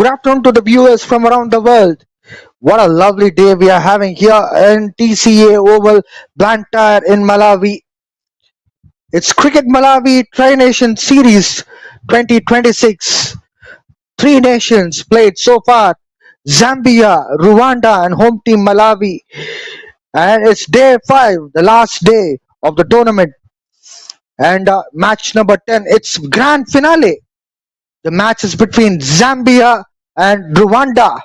Good afternoon to the viewers from around the world. What a lovely day we are having here in TCA Oval, Blantyre in Malawi. It's Cricket Malawi Tri Nation Series 2026. Three nations played so far: Zambia, Rwanda, and home team Malawi. And it's day 5, the last day of the tournament. And match number 10, it's grand finale. The match is between Zambia and Rwanda.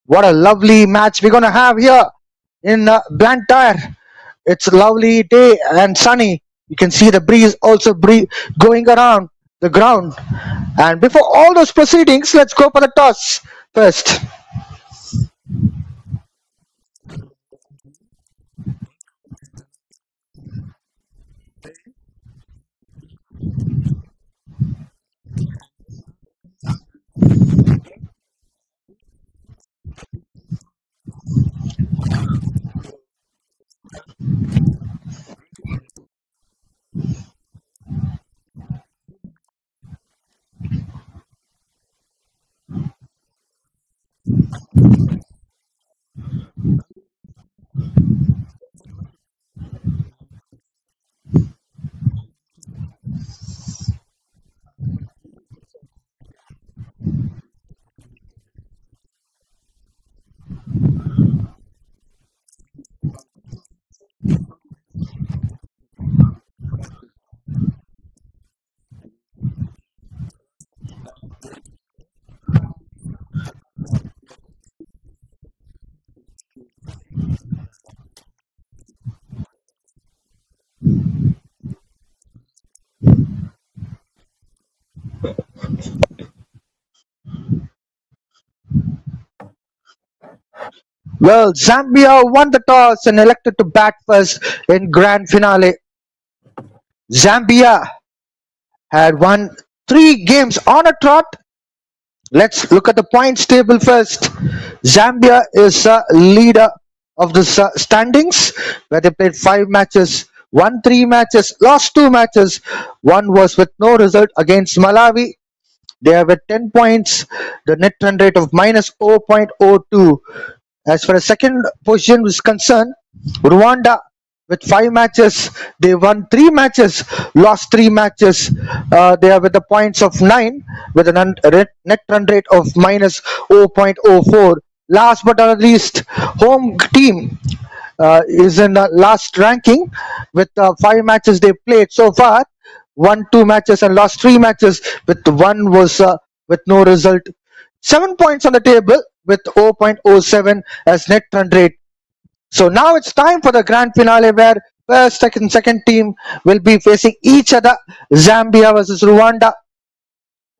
What a lovely match we're going to have here in Blantyre. It's a lovely day and sunny. You can see the breeze also going around the ground. And before all those proceedings, let's go for the toss first. Well, Zambia won the toss and elected to bat first in grand finale. Zambia had won 3 games on a trot. Let's look at the points table first. Zambia is leader of the standings, where they played 5 matches, won 3 matches, lost 2 matches. One was with no result against Malawi. They have at 10 points, the net run rate of minus 0.02. As far as second position is concerned, Rwanda with 5 matches, they won 3 matches, lost 3 matches. They are with the points of 9 with a net run rate of minus 0.04. Last but not least, home team is in last ranking with 5 matches they played so far, won 2 matches and lost 3 matches. With one was with no result. 7 points on the table with 0.07 as net run rate. So now it's time for the grand finale, where first, second team will be facing each other. Zambia versus Rwanda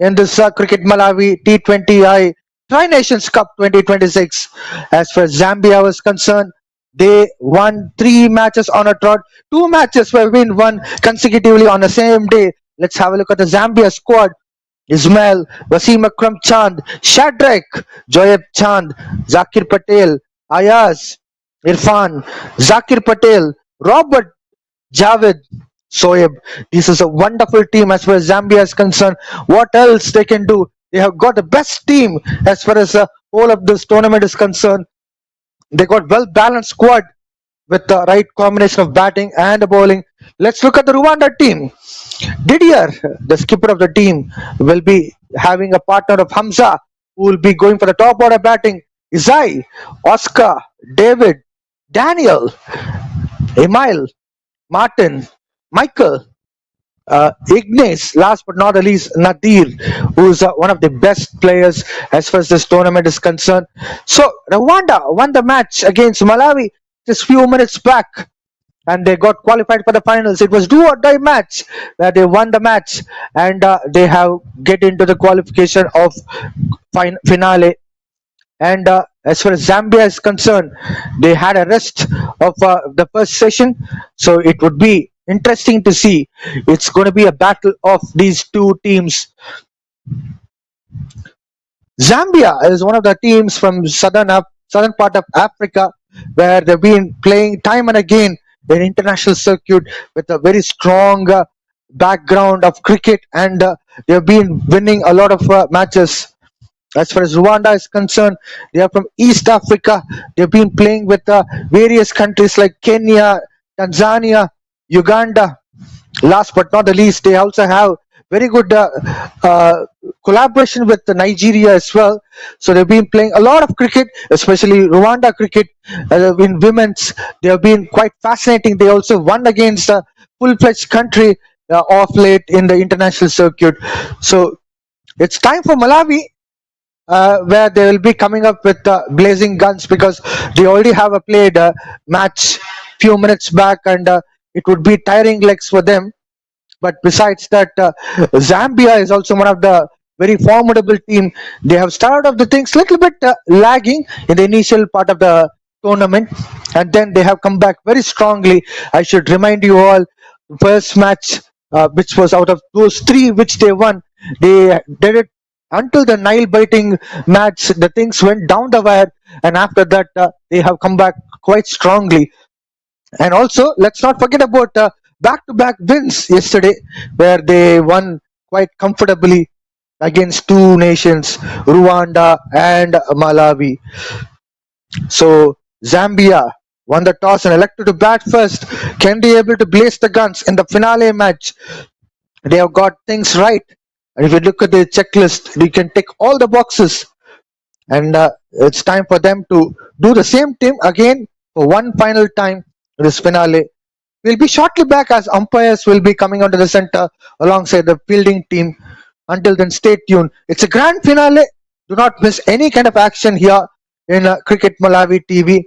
in this Cricket Malawi T20I Tri Nations Cup 2026. As far as Zambia was concerned, they won 3 matches on a trot. 2 matches were being won consecutively on the same day. Let's have a look at the Zambia squad. Ismail, Wasim Akram Chand, Shadrach, Joyeb Chand, Zakir Patel, Ayaz, Irfan, Zakir Patel, Robert, Javed, Soeb. This is a wonderful team as far as Zambia is concerned. What else they can do? They have got the best team as far as the whole of this tournament is concerned. They got well balanced squad with the right combination of batting and bowling. Let's look at the Rwanda team. Didier, the skipper of the team, will be having a partner of Hamza, who will be going for the top order batting. Isai, Oscar, David, Daniel, Emile, Martin, Michael, Ignace, last but not the least, Nadir, who is one of the best players as far as this tournament is concerned. So, Rwanda won the match against Malawi just few minutes back, and they got qualified for the finals. It was do or die match where they won the match, and they have get into the qualification of finale. And as far as Zambia is concerned, they had a rest of the first session, so it would be interesting to see. It's going to be a battle of these two teams. Zambia is one of the teams from southern part of Africa, where they've been playing time and again in international circuit with a very strong background of cricket, and they've been winning a lot of matches. As far as Rwanda is concerned, they are from East Africa. They've been playing with various countries like Kenya, Tanzania, Uganda. Last but not the least, they also have very good uh, collaboration with Nigeria as well. So they've been playing a lot of cricket, especially Rwanda cricket in women's. They have been quite fascinating. They also won against a full-fledged country off late in the international circuit. So it's time for Malawi, where they will be coming up with blazing guns, because they already have a played match few minutes back, and it would be tiring legs for them. But besides that, Zambia is also one of the very formidable team. They have started off the things little bit lagging in the initial part of the tournament, and then they have come back very strongly. I should remind you all, first match, which was out of those three which they won, they did it until the Nile biting match. The things went down the wire, and after that, they have come back quite strongly. And also, let's not forget about back-to-back wins yesterday, where they won quite comfortably against two nations, Rwanda and Malawi. So Zambia won the toss and elected to bat first. Can they able to blaze the guns in the finale match? They have got things right. And if you look at the checklist, we can tick all the boxes. And it's time for them to do the same thing again for one final time in this finale. We'll be shortly back as umpires will be coming onto the center alongside the fielding team. Until then, stay tuned. It's a grand finale. Do not miss any kind of action here in Cricket Malawi TV.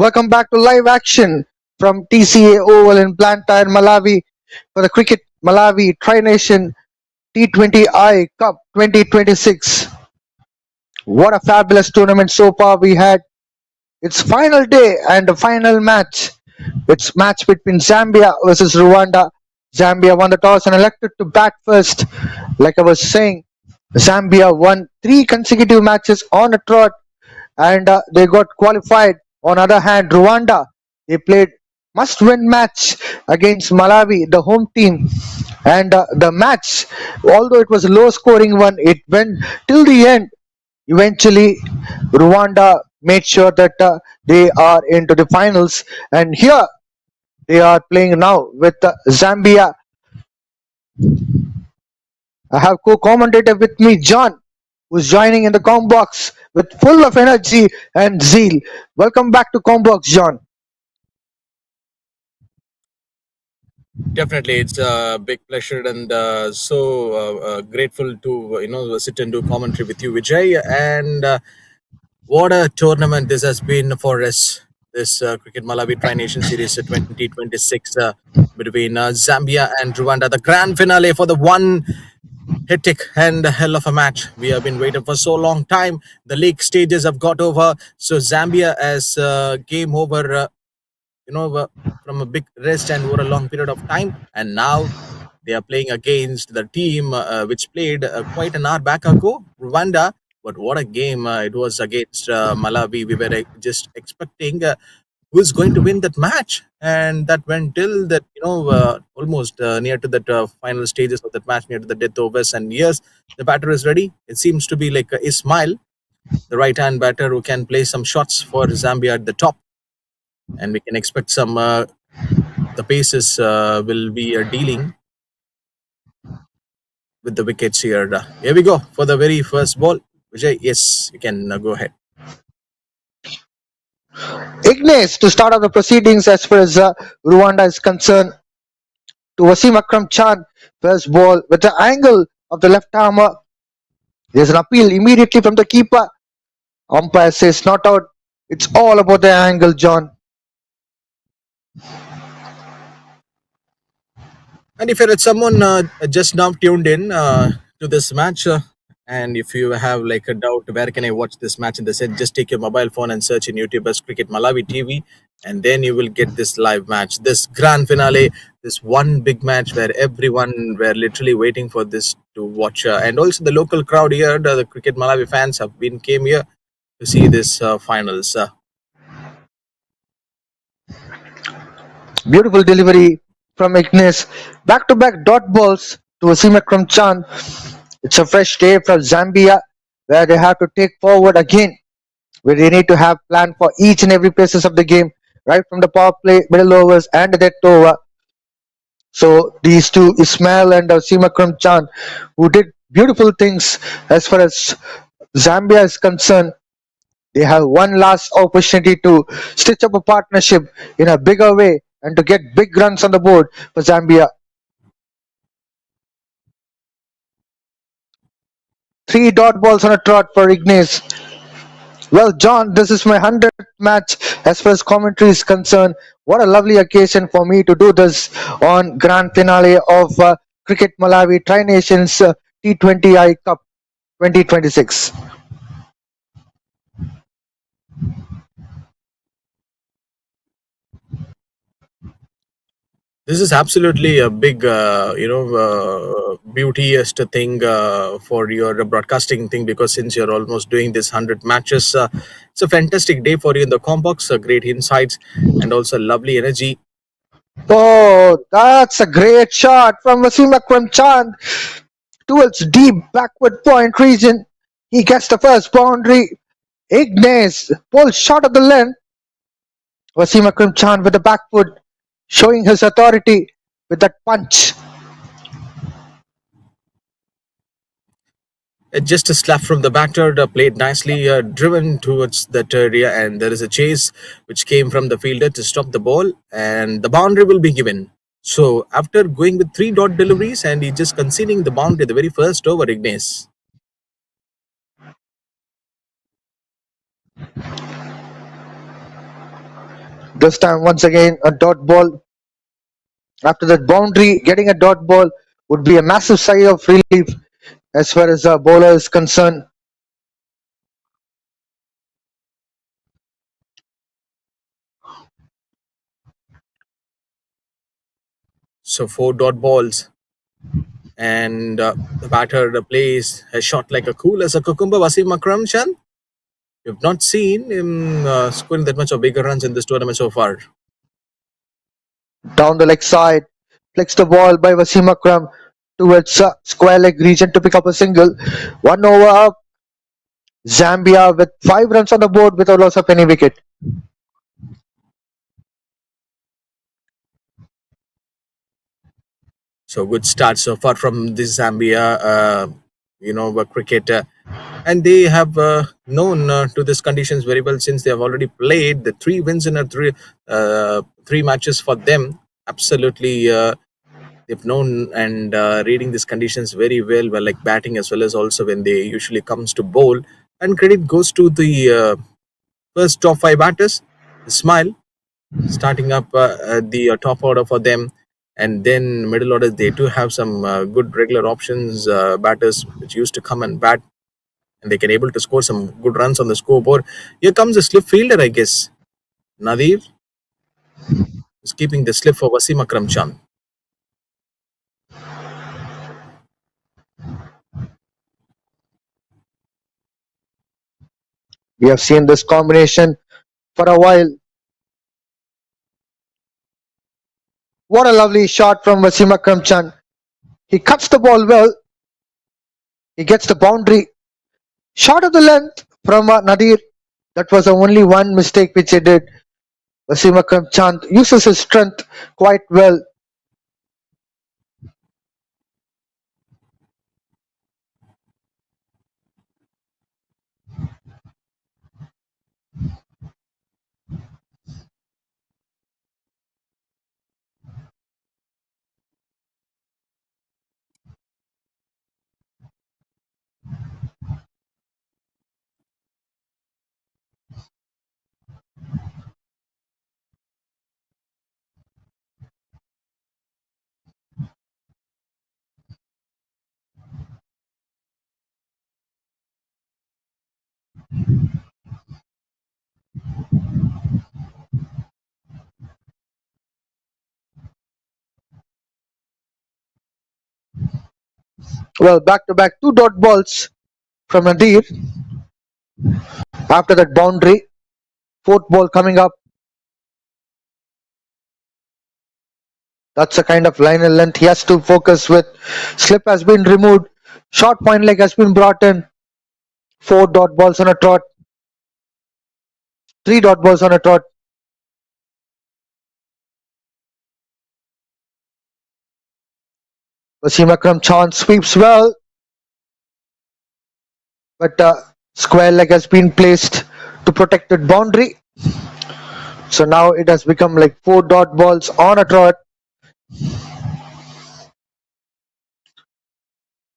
Welcome back to live action from TCA Oval in Blantyre, Malawi for the Cricket Malawi Tri Nation T20I Cup 2026. What a fabulous tournament so far we had. It's final day and the final match. It's match between Zambia versus Rwanda. Zambia won the toss and elected to bat first. Like I was saying, Zambia won three consecutive matches on a trot and they got qualified. On other hand, Rwanda, they played must-win match against Malawi, the home team, and the match, although it was a low-scoring one, it went till the end. Eventually, Rwanda made sure that they are into the finals, and here they are playing now with Zambia. I have co-commentator with me, John, who's joining in the Combox with full of energy and zeal. Welcome back to Combox, John. Definitely, it's a big pleasure and grateful to sit and do commentary with you, Vijay. And what a tournament this has been for us. This Cricket Malawi Tri Nation Series 2026 between Zambia and Rwanda, the grand finale for the one hectic and a hell of a match. We have been waiting for so long time. The league stages have got over, so Zambia has game over. You know, uh, from a big rest and over a long period of time. And now they are playing against the team which played quite an hour back ago, Rwanda. But what a game it was against Malawi. We were just expecting who's going to win that match. And that went till that, almost near to that final stages of that match, near to the death overs. And yes, the batter is ready. It seems to be like Ismail, the right hand batter who can play some shots for Zambia at the top. And we can expect some the paces will be dealing with the wickets here. Here we go for the very first ball. Vijay, yes, you can go ahead. Ignace, to start off the proceedings as far as Rwanda is concerned, to Wasim Akram Chan, first ball with the angle of the left armer. There's an appeal immediately from the keeper. Umpire says not out. It's all about the angle, John. And if you're someone just now tuned in to this match, and if you have like a doubt, where can I watch this match in the set? Just take your mobile phone and search in YouTube as Cricket Malawi TV, and then you will get this live match, this grand finale, this one big match where everyone were literally waiting for this to watch. And also the local crowd here, the Cricket Malawi fans have been came here to see this finals. Beautiful delivery from Ignace. Back to back dot balls to Wasim Akram Chan. It's a fresh day from Zambia where they have to take forward again, where they need to have plan for each and every pieces of the game, right from the power play, middle overs, and the death over. So these two, Ismail and Sima Kram Chan, who did beautiful things as far as Zambia is concerned. They have one last opportunity to stitch up a partnership in a bigger way and to get big runs on the board for Zambia. Three dot balls on a trot for Ignace. Well, John, this is my 100th match as far as commentary is concerned. What a lovely occasion for me to do this on grand finale of Cricket Malawi Tri Nations T20I Cup 2026. This is absolutely a big, beautiest thing for your broadcasting thing, because since you're almost doing this 100 matches, it's a fantastic day for you in the combox, great insights, and also lovely energy. Oh, that's a great shot from Wasim Akram Chand towards deep backward point region. He gets the first boundary. Ignace pulls short of the length. Wasim Akram Chand with the back foot, showing his authority with that punch. Just a slap from the batter, played nicely, driven towards that area, and there is a chase which came from the fielder to stop the ball, and the boundary will be given. So after going with three dot deliveries, and he just conceding the boundary the very first over, Ignace. This time, once again, a dot ball. After that boundary, getting a dot ball would be a massive sigh of relief as far as the bowler is concerned. So four dot balls, and the batter plays a shot like a cool as a cucumber. Wasim Akram Chand. We've not seen him scoring that much of bigger runs in this tournament so far. Down the leg side, flicks the ball by Wasim Akram towards square leg region to pick up a single. 1 over up. Zambia with 5 runs on the board without loss of any wicket. So good start so far from this Zambia, cricket. And they have known to these conditions very well since they have already played the 3 wins in a three matches for them. Absolutely, they've known and reading these conditions very well, well, like batting as well as also when they usually comes to bowl. And credit goes to the first top 5 batters. Smile starting up the top order for them, and then middle order they do have some good regular options batters which used to come and bat, and they can able to score some good runs on the scoreboard. Here comes the slip fielder, I guess. Nadir is keeping the slip for Wasim Akram Chand. We have seen this combination for a while. What a lovely shot from Wasim Akram Chand. He cuts the ball well. He gets the boundary. Short of the length from Nadir. That was the only one mistake which he did. Wasim Akram Chand uses his strength quite well. Well, back to back 2 dot balls from Nadir. After that boundary, fourth ball coming up. That's a kind of line and length he has to focus with. Slip has been removed. Short point leg has been brought in. 4 dot balls on a trot. 3 dot balls on a trot. Wasim Akram Chand sweeps well, but square leg has been placed to protect that boundary. So now it has become like 4 dot balls on a trot.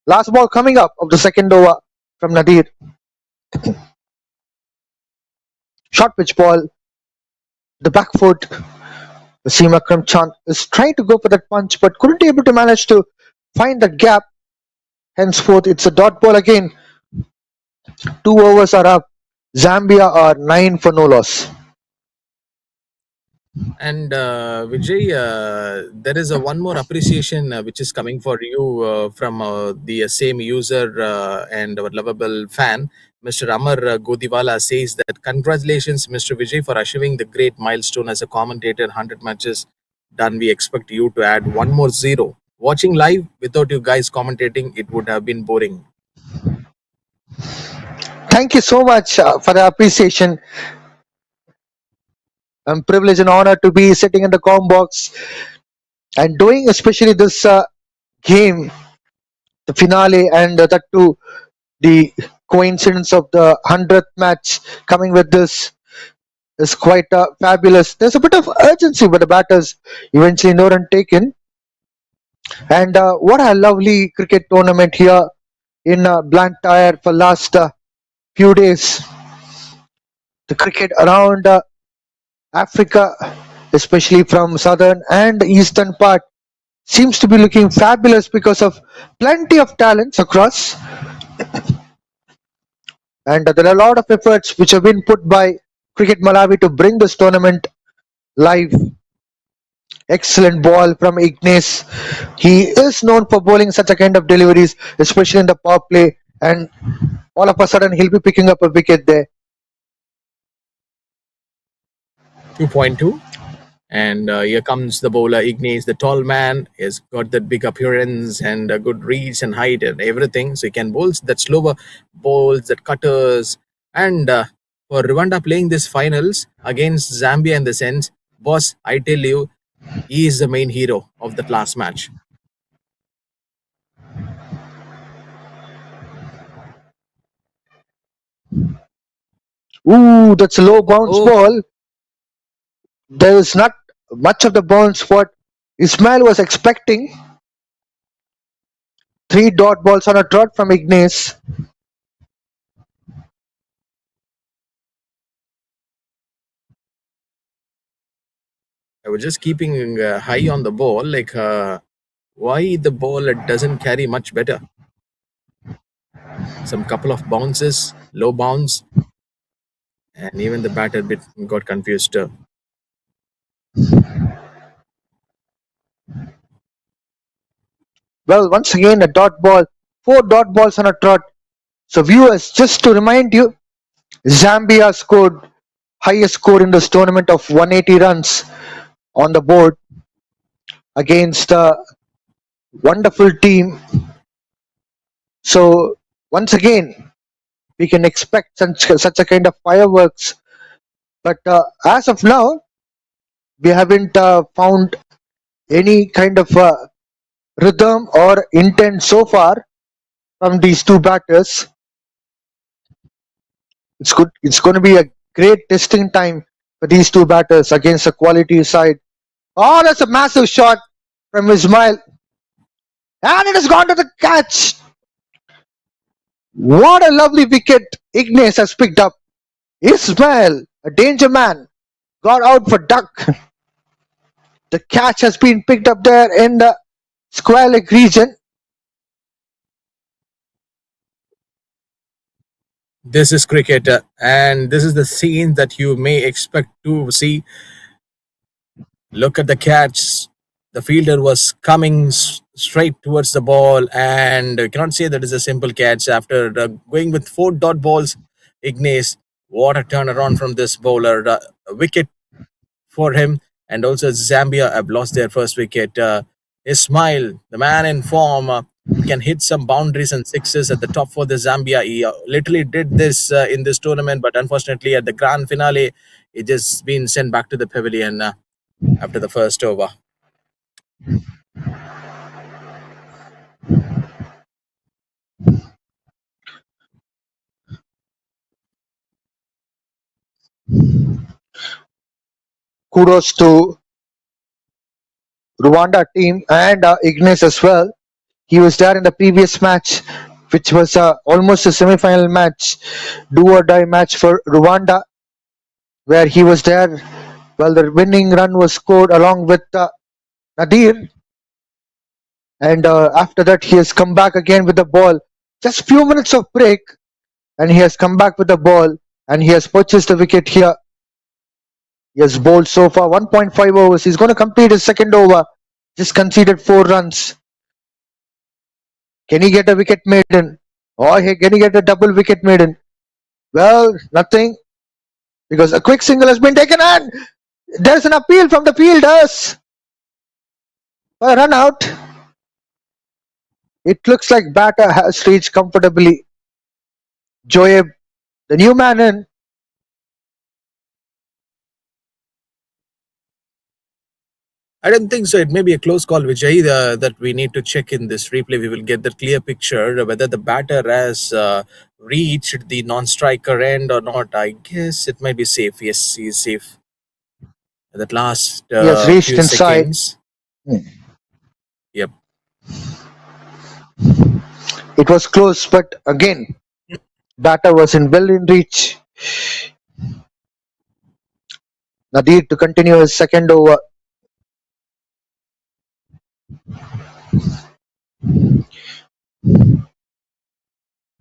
Last ball coming up of the second over from Nadir. Short pitch ball, the back foot. Wasim Akram Chand is trying to go for that punch but couldn't able to manage to find that gap. Henceforth, it's a dot ball again. 2 overs are up. Zambia are 9 for no loss. And Vijay, there is a one more appreciation which is coming for you from the same user and our lovable fan, Mr. Amar Godiwala says that congratulations, Mr. Vijay, for achieving the great milestone as a commentator. 100 matches done. We expect you to add one more zero. Watching live without you guys commentating, it would have been boring. Thank you so much for the appreciation. I'm privileged and honored to be sitting in the com box and doing especially this game, the finale, and that too the coincidence of the 100th match coming with this is quite fabulous. There's a bit of urgency, but the batters eventually no run taken. And what a lovely cricket tournament here in Blantyre for last few days. The cricket around Africa, especially from southern and eastern part, seems to be looking fabulous because of plenty of talents across, and there are a lot of efforts which have been put by Cricket Malawi to bring this tournament live. Excellent ball from Ignace. He is known for bowling such a kind of deliveries, especially in the power play, and all of a sudden he'll be picking up a wicket there. 2.2. And here comes the bowler Ignace, the tall man. Has got that big appearance and a good reach and height and everything. So he can bowl that slower balls, that cutters. And for Rwanda playing this finals against Zambia in the sense, boss, I tell you, he is the main hero of that last match. Ooh, that's a low bounce Oh, ball. There is not much of the bounce what Ismail was expecting. Three dot balls on a trot from Ignace. I was just keeping high on the ball. Like, why the ball doesn't carry much better? Some couple of bounces, low bounce, and even the batter bit got confused. Well, once again a dot ball, four dot balls on a trot. So viewers, just to remind you, Zambia scored highest score in this tournament of 180 runs on the board against a wonderful team. So once again, we can expect such a kind of fireworks. But as of now, we haven't found any kind of rhythm or intent so far from these two batters. It's good. It's going to be a great testing time for these two batters against a quality side. Oh, that's a massive shot from Ismail, and it has gone to the catch. What a lovely wicket Ignace has picked up. Ismail, a danger man, got out for duck. The catch has been picked up there in the square leg region. This is cricket, and this is the scene that you may expect to see. Look at the catch. The fielder was coming straight towards the ball, and you cannot say that is a simple catch. After going with four dot balls, Ignace, what a turnaround from this bowler. A wicket for him, and also Zambia have lost their first wicket. Ismail, the man in form, who can hit some boundaries and sixes at the top for the Zambia. He literally did this in this tournament, but unfortunately at the grand finale, he just been sent back to the pavilion after the first over. Kudos to Rwanda team and Ignace as well. He was there in the previous match, which was almost a semi-final match, do or die match for Rwanda, where he was there. Well, the winning run was scored along with Nadir, and after that he has come back again with the ball. Just few minutes of break, and he has come back with the ball, and he has purchased the wicket here. He has bowled so far 1.5 overs. He's going to complete his second over. Just conceded 4 runs. Can he get a wicket maiden? Or can he get a double wicket maiden? Well, nothing. Because a quick single has been taken, and there's an appeal from the fielders for a run out. It looks like batter has reached comfortably. Joeb, the new man in. I don't think so. It may be a close call, Vijay, that we need to check in this replay. We will get the clear picture whether the batter has reached the non-striker end or not. I guess it might be safe. Yes, he is safe. That last He has reached few inside. seconds. Yep. It was close, but again, batter was in well in reach. Nadir to continue his second over.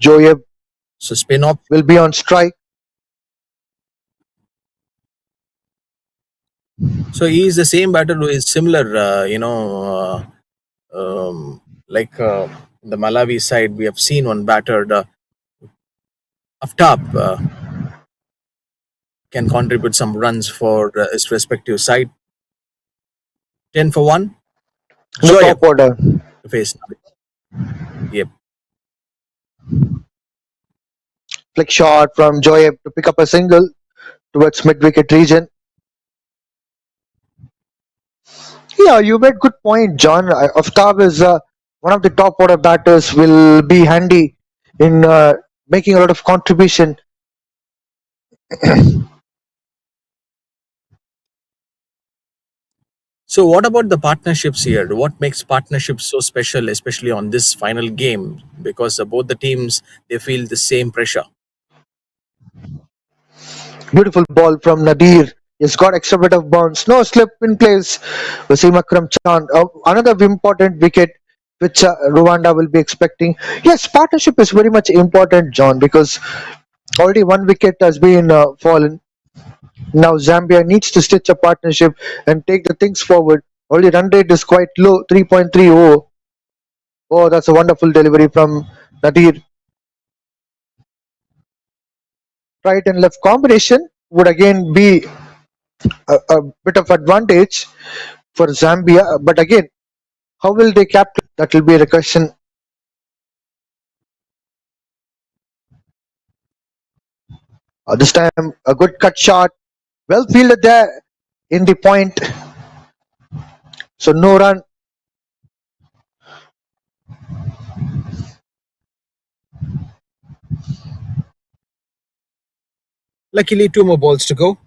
Joyeb So spin off. will be on strike. So he is the same batter who is similar, like the Malawi side. We have seen one batter, up top, can contribute some runs for his respective side. 10 for 1. In the Joyeb top order. to face. Yep. Flick shot from Joyeb to pick up a single towards mid-wicket region. Yeah, you made good point, John. Aftab is one of the top order batters. Will be handy in making a lot of contribution. So what about the partnerships here? What makes partnerships so special, especially on this final game? Because both the teams, they feel the same pressure. Beautiful ball from Nadir. He's got extra bit of bounce. No slip in place. Wasim Akram Chan. Another important wicket which Rwanda will be expecting. Yes, partnership is very much important, John, because already one wicket has been fallen. Now Zambia needs to stitch a partnership and take the things forward. Already run rate is quite low, 3.30. Oh, that's a wonderful delivery from Nadir. Right and left combination would again be a bit of advantage for Zambia. But again, how will they capture? That will be the question. This time, a good cut shot. Well fielded there in the point. So no run. Luckily, 2 more balls to go.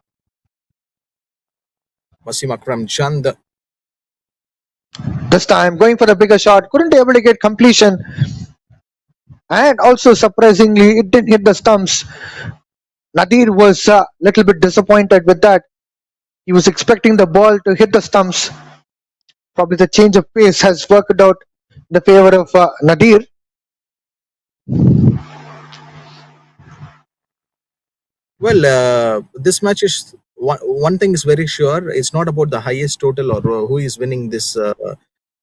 Wasim Akram Chand. This time, going for a bigger shot. Couldn't able to get completion. And also, surprisingly, it didn't hit the stumps. Nadir was a little bit disappointed with that. He was expecting the ball to hit the stumps. Probably the change of pace has worked out in the favor of Nadir. Well, this match is one thing is very sure. It's not about the highest total or who is winning this,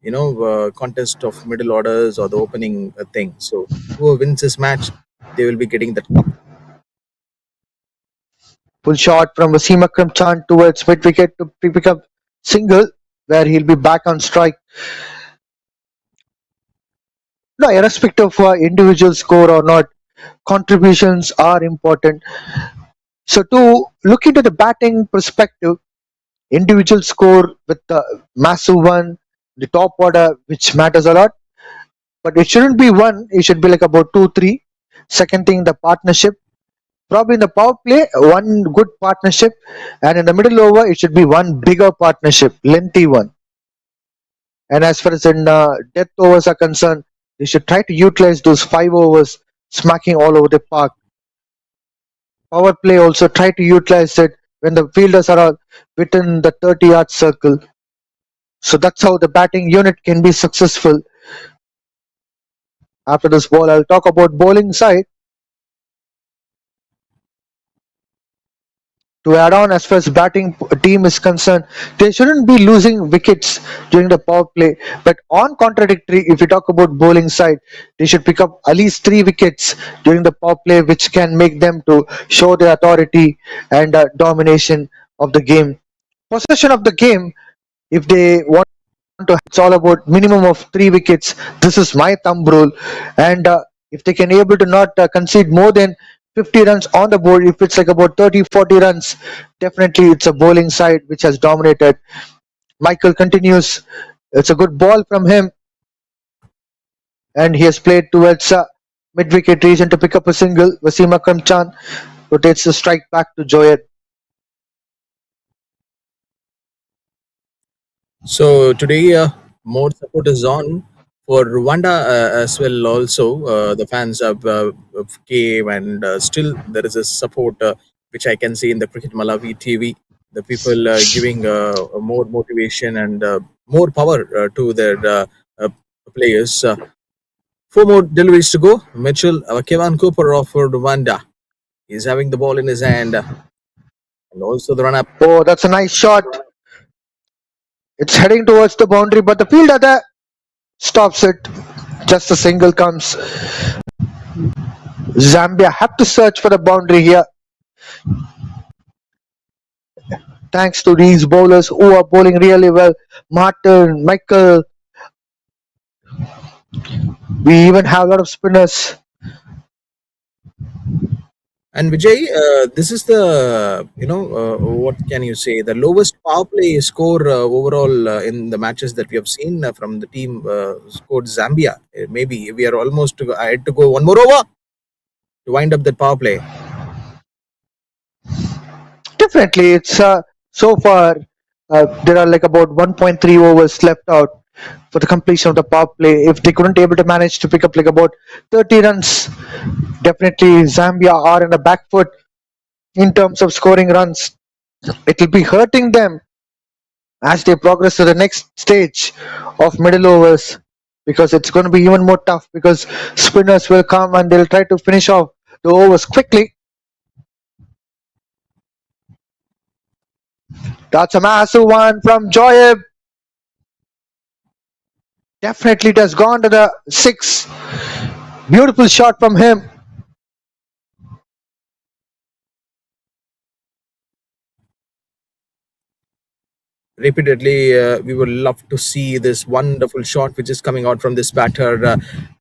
contest of middle orders or the opening thing. So whoever wins this match, they will be getting that cup. Full shot from Wasim Akram Chan towards mid wicket to pick up single, where he'll be back on strike. No, irrespective of individual score or not, contributions are important. So to look into the batting perspective, individual score with the massive one, the top order, which matters a lot. But it shouldn't be one. It should be like about two, three. Second thing, the partnership. Probably in the power play, one good partnership, and in the middle over, it should be one bigger partnership, lengthy one. And as far as in death overs are concerned, they should try to utilize those 5 overs, smacking all over the park. Power play also try to utilize it when the fielders are within the 30-yard circle. So that's how the batting unit can be successful. After this ball, I'll talk about bowling side. To add on, as far as batting team is concerned, they shouldn't be losing wickets during the power play. But on contradictory, if you talk about bowling side, they should pick up at least 3 wickets during the power play, which can make them to show their authority and domination of the game. Possession of the game, if they want to, it's all about minimum of 3 wickets. This is my thumb rule, and if they can able to not concede more than 50 runs on the board, if it's like about 30-40 runs, definitely it's a bowling side which has dominated. Michael continues. It's a good ball from him, and he has played towards mid-wicket region to pick up a single. Wasim Akram Chan rotates the strike back to Joyet. So today, more support is on for Rwanda as well. Also, the fans have came, and still there is a support which I can see in the Cricket Malawi TV. the people giving more motivation and more power to their players. Four more deliveries to go. Mitchell, Kevin Cooper of Rwanda. He's having the ball in his hand, and also the run up. Oh, that's a nice shot. It's heading towards the boundary, but the fielder there stops it. Just a single comes. Zambia have to search for the boundary here. Thanks to these bowlers who are bowling really well. Martin, Michael, we even have a lot of spinners. And Vijay, this is the what can you say, the lowest power play score overall in the matches that we have seen from the team scored Zambia. Maybe we are almost I had to go one more over to wind up that power play. Definitely, it's so far there are like about 1.3 overs left out for the completion of the power play. If they couldn't able to manage to pick up like about 30 runs, definitely Zambia are in the back foot in terms of scoring runs. It will be hurting them as they progress to the next stage of middle overs because it's going to be even more tough because spinners will come and they'll try to finish off the overs quickly. That's a massive one from Joyeb. Definitely it has gone to the six. Beautiful shot from him. Repeatedly, we would love to see this wonderful shot which is coming out from this batter.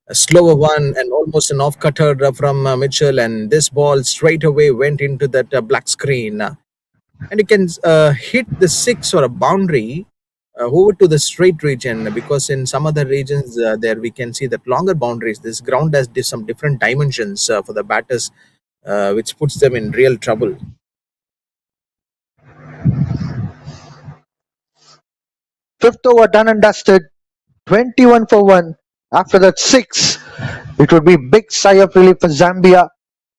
A slower one and almost an off cutter from Mitchell, and this ball straight away went into that black screen. And you can hit the six or a boundary over to the straight region, because in some other regions there we can see that longer boundaries, this ground has some different dimensions for the batters, which puts them in real trouble. Fifth over done and dusted. 21 for 1. After that 6, it would be big sigh of relief for Zambia.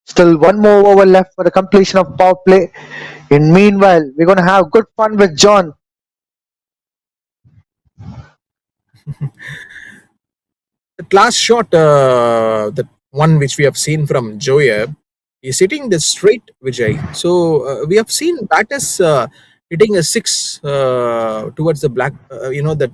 Still one more over left for the completion of power play. In meanwhile, we're going to have good fun with John. The last shot, the one which we have seen from Joyeb, is hitting the straight, Vijay. So we have seen batters hitting a six towards the black, the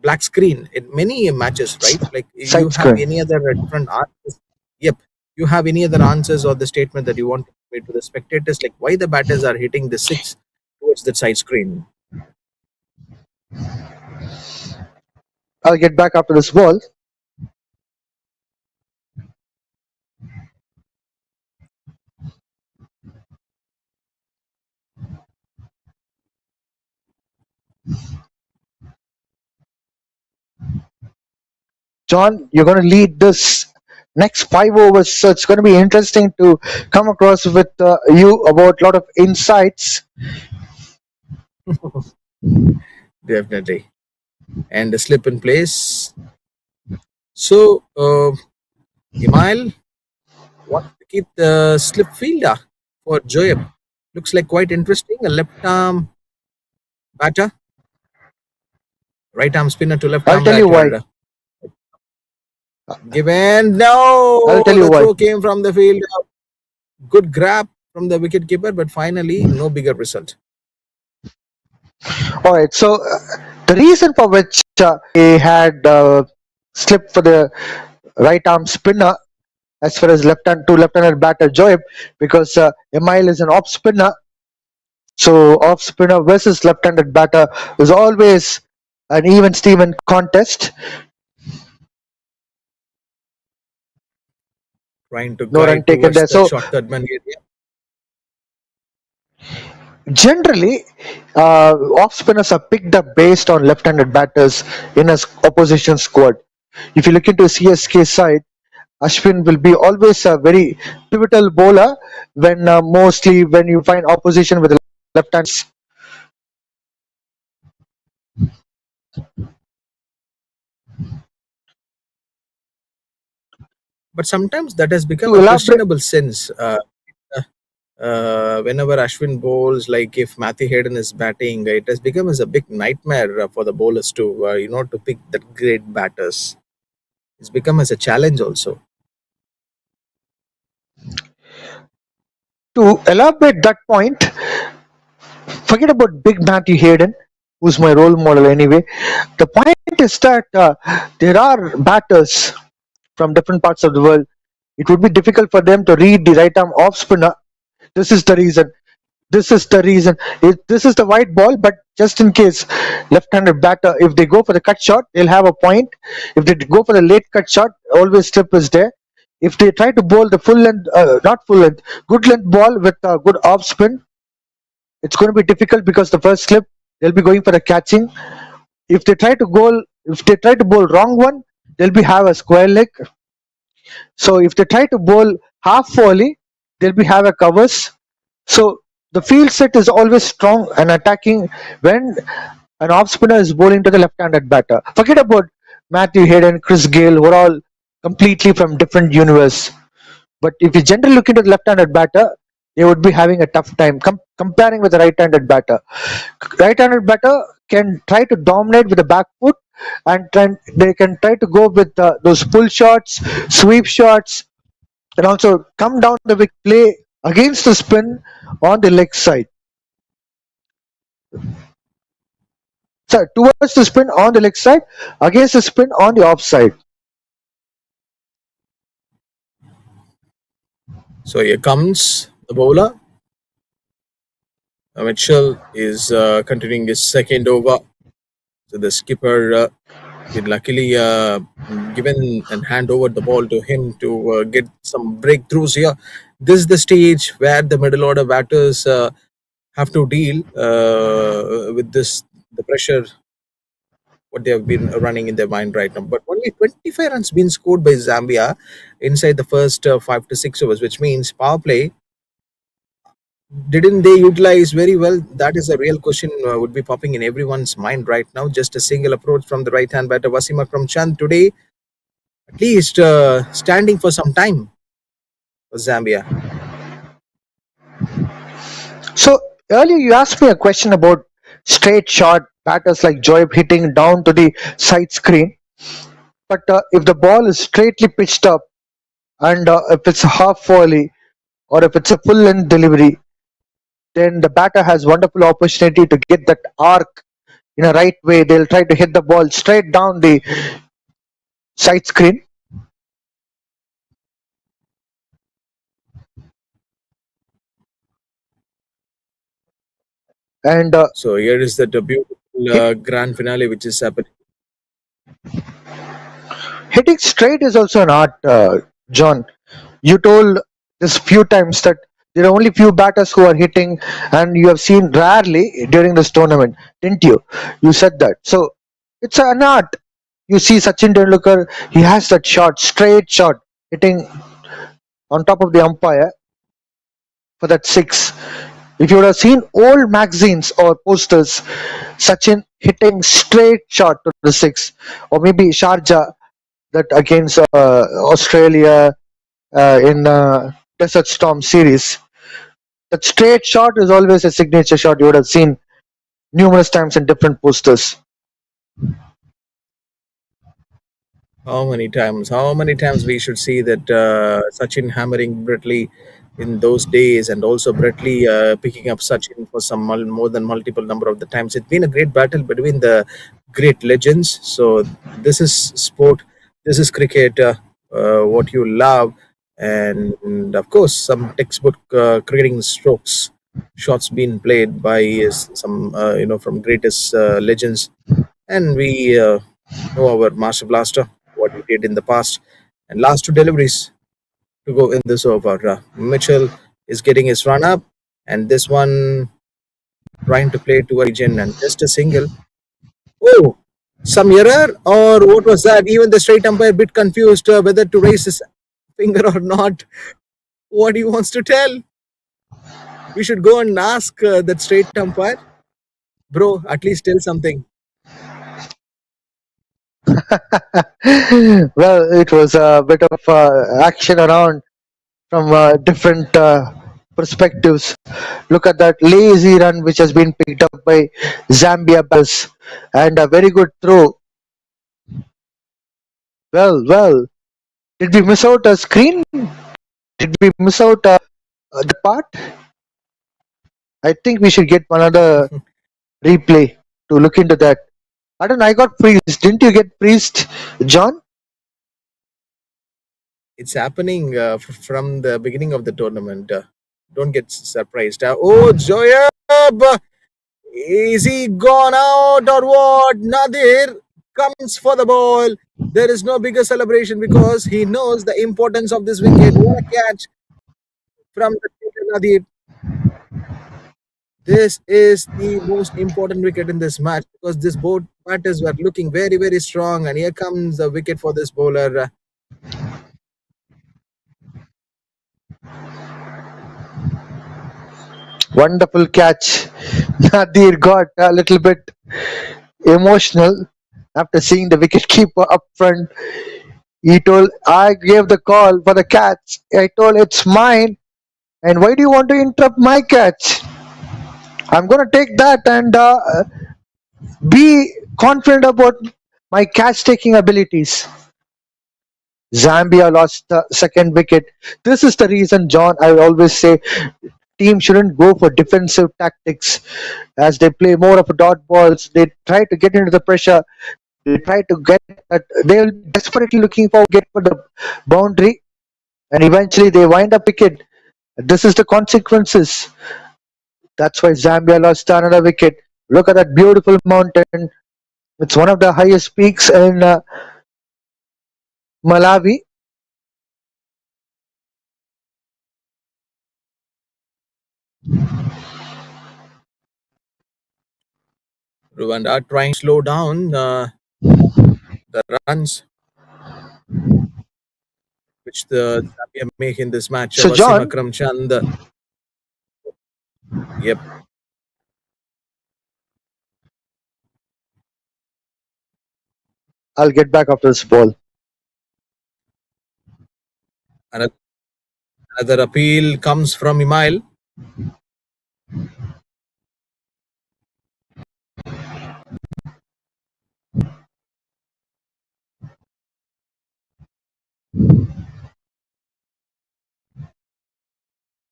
black screen in many matches, right? Like, you Side have screen. any other different answers? Yep. You have any other answers or the statement that you want to make to the spectators, like why the batters are hitting the six towards that side screen? I'll get back after this ball. John, you're going to lead this next 5 overs, so it's going to be interesting to come across with you about a lot of insights. Definitely. And the slip in place. So, Imail wants to keep the slip fielder for Joyeb. Looks like quite interesting. A left arm batter, right arm spinner to left I'll arm tell you why. batter. Given, I'll no, tell you the why. throw came from the field. Good grab from the wicket keeper, but finally, no bigger result. All right. So the reason for which he had slipped for the right arm spinner as far as left-handed batter Joab, because Emile is an off spinner. So off spinner versus left-handed batter is always an even Steven contest. Trying to No run guide taken towards there. that So short third man area. generally, off spinners are picked up based on left-handed batters in a opposition squad. If you look into CSK side, Ashwin will be always a very pivotal bowler when mostly when you find opposition with left hand. But sometimes that has become To a elaborate, questionable sense. Whenever Ashwin bowls, like if Matthew Hayden is batting, it has become as a big nightmare for the bowlers to to pick the great batters. It's become as a challenge also. To elaborate that point, forget about Big Matthew Hayden, who's my role model anyway. The point is that there are batters from different parts of the world. It would be difficult for them to read the right arm off spinner. This is the reason. This is the white ball, but just in case, left-handed batter, if they go for the cut shot, they'll have a point. If they go for the late cut shot, always strip is there. If they try to bowl the full length, not full length, good length ball with a good off spin, it's going to be difficult because the first slip they'll be going for the catching. If they try to bowl wrong one, they'll be have a square leg. So if they try to bowl half volley, they'll be have a covers. So the field set is always strong and attacking when an off spinner is bowling to the left-handed batter. Forget about Matthew Hayden, Chris Gale, who are all completely from different universe. But if you generally look into the left-handed batter, they would be having a tough time comparing with the right-handed batter. Right-handed batter can try to dominate with the back foot, and they can try to go with those pull shots, sweep shots, and also come down the wicket, play against the spin on the leg side. So towards the spin on the leg side, against the spin on the offside. So here comes the bowler. Mitchell is continuing his second over. So the skipper did luckily given and hand over the ball to him to get some breakthroughs here. This is the stage where the middle order batters have to deal with the pressure what they have been running in their mind right now. But only 25 runs been scored by Zambia inside the first 5 to 6 overs, which means power play didn't they utilize very well? That is a real question would be popping in everyone's mind right now. Just a single approach from the right hand batter Wasim Akram Chand today, at least standing for some time for Zambia. So earlier you asked me a question about straight shot batters like Joab hitting down to the side screen. But if the ball is straightly pitched up and if it's a half volley or if it's a full length delivery, then the batter has wonderful opportunity to get that arc in a right way. They'll try to hit the ball straight down the side screen. And So here is the beautiful grand finale which is happening. hitting straight is also an art, John. You told this few times that there are only few batters who are hitting, and you have seen rarely during this tournament, didn't you? You said that. So it's an art. You see Sachin Tendulkar, he has that shot, straight shot, hitting on top of the umpire for that six. If you would have seen old magazines or posters, Sachin hitting straight shot to the six, or maybe Sharjah that against Australia in Desert Storm series. That straight shot is always a signature shot you would have seen numerous times in different posters. How many times? How many times we should see that Sachin hammering Brett Lee in those days, and also Brett Lee picking up Sachin for some more than multiple number of the times. It's been a great battle between the great legends. So this is sport. This is cricket. What you love, and of course some textbook cricketing strokes, shots being played by some from greatest legends, and we know our master blaster what he did in the past. And last two deliveries to go in this over. Mitchell is getting his run up, and this one trying to play to a region and just a single. Oh, some error or what was that? Even the straight umpire bit confused whether to raise his finger or not. What he wants to tell? We should go and ask that straight umpire, bro. At least tell something. Well, it was a bit of action around from different perspectives. Look at that lazy run which has been picked up by Zambia batters, and a very good throw. Well. Did we miss out a screen? Did we miss out the part? I think we should get another replay to look into that. I don't know. I got freezed. Didn't you get freezed, John? It's happening from the beginning of the tournament. Don't get surprised. Oh, Joyab! Is he gone out or what? Nadir comes for the ball. There is no bigger celebration because he knows the importance of this wicket. What a catch from the Nadir. This is the most important wicket in this match because this both batters were looking very, very strong. And here comes the wicket for this bowler. Wonderful catch. Nadir got a little bit emotional after seeing the wicketkeeper up front. He told, I gave the call for the catch. I told, it's mine. And why do you want to interrupt my catch? I'm going to take that and be confident about my catch taking abilities. Zambia lost the second wicket. This is the reason, John, I always say teams shouldn't go for defensive tactics as they play more of a dot balls. They try to get into the pressure. They try to get that. They'll be desperately looking for get for the boundary, and eventually they wind up wicket. This is the consequences. That's why Zambia lost another wicket. Look at that beautiful mountain. It's one of the highest peaks in Malawi. Rwanda trying to slow down the runs which the Zambia make in this match. So, Wasim John, Akram Chand. Yep. I'll get back after this ball. Another, another appeal comes from Imail.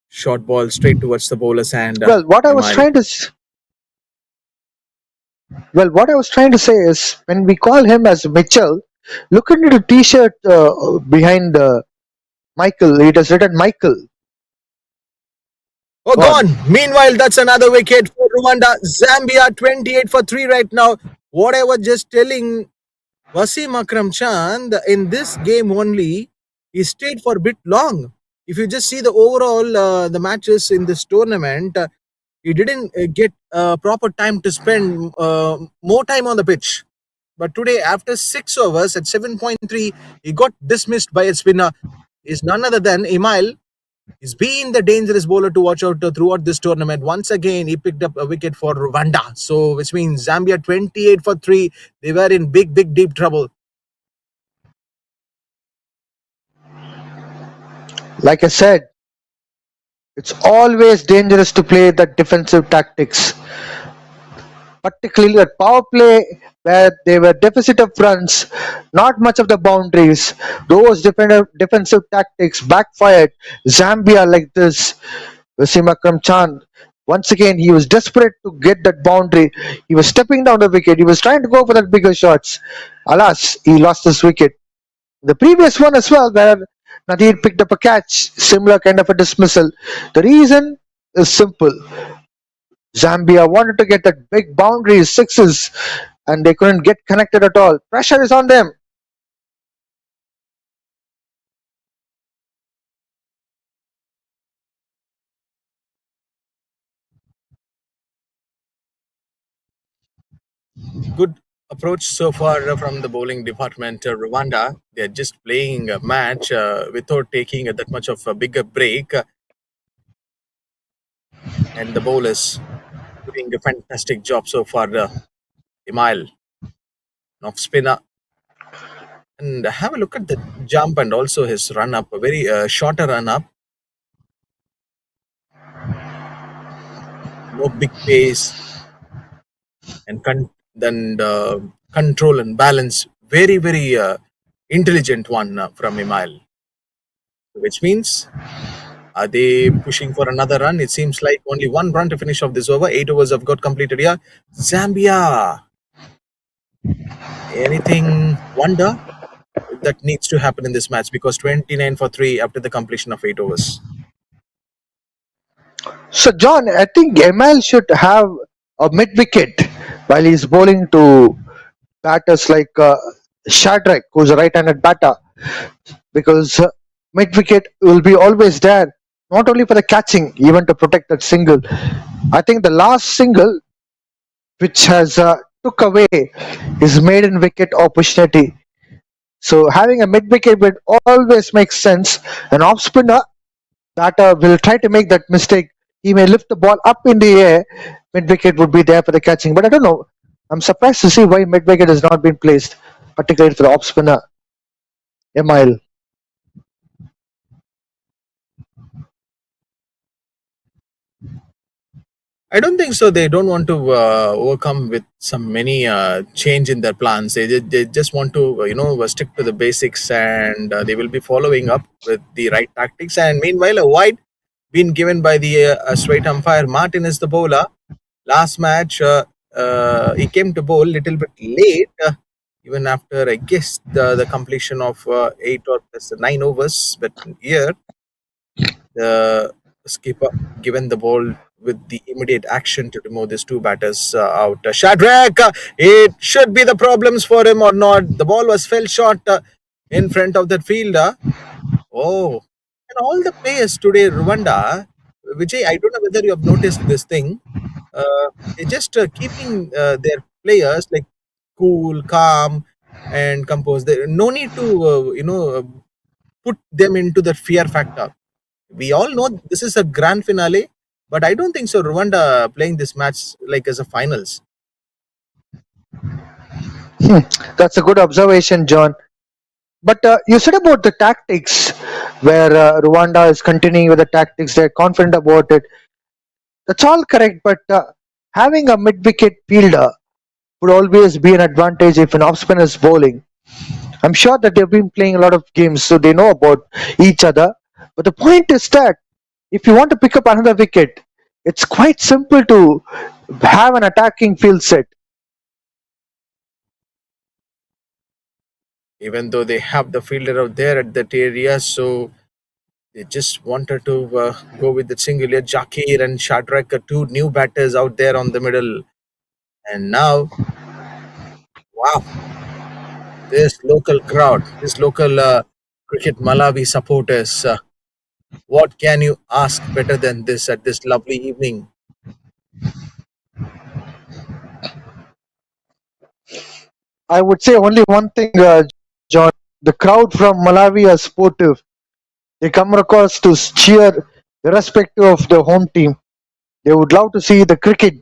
Short ball straight towards the bowler's hand. Well, what I was Imail. trying to what I was trying to say is when we call him as Mitchell, look into the T-shirt behind Michael. It has written Michael. Oh, Gone. gone. Meanwhile, that's another wicket for Rwanda. Zambia 28 for 3 right now. What I was just telling Wasim Akram Chand, in this game only, he stayed for a bit long. If you just see the overall the matches in this tournament, he didn't get proper time to spend more time on the pitch. But today, after 6 overs at 7.3, he got dismissed by a spinner. Is none other than Imail. He's been the dangerous bowler to watch out throughout this tournament. Once again, he picked up a wicket for Rwanda. So, which means Zambia 28 for 3. They were in big, deep trouble. Like I said, it's always dangerous to play the defensive tactics, particularly at power play where they were deficit of runs, not much of the boundaries. Those defensive tactics backfired. Zambia like this. Wasim Akram Chan. Once again, he was desperate to get that boundary. He was stepping down the wicket. He was trying to go for that bigger shots. Alas, he lost his wicket. The previous one as well, where Nadir picked up a catch, similar kind of a dismissal. The reason is simple. Zambia wanted to get that big boundary sixes, and they couldn't get connected at all. Pressure is on them. Good approach so far from the bowling department. Rwanda, they're just playing a match without taking that much of a bigger break. And the bowlers doing a fantastic job so far. Imail, off spinner. And have a look at the jump and also his run up, a very shorter run up. no big pace, and then control and balance. Very, very intelligent one from Email, which means are they pushing for another run? It seems like only one run to finish off this over. 8 overs have got completed here. Zambia, anything wonder that needs to happen in this match because 29 for 3 after the completion of 8 overs. So, John, I think ML should have a mid wicket while he's bowling to batters like Shadrach, who's a right handed batter, because mid wicket will be always there, not only for the catching, even to protect that single. I think the last single which has took away his maiden wicket opportunity. So having a mid wicket would always make sense. An off spinner batter will try to make that mistake. He may lift the ball up in the air. Mid wicket would be there for the catching, but I don't know. I'm surprised to see why mid wicket has not been placed, particularly for the off spinner Emile. I don't think so. They don't want to overcome with some many change in their plans. They just want to stick to the basics, and they will be following up with the right tactics. And meanwhile, a wide been given by the straight umpire. Martin is the bowler. Last match, he came to bowl little bit late, even after I guess the completion of 8 or 9 overs. But here the skipper given the ball with the immediate action to remove these two batters out. Shadrach, it should be the problems for him or not. The ball was fell short in front of that fielder. Oh, and all the players today, Rwanda, Vijay, I don't know whether you have noticed this thing. Uh, they're just keeping their players like cool, calm, and composed. No need to, put them into the fear factor. We all know this is a grand finale, but I don't think so. Rwanda playing this match like as a finals. Hmm, that's a good observation, John. But you said about the tactics, where Rwanda is continuing with the tactics. They're confident about it. That's all correct. But having a mid-wicket fielder would always be an advantage if an off-spinner is bowling. I'm sure that they've been playing a lot of games, so they know about each other. But the point is that if you want to pick up another wicket, it's quite simple to have an attacking field set. Even though they have the fielder out there at that area, so they just wanted to go with the singular Jakir and Shadrach, two new batters out there on the middle. And now, wow, this local crowd, this local cricket Malawi supporters, what can you ask better than this at this lovely evening? I would say only one thing, John. The crowd from Malawi are sportive. They come across to cheer irrespective of the home team. They would love to see the cricket.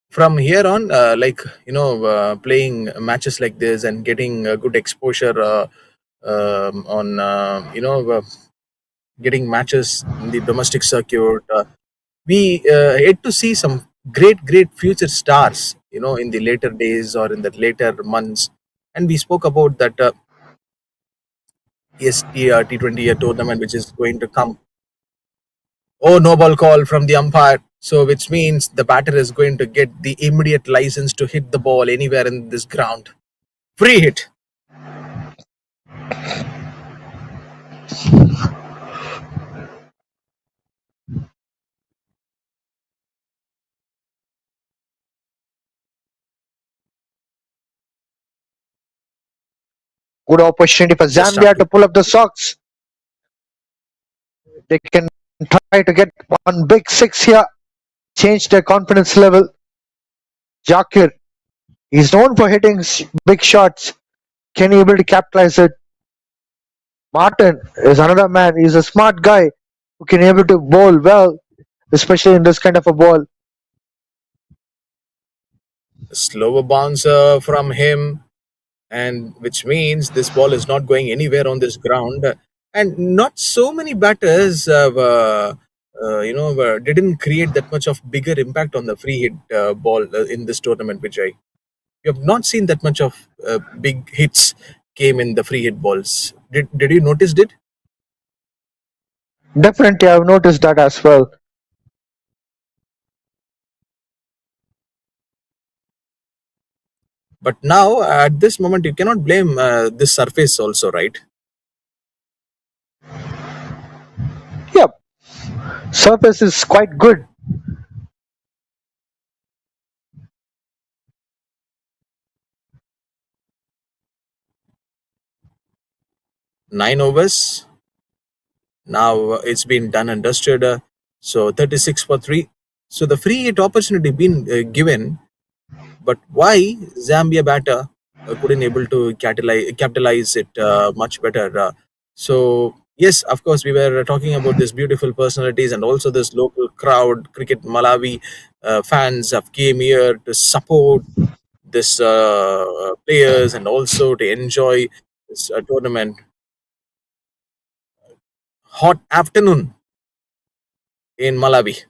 From here on, playing matches like this and getting good exposure on, getting matches in the domestic circuit. We yet to see some great future stars, in the later days or in the later months. And we spoke about that EST T20 tournament, which is going to come. Oh, no ball call from the umpire. So, which means the batter is going to get the immediate license to hit the ball anywhere in this ground. Free hit. Good opportunity for Just Zambia after to pull up the socks. They can try to get one big six here, change their confidence level. Jakir, he's known for hitting big shots. Can he able to capitalize it? Martin is another man. He's a smart guy who can able to bowl well, especially in this kind of a ball. slower bounce from him. and which means this ball is not going anywhere on this ground. And not so many batters, didn't create that much of bigger impact on the free hit ball in this tournament, Vijay. You have not seen that much of big hits came in the free hit balls. Did you notice it? Definitely, I've noticed that as well. But now at this moment, you cannot blame this surface also, right? Yep, surface is quite good. 9 overs. Now it's been done and dusted. So 36 for 3. So the free hit opportunity been given, but why Zambia batter couldn't able to capitalize it much better? So yes, of course, we were talking about these beautiful personalities and also this local crowd, cricket Malawi fans have came here to support this players and also to enjoy this tournament. Hot afternoon in Malawi.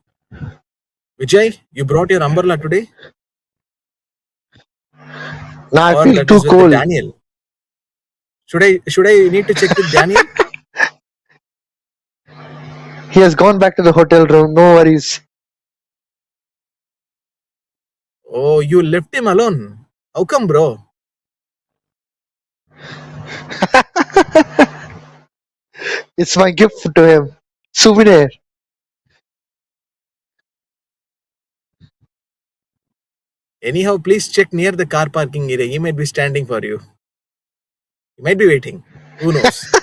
Vijay, you brought your umbrella today, Now I or feel that too is with the cold. Daniel? Should I need to check with Daniel? He has gone back to the hotel room. No worries. Oh, you left him alone. How come, bro? It's my gift to him. Souvenir. Anyhow, please check near the car parking area. He might be standing for you. He might be waiting. Who knows?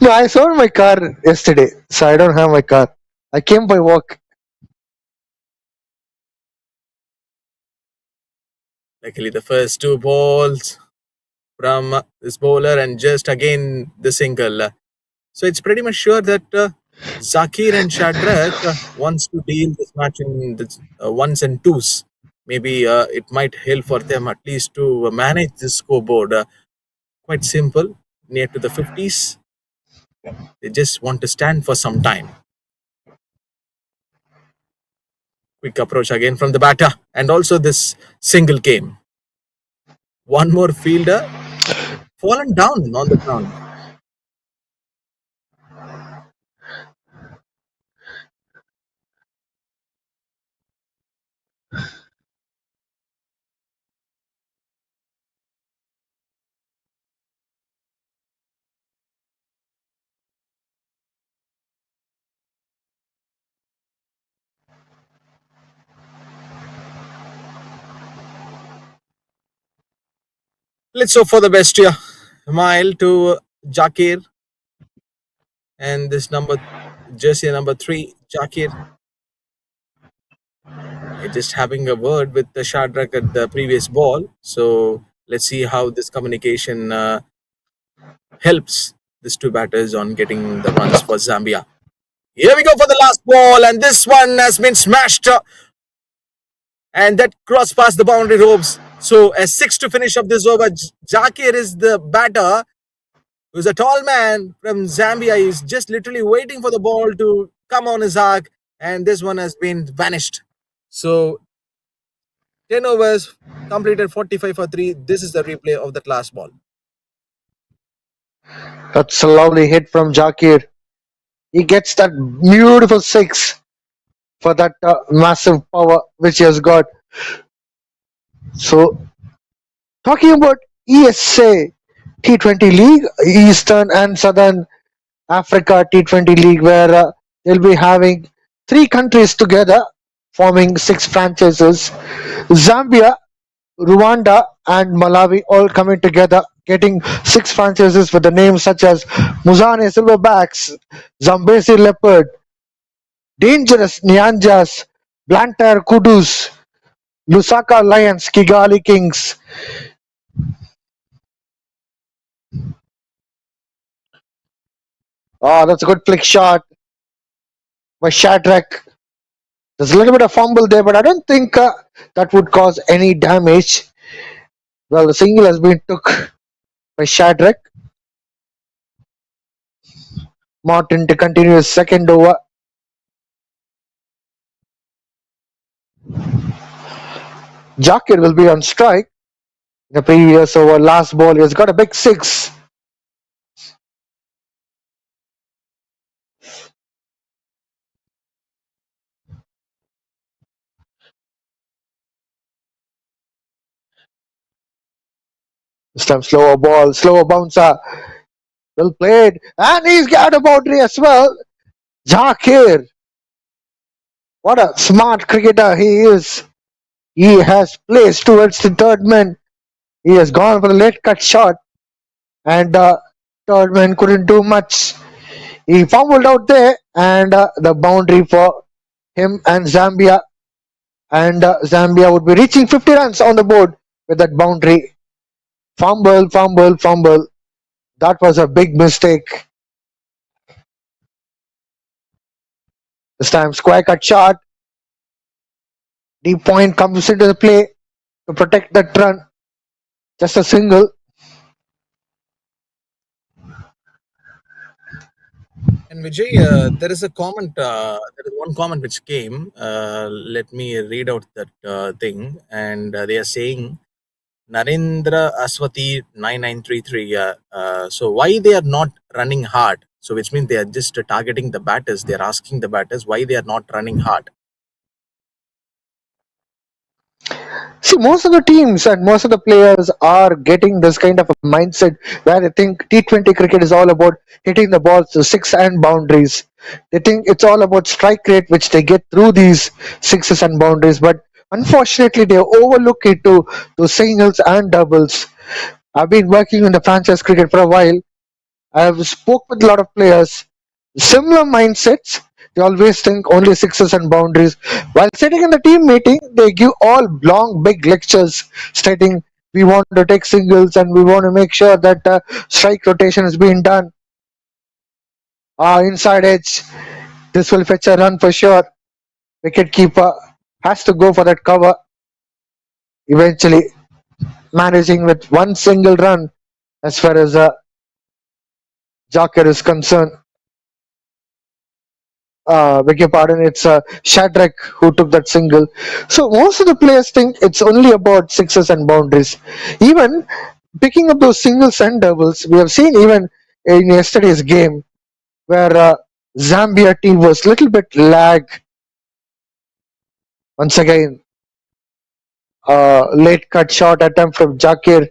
No, I sold my car yesterday, so I don't have my car. I came by walk. Luckily, the first two balls from this bowler and just again the single. So it's pretty much sure that Zakir and Shadrach wants to deal this match in the ones and twos. Maybe it might help for them at least to manage this scoreboard. Quite simple, near to the 50s. They just want to stand for some time. Quick approach again from the batter, and also this single came. One more fielder fallen down on the ground. Let's hope for the best here. Mile to Jakir and this number jersey number 3, Jakir. Just having a word with the Shadrach at the previous ball. So let's see how this communication helps these two batters on getting the runs for Zambia. Here we go for the last ball, and this one has been smashed, and that crossed past the boundary ropes. So a 6 to finish up this over. Jakir is the batter, who's a tall man from Zambia. He's just literally waiting for the ball to come on his arc, and this one has been vanished. So 10 overs completed 45 for 3. This is the replay of that last ball. That's a lovely hit from Jakir. He gets that beautiful six for that massive power which he has got. So, talking about ESA T20 League, Eastern and Southern Africa T20 League, where they'll be having three countries together forming six franchises. Zambia, Rwanda, and Malawi all coming together, getting six franchises with the names such as Muzane Silverbacks, Zambesi Leopard, Dangerous Nyanjas, Blantyre Kudus, Lusaka Lions, Kigali Kings. Oh, that's a good flick shot by Shadrach. There's a little bit of fumble there, but I don't think that would cause any damage. Well, the single has been took by Shadrack. Martin to continue his second over. Jakir will be on strike. The previous over, last ball, he has got a big six. This time slower ball, slower bouncer. Well played. And he's got a boundary as well. Jakir. What a smart cricketer he is. He has placed towards the third man. He has gone for the late cut shot. And third man couldn't do much. He fumbled out there. And the boundary for him and Zambia. And Zambia would be reaching 50 runs on the board with that boundary. Fumble, fumble, fumble. That was a big mistake. This time, square cut shot. Deep point comes into the play to protect that run. Just a single. And Vijay, there is a comment. There is one comment which came. Let me read out that thing, and they are saying Narendra Aswati 9933. So why they are not running hard? So which means they are just targeting the batters. They are asking the batters why they are not running hard. See, most of the teams and most of the players are getting this kind of a mindset where they think T20 cricket is all about hitting the balls to six and boundaries. They think it's all about strike rate, which they get through these sixes and boundaries. But unfortunately, they overlook it to singles and doubles. I've been working in the franchise cricket for a while. I have spoke with a lot of players, similar mindsets. They always think only sixes and boundaries. While sitting in the team meeting, they give all long, big lectures stating we want to take singles and we want to make sure that strike rotation is being done. Inside edge, this will fetch a run for sure. Wicket keeper has to go for that cover. Eventually, managing with one single run as far as Jakir is concerned. Beg your pardon, it's Shadrack who took that single. So most of the players think it's only about sixes and boundaries. Even picking up those singles and doubles, we have seen even in yesterday's game where Zambia team was little bit lag. Once again, late cut shot attempt from Jakir.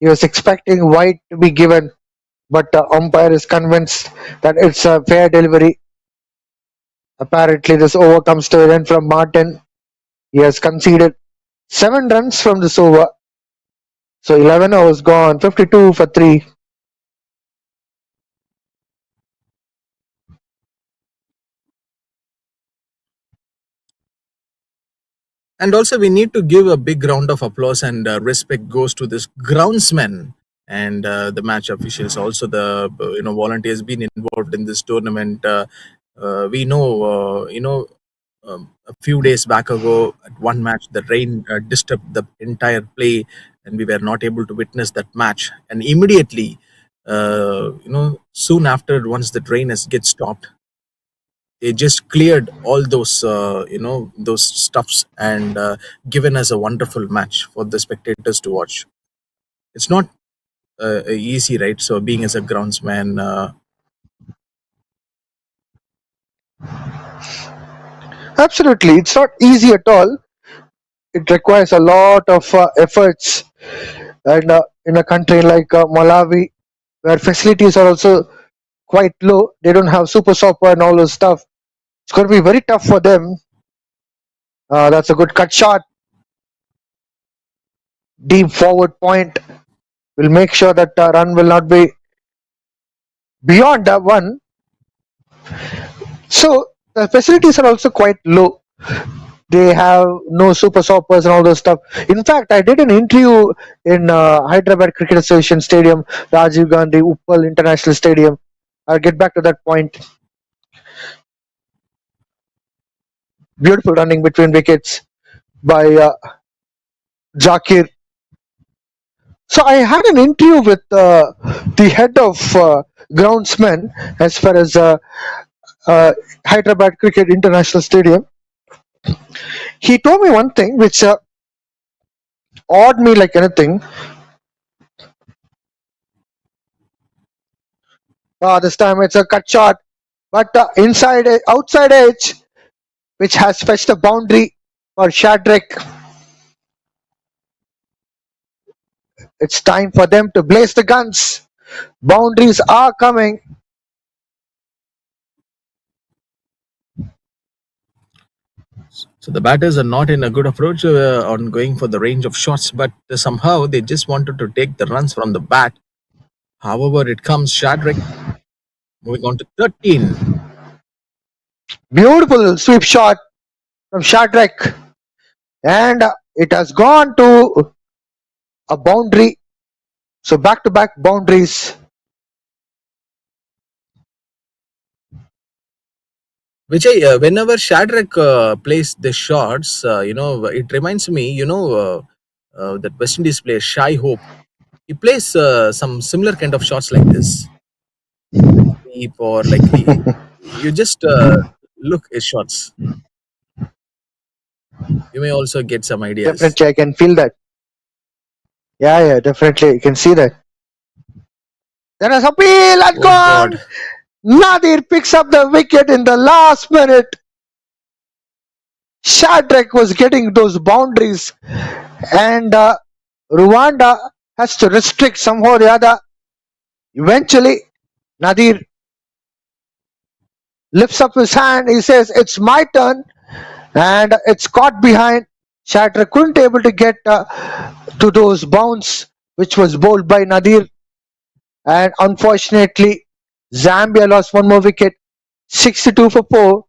He was expecting white to be given, but umpire is convinced that it's a fair delivery. Apparently, this over comes to an end from Martin. He has conceded 7 runs from this over. So 11 overs gone, 52 for 3. And also, we need to give a big round of applause and respect goes to this groundsman and the match officials. Also, the volunteers been involved in this tournament. We know, a few days back ago, at one match, the rain disturbed the entire play, and we were not able to witness that match. And immediately, soon after, once the rain has get stopped, they just cleared all those those stuffs and given us a wonderful match for the spectators to watch. It's not easy, right? So being as a groundsman, Absolutely, it's not easy at all. It requires a lot of efforts. And in a country like Malawi, where facilities are also quite low, they don't have super soccer and all those stuff. It's going to be very tough for them. That's a good cut shot. Deep forward point will make sure that run will not be beyond that one. So the facilities are also quite low. They have no super soppers and all those stuff. In fact, I did an interview in Hyderabad Cricket Association Stadium, Rajiv Gandhi Uppal International Stadium. I'll get back to that point. Beautiful running between wickets by Jakir. So I had an interview with the head of groundsmen as far as uh, Hyderabad Cricket International Stadium. He told me one thing which awed me like anything. This time it's a cut shot, but outside edge, which has fetched a boundary for Shadrack. It's time for them to blaze the guns. Boundaries are coming. So the batters are not in a good approach on going for the range of shots, but somehow they just wanted to take the runs from the bat. However, it comes Shadrack moving on to 13. Beautiful sweep shot from Shadrack, and it has gone to a boundary. So back to back boundaries. Vijay, whenever Shadrack plays the shots, it reminds me, that West Indies player Shai Hope. He plays some similar kind of shots like this, sweep or like you just look his shots. You may also get some ideas. Definitely, I can feel that. Yeah, definitely, you can see that. There is a appeal and Oh gone. God. Nadir picks up the wicket in the last minute. Shadrack was getting those boundaries, and Rwanda has to restrict somehow or the other. Eventually, Nadir lifts up his hand. He says, "It's my turn," and it's caught behind. Shadrack couldn't able to get to those bounce, which was bowled by Nadir, and unfortunately, Zambia lost one more wicket, 62 for 4.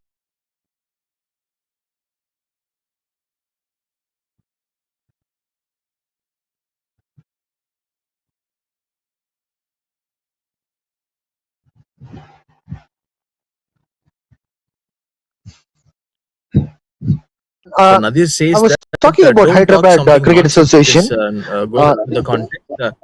So Uh, Nadir I says was that talking about don't talk Hyderabad something Cricket nonsense which is Association. going Uh, out of the context.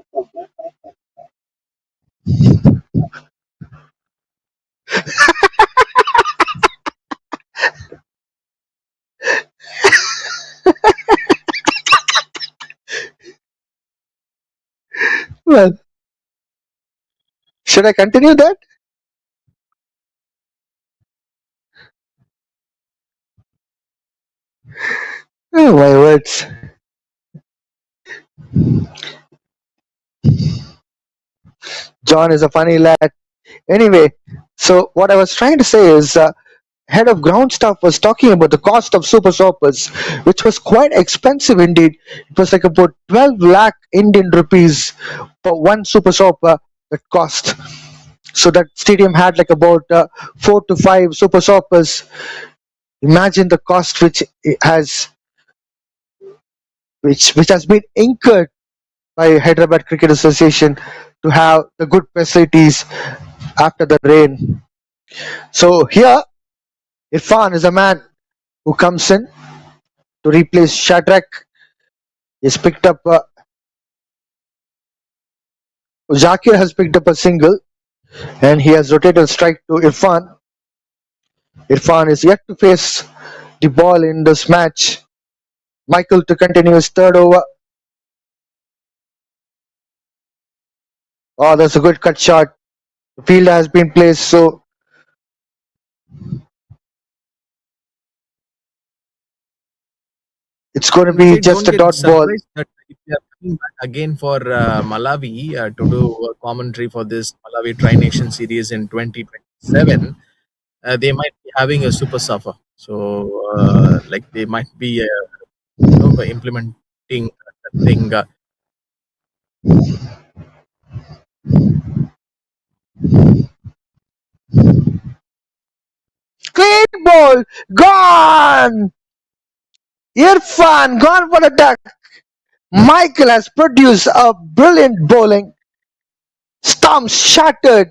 well, should I continue that? Oh my words. John is a funny lad. Anyway, so what I was trying to say is, head of ground staff was talking about the cost of super soppers, which was quite expensive indeed. It was like about 12 lakh Indian rupees for one super sopper that cost. So that stadium had like about 4 to 5 super soppers. Imagine the cost which it has, which has been incurred by Hyderabad Cricket Association to have the good facilities after the rain. So here, Irfan is a man who comes in to replace Shadrack. He's picked up. Zakir has picked up a single, and he has rotated strike to Irfan. Irfan is yet to face the ball in this match. Michael to continue his third over. Oh, that's a good cut shot. The fielder has been placed, so it's going to And be Vijay, just don't a get dot ball. surprised that if they are coming back again for Malawi to do a commentary for this Malawi Tri Nation Series in 2027, they might be having a super suffer. So, like they might be, implementing that thing. Clean ball, gone. Irfan gone for the duck. Michael has produced a brilliant bowling. Stumps shattered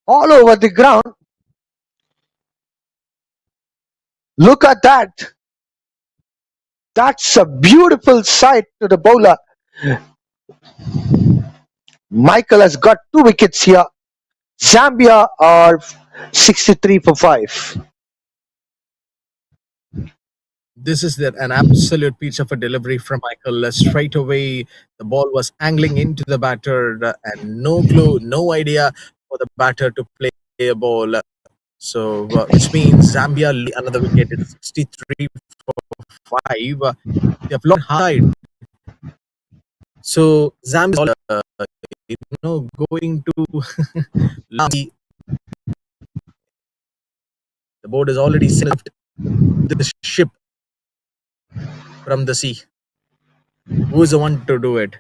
all over the ground. Look at that. That's a beautiful sight to the bowler. Michael has got 2 wickets here. Zambia are 63 for 5. This is an absolute piece of a delivery from Michael. Straight away, the ball was angling into the batter, and no clue, no idea for the batter to play a ball. So, which means Zambia lead another wicket. It's 63 for 5. They have lost high. So, Zambia is going to the board is already left the ship from the sea. Who is the one to do it?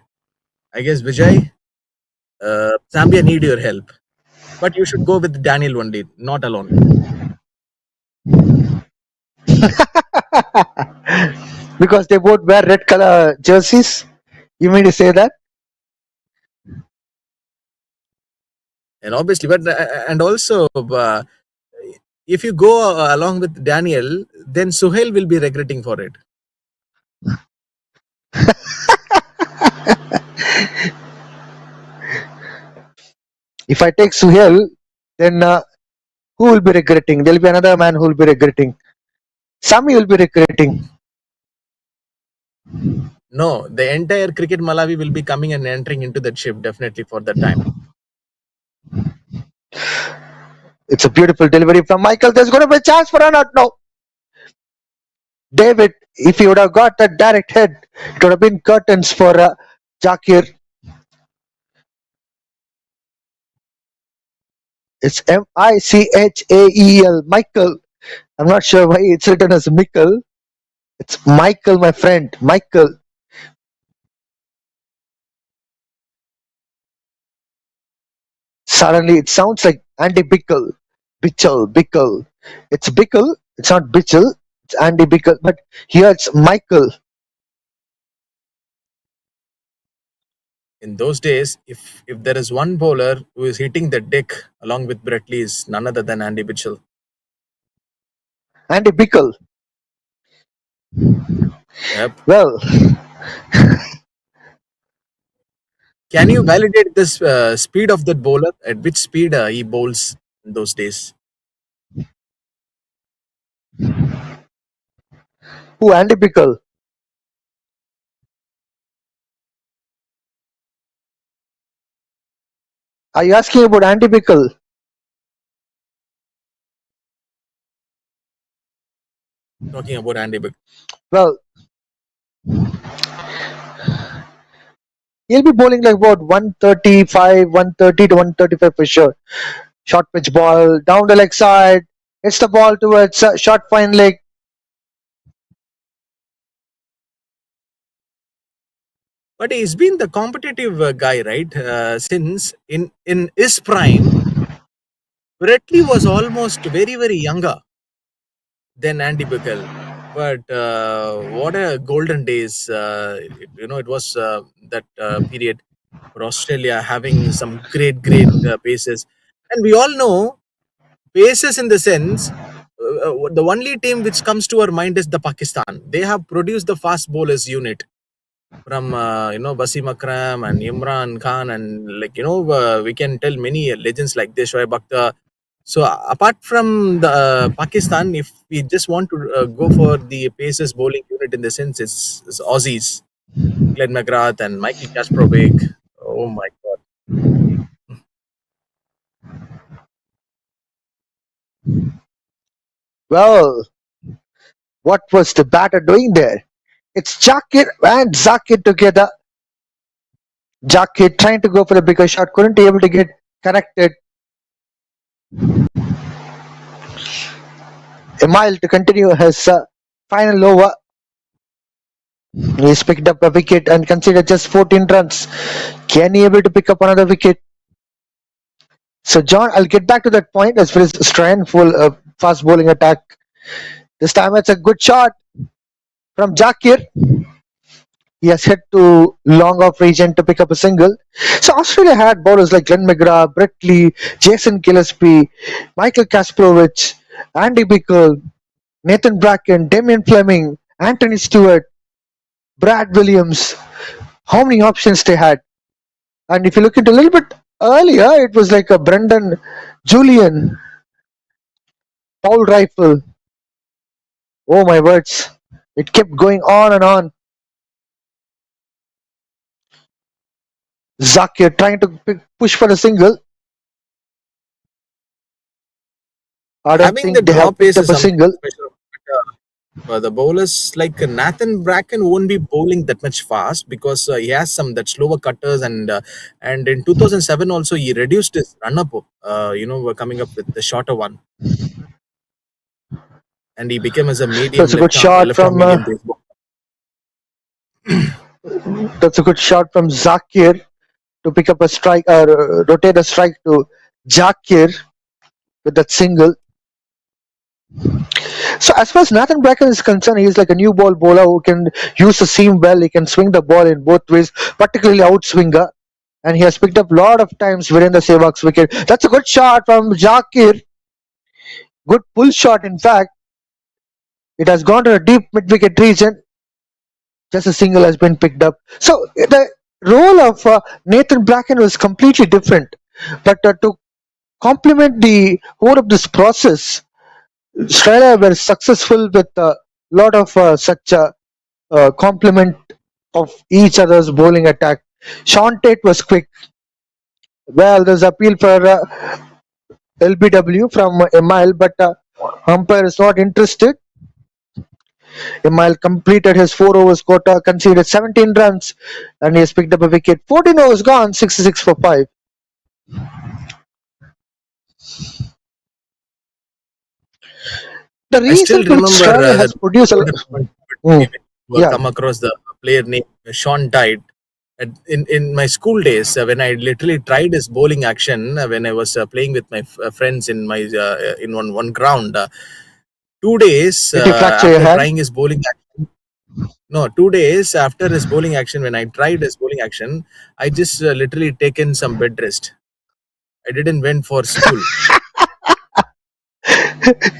I guess Vijay. Zambia need your help, but you should go with Daniel only, not alone. Because they both wear red color jerseys. You mean to say that? And obviously, but and also, if you go along with Daniel, then Suhail will be regretting for it. If I take Suhail, then who will be regretting? There will be another man who will be regretting. Sami will be regretting. No, the entire cricket Malawi will be coming and entering into that ship definitely for that time. It's a beautiful delivery from Michael. There's going to be a chance for run out now. David, if he would have got that direct hit, it would have been curtains for Jakir. It's Michael. Michael. I'm not sure why it's written as Michael. It's Michael, my friend. Michael. Suddenly it sounds like Andy Bickle. Bickle. It's Bickle. It's not Bichel. It's Andy Bickle. But here it's Michael. In those days, if there is one bowler who is hitting the deck along with Brett Lee, is none other than Andy Mitchell. Andy Bickle. Yep. Well, Can you validate this speed of that bowler? At which speed he bowls in those days? who Andy Bickle? Are you asking about Andy Bickle? Talking about Andy Bickle. Well, he'll be bowling like about 135, 130 to 135 for sure. Short pitch ball down the leg side. It's the ball towards short fine leg. But he's been the competitive guy, right? Since in his prime, Brett Lee was almost very very younger than Andy Bickle. But what a golden days! It was that period for Australia having some great paces, and we all know paces in the sense. The only team which comes to our mind is the Pakistan. They have produced the fast bowlers unit from Basim Akram and Imran Khan, and we can tell many legends like this, Shoaib Akhtar. So apart from the Pakistan, if we just want to go for the paces bowling unit in the sense, it's Aussies, Glenn McGrath and Michael Kasprovic. Oh my God! Well, what was the batter doing there? It's Jakir and Zakir together. Jakir trying to go for a bigger shot, couldn't be able to get connected. A mile to continue his final over. He's picked up a wicket and considered just 14 runs. Can he able to pick up another wicket? So John, I'll get back to that point as far as Strahan full fast bowling attack. This time it's a good shot from Jakir. He has hit to long off region to pick up a single. So Australia had bowlers like Glenn McGrath, Brett Lee, Jason Gillespie, Michael Kasparovich, Andy Bickle, Nathan Bracken, Damien Fleming, Anthony Stewart, Brad Williams. How many options they had? And if you look into a little bit earlier, it was like a Brendan Julian, Paul Rifle. Oh my words. It kept going on and on. Zakir trying to push for a single. I don't Having the think they draw have picked pace up is a something single. special. The bowlers like Nathan Bracken won't be bowling that much fast because he has some that slower cutters, and in 2007 also he reduced his run up. Coming up with the shorter one, and he became as a medium That's a good shot left arm from medium pace bowler. that's a good shot from Zakir to pick up a strike or rotate a strike to Zakir with that single. So as far as Nathan Bracken is concerned, he's like a new ball bowler who can use the seam well. He can swing the ball in both ways, particularly outswinger. And he has picked up a lot of times within the Sehwag's wicket. That's a good shot from Zakir. Good pull shot, in fact. It has gone to a deep mid wicket region. Just a single has been picked up. So the role of Nathan Bracken was completely different. But to complement the whole of this process, Australia were successful with a lot of such complement of each other's bowling attack. Sean Tate was quick. Well, there's appeal for LBW from Emile, but umpire is not interested. Emile completed his 4 overs quota, conceded 17 runs, and he has picked up a wicket. 14 overs gone, 66 for 5. The I still reason which remember Australia that has produced a important point Hmm, yeah, come across the player name Sean died. In my school days, when I literally tried his bowling action, when I was playing with my friends in my in one ground, 2 days did you fracture your after hand? trying his bowling action, no, 2 days after his bowling action, when I tried his bowling action, I just literally taken some bed rest. I didn't went for school.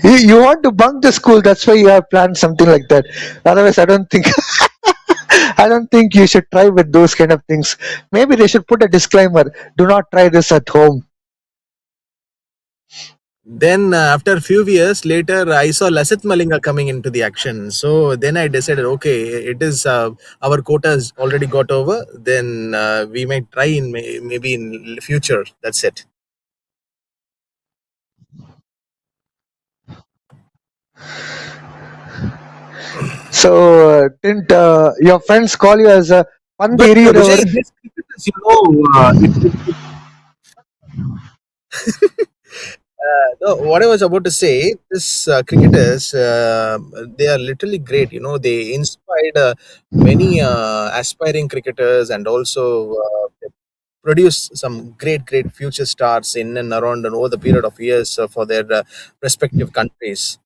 You want to bunk the school, that's why you have planned something like that. Otherwise, I don't think I don't think you should try with those kind of things. Maybe they should put a disclaimer: do not try this at home. Then after a few years later, I saw Lasith Malinga coming into the action. So then I decided, okay, it is our quota has already got over. Then we might try in maybe in future. That's it. So, didn't your friends call you as a But Pandiri? Vijay, this cricketers, no, what I was about to say, this cricketers, they are literally great. They inspired many aspiring cricketers and also produce some great future stars in and around and over the period of years for their respective countries.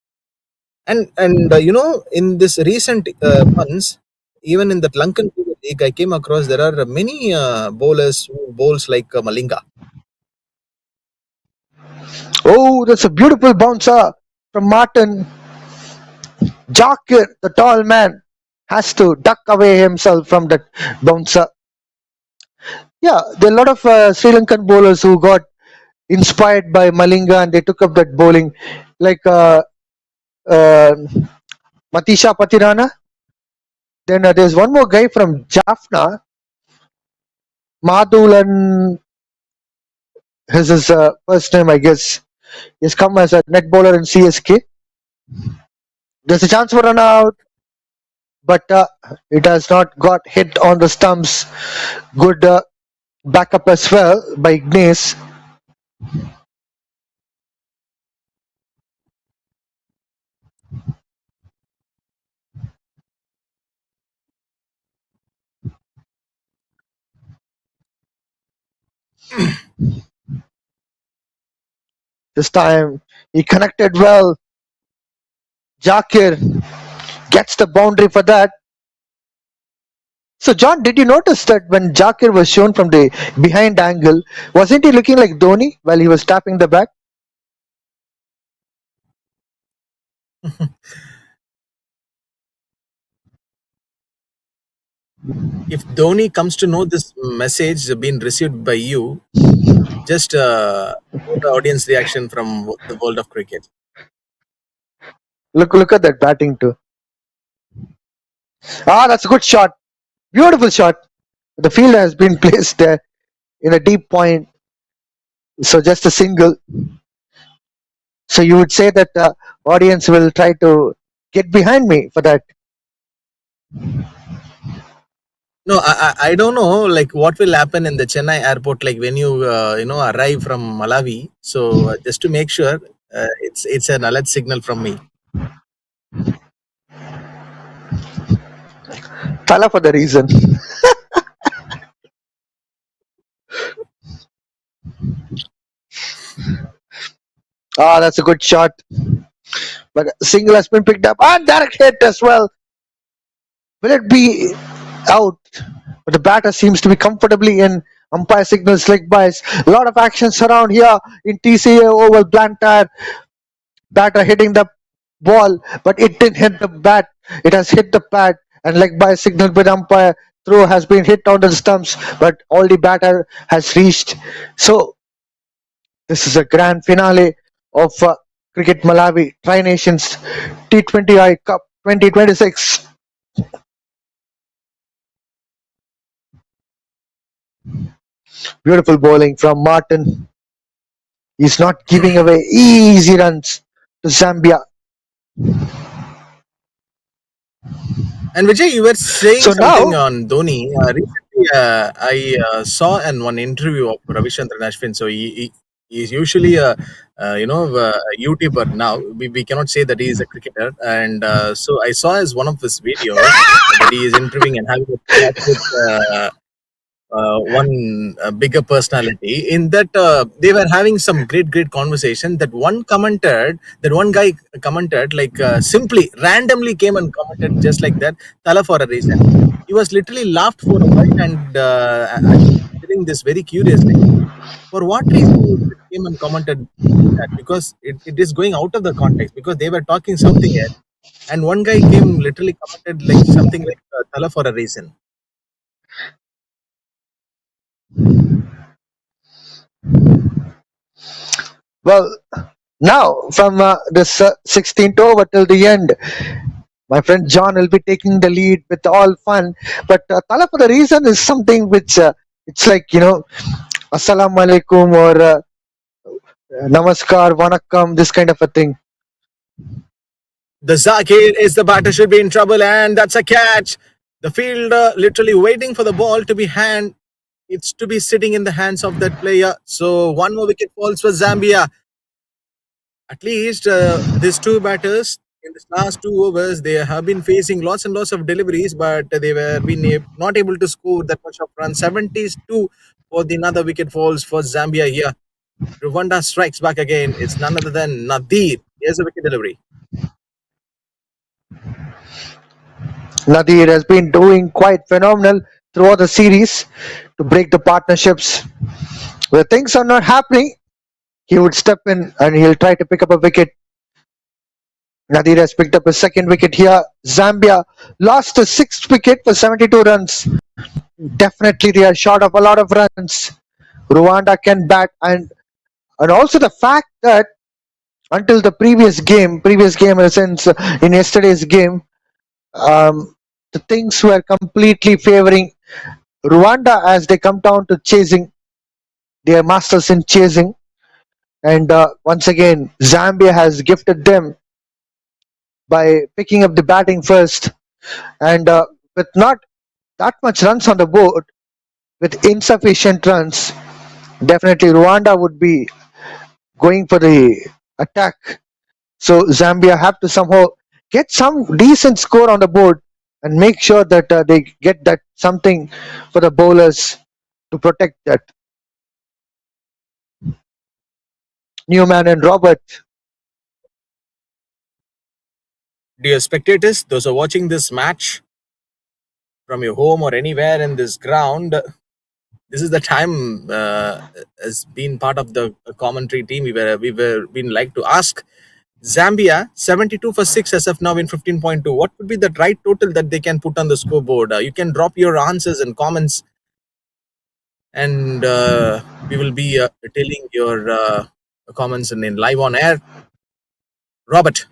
And in this recent months, even in the Lankan Premier League, I came across there are many bowlers who bowls like Malinga. Oh, that's a beautiful bouncer from Martin. Jakir, the tall man, has to duck away himself from that bouncer. Yeah, there are a lot of Sri Lankan bowlers who got inspired by Malinga and they took up that bowling, like uh, Matisha Patirana. Then there's one more guy from Jaffna, Madulan. His first name, I guess. He's come as a net bowler in CSK. There's a chance for run out, but it has not got hit on the stumps. Good backup as well by Ignace. This time he connected well. Jakir gets the boundary for that. So, John, did you notice that when Jakir was shown from the behind angle, wasn't he looking like Dhoni while he was tapping the bat? If Dhoni comes to know this message being received by you, just know the audience reaction from the world of cricket. Look at that batting too. Ah, that's a good shot. Beautiful shot. The fielder has been placed there in a deep point, so just a single. So you would say that the audience will try to get behind me for that. No, I don't know like what will happen in the Chennai airport like when you arrive from Malawi. So just to make sure, it's an alert signal from me. Tala for the reason. Ah, that's a good shot. But a single has been picked up. Ah, direct hit as well. Will it be out? But the batter seems to be comfortably in. Umpire signals leg bias. A lot of actions around here in TCA Oval. Blantyre batter hitting the ball, but it didn't hit the bat. It has hit the pad, and leg by signal with umpire. Throw has been hit on the stumps, but all the batter has reached. So this is a grand finale of Cricket Malawi Tri Nations T20I Cup 2026. Beautiful bowling from Martin. He's not giving away easy runs to Zambia. And Vijay, you were saying So something now, on Dhoni. Recently, I saw in one interview of Ravichandran Ashwin. So he's usually a YouTuber now. We cannot say that he is a cricketer. And so I saw as one of his video that he is interviewing and having a chat with one bigger personality. In that, they were having some great conversation. That one guy commented like simply randomly came and commented just like that, Tala for a reason. He was literally laughed for a while, and I was feeling this very curiously. For what reason he came and commented like that? Because it is going out of the context. Because they were talking something else, and one guy came literally commented like something like Tala for a reason. well, now from this 16th over till the end, my friend John will be taking the lead with all fun. But Tala for the reason is something which it's like, Assalamu alaikum or Namaskar, Vanakkam, this kind of a thing. The Zakir is the batter should be in trouble, and that's a catch. The fielder literally waiting for the ball to be hand. It's to be sitting in the hands of that player. So one more wicket falls for Zambia. At least these two batters in this last 2 overs, they have been facing lots and lots of deliveries, but they were not able to score that much of runs. 72 for the another wicket falls for Zambia here. Rwanda strikes back again. It's none other than Nadir. Here's a wicket delivery. Nadir has been doing quite phenomenal throughout the series to break the partnerships. Where things are not happening, he would step in and he'll try to pick up a wicket. Nadir has picked up a second wicket here. Zambia lost a sixth wicket for 72 runs. Definitely they are short of a lot of runs. Rwanda can bat, and also the fact that until the previous game in a sense, in yesterday's game, the things were completely favoring Rwanda as they come down to chasing. They are masters in chasing, and once again Zambia has gifted them by picking up the batting first, and with not that much runs on the board, with insufficient runs, definitely Rwanda would be going for the attack. So Zambia have to somehow get some decent score on the board and make sure that they get that something for the bowlers to protect that. Newman and Robert. Dear spectators, those who are watching this match from your home or anywhere in this ground, this is the time as being part of the commentary team. We were been like to ask Zambia 72 for 6 as of now in 15.2. What would be the right total that they can put on the scoreboard? You can drop your answers and comments, and we will be telling your comments in live on air. Robert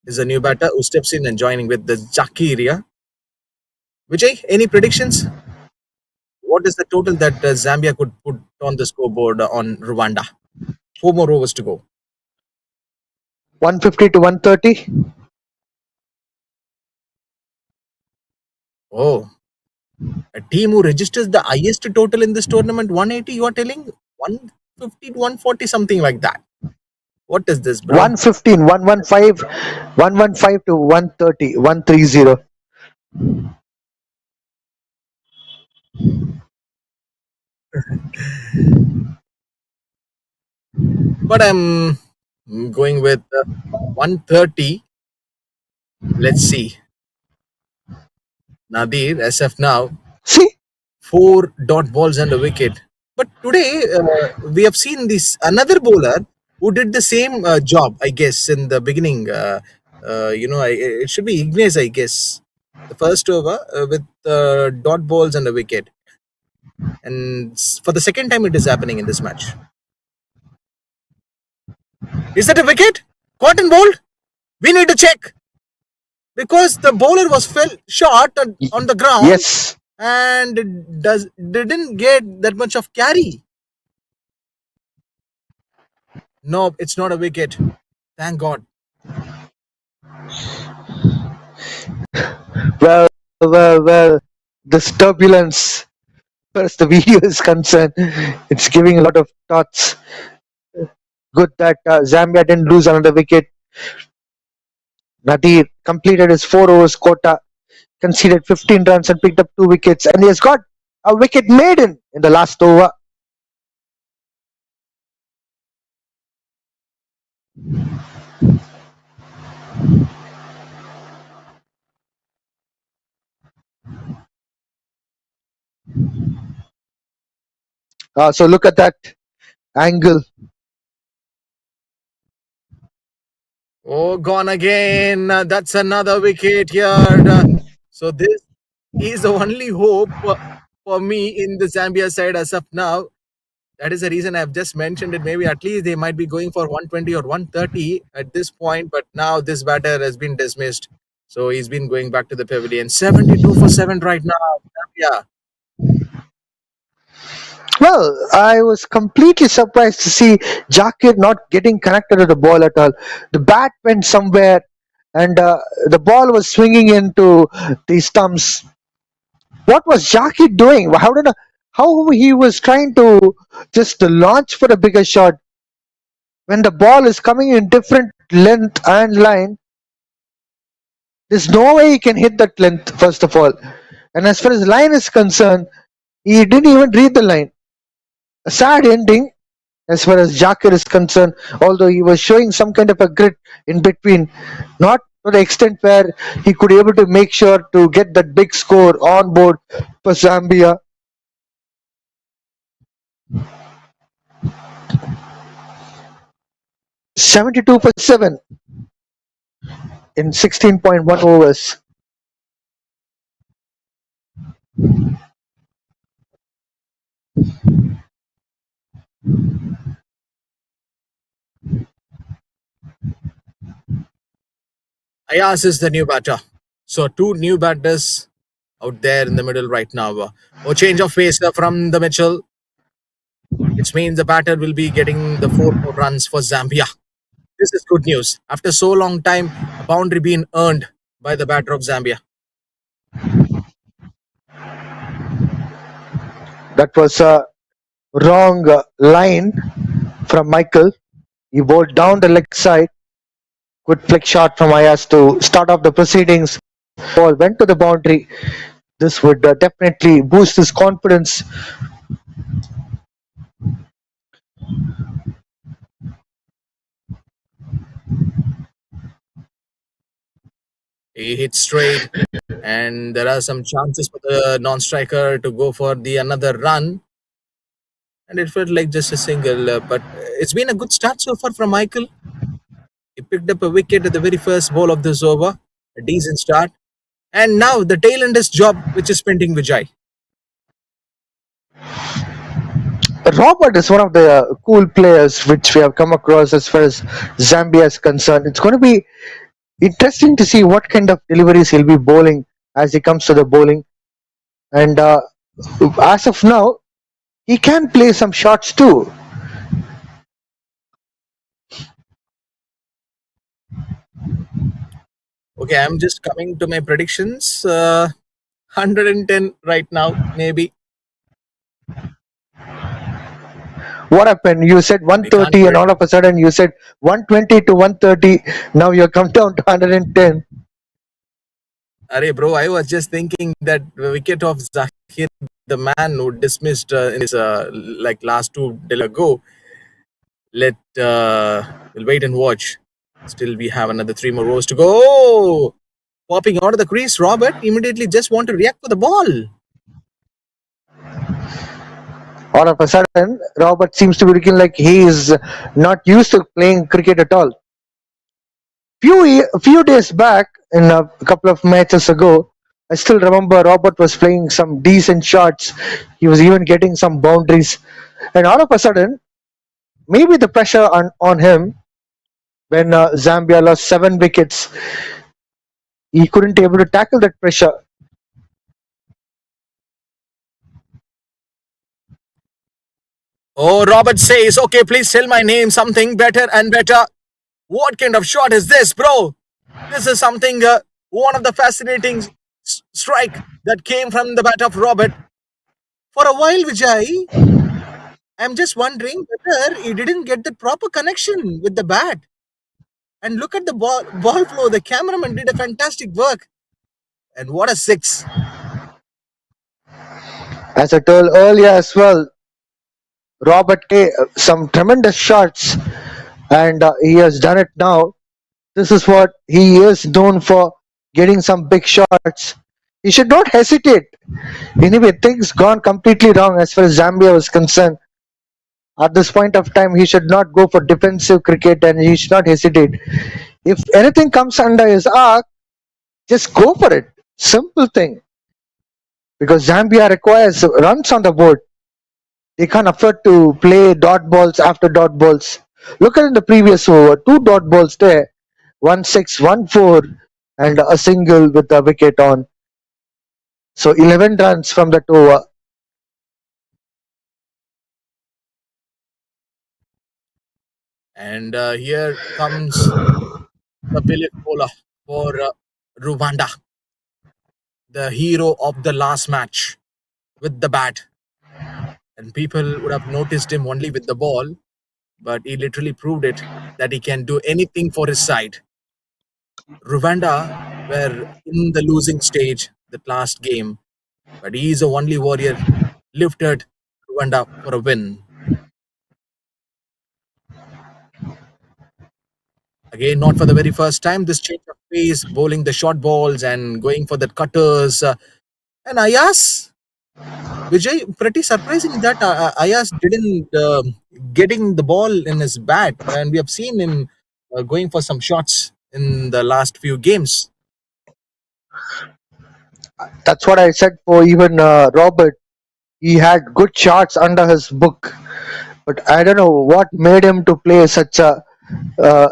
is a new batter who steps in and joining with the Jakiria. Vijay, any predictions? What is the total that Zambia could put on the scoreboard on Rwanda? 4 more overs to go. 150 to 130. Oh, a team who registers the highest total in this tournament, 180, you are telling? 150 to 140, something like that. What is this, bro? 115, 115, 115 to 130, 130. But I'm going with 130. Let's see. Nadir, SF now, See, 4 dot balls and a wicket. But today we have seen this another bowler who did the same job, I guess, in the beginning. It should be Ignace, I guess. The first over with dot balls and a wicket. And for the second time, it is happening in this match. Is that a wicket? Caught and bowled? We need to check because the bowler was fell short on the ground yes. and didn't get that much of carry. No, it's not a wicket. Thank God. Well, this turbulence, as far as the video is concerned, it's giving a lot of thoughts. Good that Zambia didn't lose another wicket. Nadir completed his 4 overs quota, conceded 15 runs and picked up 2 wickets, and he has got a wicket maiden in the last over. So look at that angle. Oh, gone again. That's another wicket here. So this is the only hope for me in the Zambia side as of now. That is the reason I've just mentioned it. Maybe at least they might be going for 120 or 130 at this point, but now this batter has been dismissed. So he's been going back to the pavilion. 72 for 7 right now. Zambia. Well, I was completely surprised to see Jakir not getting connected to the ball at all. The bat went somewhere, and the ball was swinging into the stumps. What was Jakir doing? How he was trying to just launch for a bigger shot when the ball is coming in different length and line? There's no way he can hit that length, first of all. And as far as line is concerned, he didn't even read the line. A sad ending as far as Jakir is concerned, although he was showing some kind of a grit in between, not to the extent where he could be able to make sure to get that big score on board for Zambia. $72 for 7 in 16.1 overs. Ayaz is the new batter. So two new batters out there in the middle right now. Oh, change of pace from the Mitchell. It means the batter will be getting the 4 more runs for Zambia. This is good news. After so long time, a boundary being earned by the batter of Zambia. That was a wrong line from Michael. He bowled down the leg side. Good flick shot from Ayaz to start off the proceedings. Ball went to the boundary. This would definitely boost his confidence. He hit straight, and there are some chances for the non-striker to go for the another run. And it felt like just a single, but it's been a good start so far from Michael. picked up a wicket at the very first ball of this over. A decent start. And now the tail end is job, which is pending Vijay. Robert is one of the cool players which we have come across as far as Zambia is concerned. It's going to be interesting to see what kind of deliveries he'll be bowling as he comes to the bowling. And as of now, he can play some shots too. Okay, I'm just coming to my predictions. 110 right now, maybe. What happened? You said We can't 130 and predict. all of a sudden you said 120 to 130. Now you come down to 110. Arey, bro, I was just thinking that the wicket of Zahir, the man who dismissed in his like last two days ago. We'll wait and watch. Still, we have another 3 more overs to go. Oh, popping out of the crease, Robert immediately just want to react to the ball. All of a sudden, Robert seems to be looking like he is not used to playing cricket at all. Few days back, in a couple of matches ago, I still remember Robert was playing some decent shots. He was even getting some boundaries, and all of a sudden, maybe the pressure on him when Zambia lost 7 wickets, he couldn't able to tackle that pressure. Oh, Robert says, okay, please tell my name something better and better. What kind of shot is this, bro? This is something, one of the fascinating strike that came from the bat of Robert. For a while, Vijay, I'm just wondering whether he didn't get the proper connection with the bat. And look at the ball flow. The cameraman did a fantastic work. And what a six. As I told earlier as well, Robert some tremendous shots, and he has done it now. This is what he is known for, getting some big shots. He should not hesitate. Anyway, things gone completely wrong as far as Zambia was concerned. At this point of time, he should not go for defensive cricket and he should not hesitate. If anything comes under his arc, just go for it. Simple thing. Because Zambia requires runs on the board. They can't afford to play dot balls after dot balls. Look at in the previous over, 2 dot balls there, 1-6, 1-4, and a single with the wicket on. So 11 runs from that over. And here comes the Billy Bowler for Rwanda, the hero of the last match with the bat. And people would have noticed him only with the ball, but he literally proved it that he can do anything for his side. Rwanda were in the losing stage that last game, but he is the only warrior lifted Rwanda for a win. Again, not for the very first time, this change of pace, bowling the short balls and going for the cutters. And Ayas, Vijay, pretty surprising that Ayas didn't getting the ball in his bat, and we have seen him going for some shots in the last few games. That's what I said for even Robert. He had good shots under his book, but I don't know what made him to play such a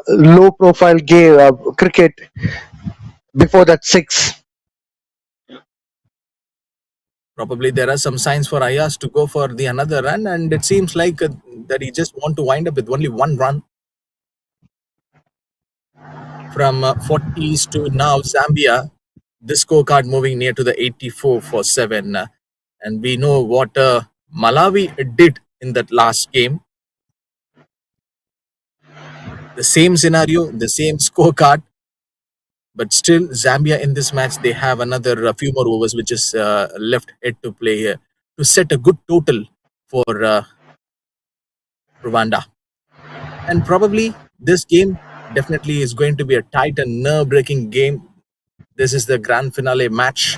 low profile game cricket before that 6. Probably there are some signs for Ayas to go for the another run, and it seems like that he just want to wind up with only 1 run. From 40s to now Zambia, the scorecard moving near to the 84 for 7. And we know what Malawi did in that last game. The same scenario, the same scorecard, but still Zambia in this match, they have another few more overs which is left yet to play here to set a good total for Rwanda. And probably this game definitely is going to be a tight and nerve-breaking game. This is the grand finale match,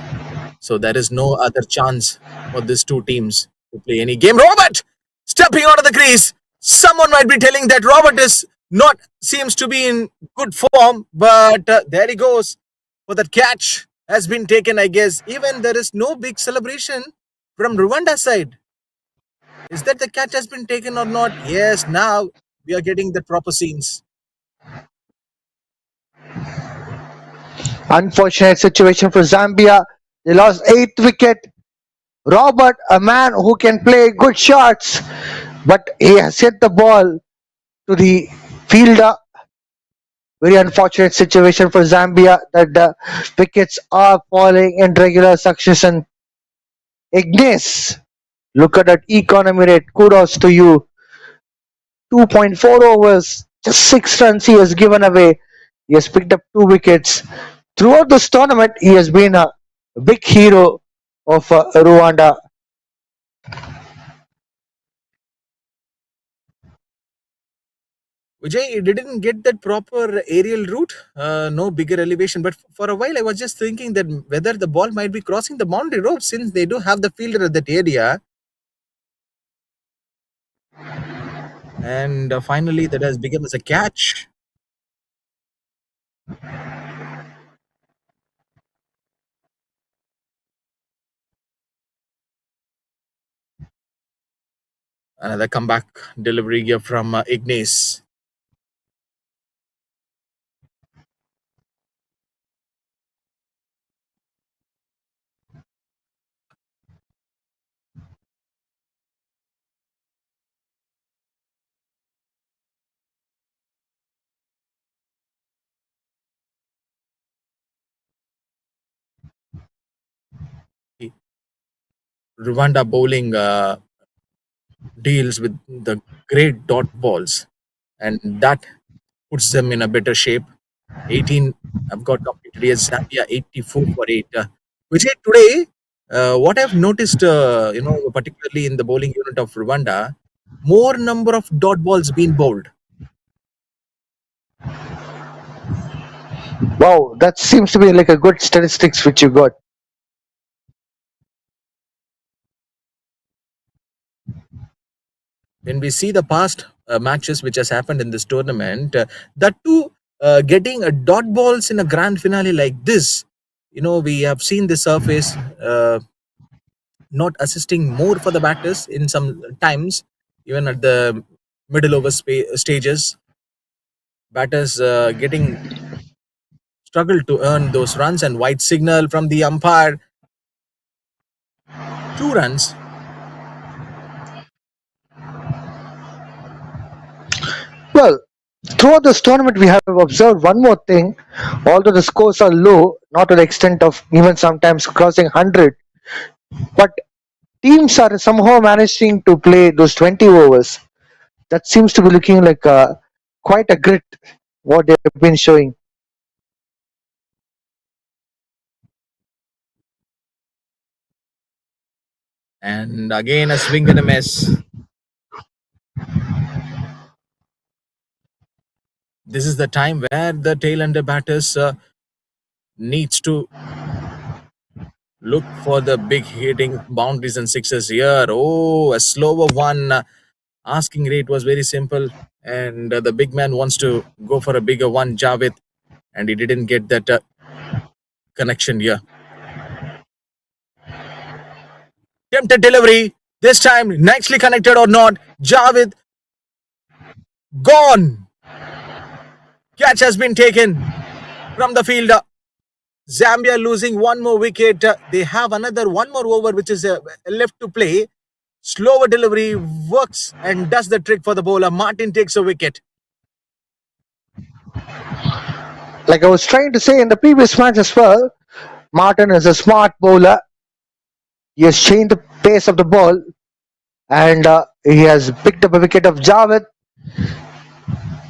so there is no other chance for these two teams to play any game. Robert stepping out of the crease. Someone might be telling that Robert is Not seems to be in good form, but there he goes for that catch has been taken. I guess even there is no big celebration from Rwanda side. Is that the catch has been taken or not? Yes, now we are getting the proper scenes. Unfortunate situation for Zambia. They lost eighth wicket. Robert, a man who can play good shots, but he has hit the ball to the fielder. Very unfortunate situation for Zambia that the wickets are falling in regular succession. Ignace, look at that economy rate. Kudos to you. 2.4 overs, just 6 runs he has given away. He has picked up 2 wickets. Throughout this tournament, he has been a big hero of Rwanda. Vijay didn't get that proper aerial route, no bigger elevation. But for a while, I was just thinking that whether the ball might be crossing the boundary rope since they do have the fielder at that area. And finally, that has become as a catch. Another comeback delivery here from Ignace. Rwanda bowling deals with the great dot balls, and that puts them in a better shape. 18 I've got completed here. Zambia 84 for 8. Vijay, today, what I've noticed, particularly in the bowling unit of Rwanda, more number of dot balls being bowled. Wow, that seems to be like a good statistics which you got. When we see the past matches which has happened in this tournament, that too, getting a dot balls in a grand finale like this, we have seen the surface not assisting more for the batters in some times, even at the middle over stages. Batters getting struggle to earn those runs, and white signal from the umpire. 2 runs. Well, throughout this tournament, we have observed one more thing. Although the scores are low, not to the extent of even sometimes crossing 100, but teams are somehow managing to play those 20 overs. That seems to be looking like quite a grit what they've been showing. And again, a swing and a miss. This is the time where the tail ender batters needs to look for the big hitting boundaries and sixes here. Oh, a slower one. Asking rate was very simple, and the big man wants to go for a bigger one, Javed, and he didn't get that connection here. Tempted delivery. This time, nicely connected or not. Javed gone. Catch has been taken from the fielder. Zambia losing one more wicket. They have another one more over which is left to play. Slower delivery works and does the trick for the bowler. Martin takes a wicket. Like I was trying to say in the previous match as well, Martin is a smart bowler. He has changed the pace of the ball and he has picked up a wicket of Javed.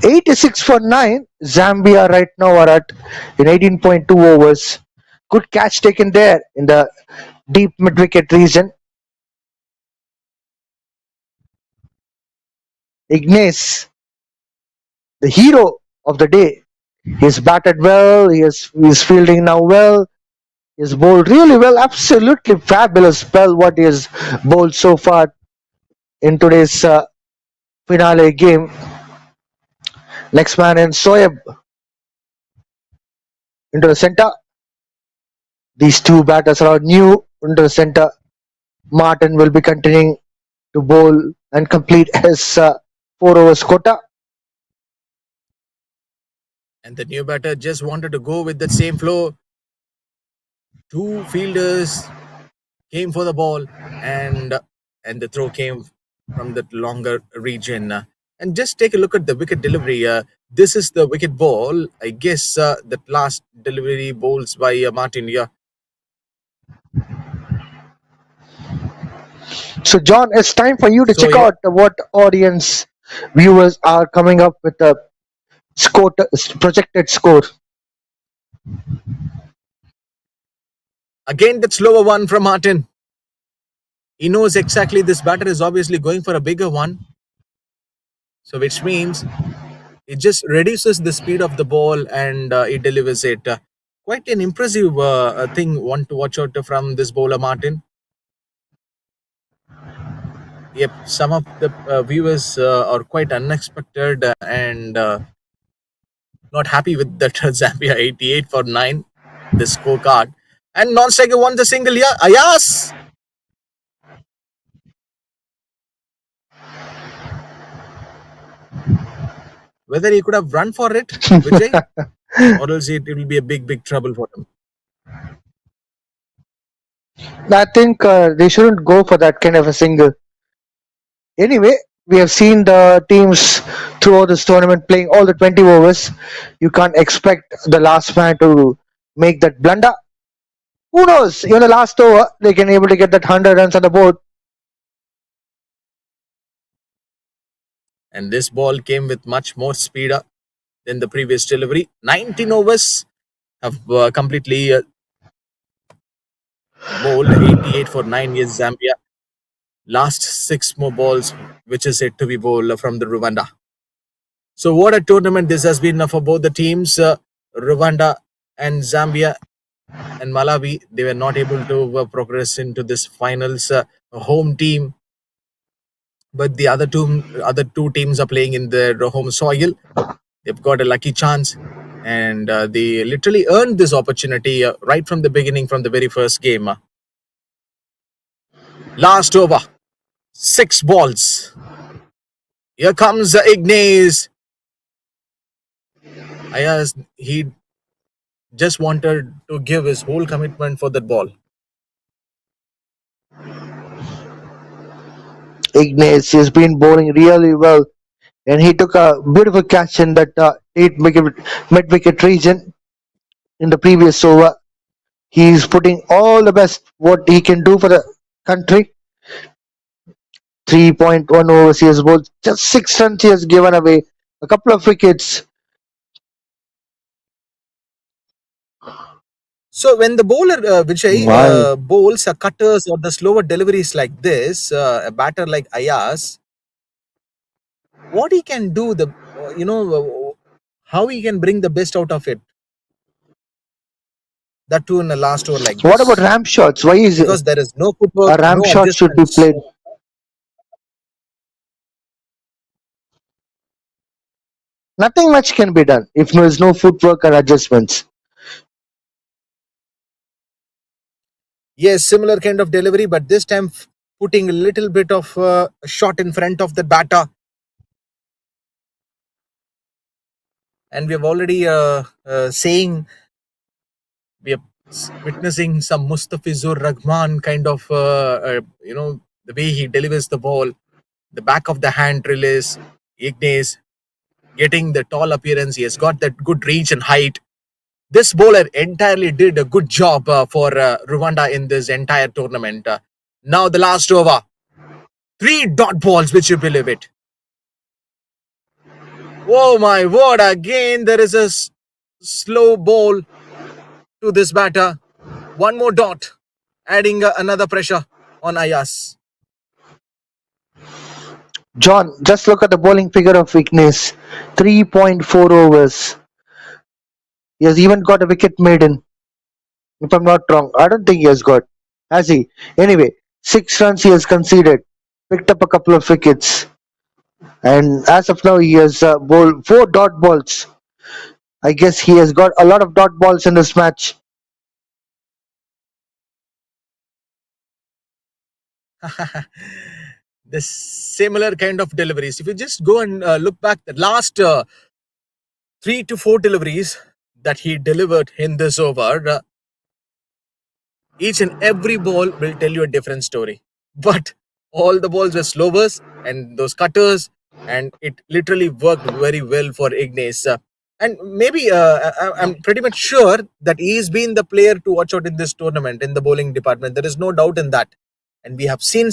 86 for 9. Zambia right now are at in 18.2 overs. Good catch taken there in the deep mid wicket region. Ignace, the hero of the day. He's batted well, he's fielding now well, he's bowled really well, absolutely fabulous spell what he has bowled so far in today's finale game. Next man in Soeb into the center. These two batters are new into the center. Martin will be continuing to bowl and complete his 4 overs quota. And the new batter just wanted to go with that same flow. Two fielders came for the ball, and and the throw came from that longer region. And just take a look at the wicket delivery. This is the wicket ball. I guess that last delivery bowls by Martin. Yeah. So, John, it's time for you to So check yeah, out what audience viewers are coming up with the score, projected score. again that slower one from Martin. He knows exactly this batter is obviously going for a bigger one. So which means it just reduces the speed of the ball and it delivers it. Quite an impressive thing one to watch out from this bowler Martin. Yep, some of the viewers are quite unexpected and not happy with that Zambia 88 for 9, the scorecard. And non-striker won the single. Yeah, Ayas. Whether he could have run for it, Vijay, or else it will be a big trouble for him. I think they shouldn't go for that kind of a single. Anyway, we have seen the teams throughout this tournament playing all the 20 overs. You can't expect the last man to make that blunder. Who knows? Even the last over, they can able to get that 100 runs on the board. And this ball came with much more speed than the previous delivery. 19 overs have completely bowled 88 for 9 years Zambia. Last 6 more balls, which is yet to be bowled from the Rwanda. So what a tournament this has been for both the teams. Rwanda and Zambia and Malawi, they were not able to progress into this finals. Home team, but the other two teams are playing in their home soil. They've got a lucky chance, and they literally earned this opportunity right from the beginning, from the very first game. Last over, 6 balls. Here comes Ignace. He just wanted to give his whole commitment for that ball. Ignace has been bowling really well, and he took a beautiful catch in that 8 wicket mid wicket region in the previous over. He's putting all the best what he can do for the country. 3.1 overs he has bowled, just 6 runs he has given away, a couple of wickets. So when the bowler Vijay My bowls cutters or the slower deliveries like this, a batter like Ayas, what he can do, how he can bring the best out of it, that too in the last over like what about this, ramp shots? Why is because there is no a footwork, ramp no shot should be adjustments. played? Nothing much can be done if there is no footwork or adjustments. Yes, similar kind of delivery, but this time putting a little bit of shot in front of the batter. And we have already saying we are witnessing some Mustafizur Rahman kind of, the way he delivers the ball, the back of the hand release, Ignace getting the tall appearance. He has got that good reach and height. This bowler entirely did a good job for Rwanda in this entire tournament. Now the last over, 3 dot balls, which you believe it. Oh my word, again there is a slow ball to this batter. One more dot, adding another pressure on Ayas. John, just look at the bowling figure of Ignace. 3.4 overs. He has even got a wicket maiden. If I'm not wrong, I don't think he has got. Has he? Anyway, 6 runs he has conceded. Picked up a couple of wickets. And as of now, he has bowled 4 dot balls. I guess he has got a lot of dot balls in this match. The similar kind of deliveries. If you just go and look back the last 3 to 4 deliveries that he delivered in this over, each and every ball will tell you a different story. But all the balls were slowers and those cutters, and it literally worked very well for Ignace. And maybe I'm pretty much sure that he's been the player to watch out in this tournament in the bowling department. There is no doubt in that. And we have seen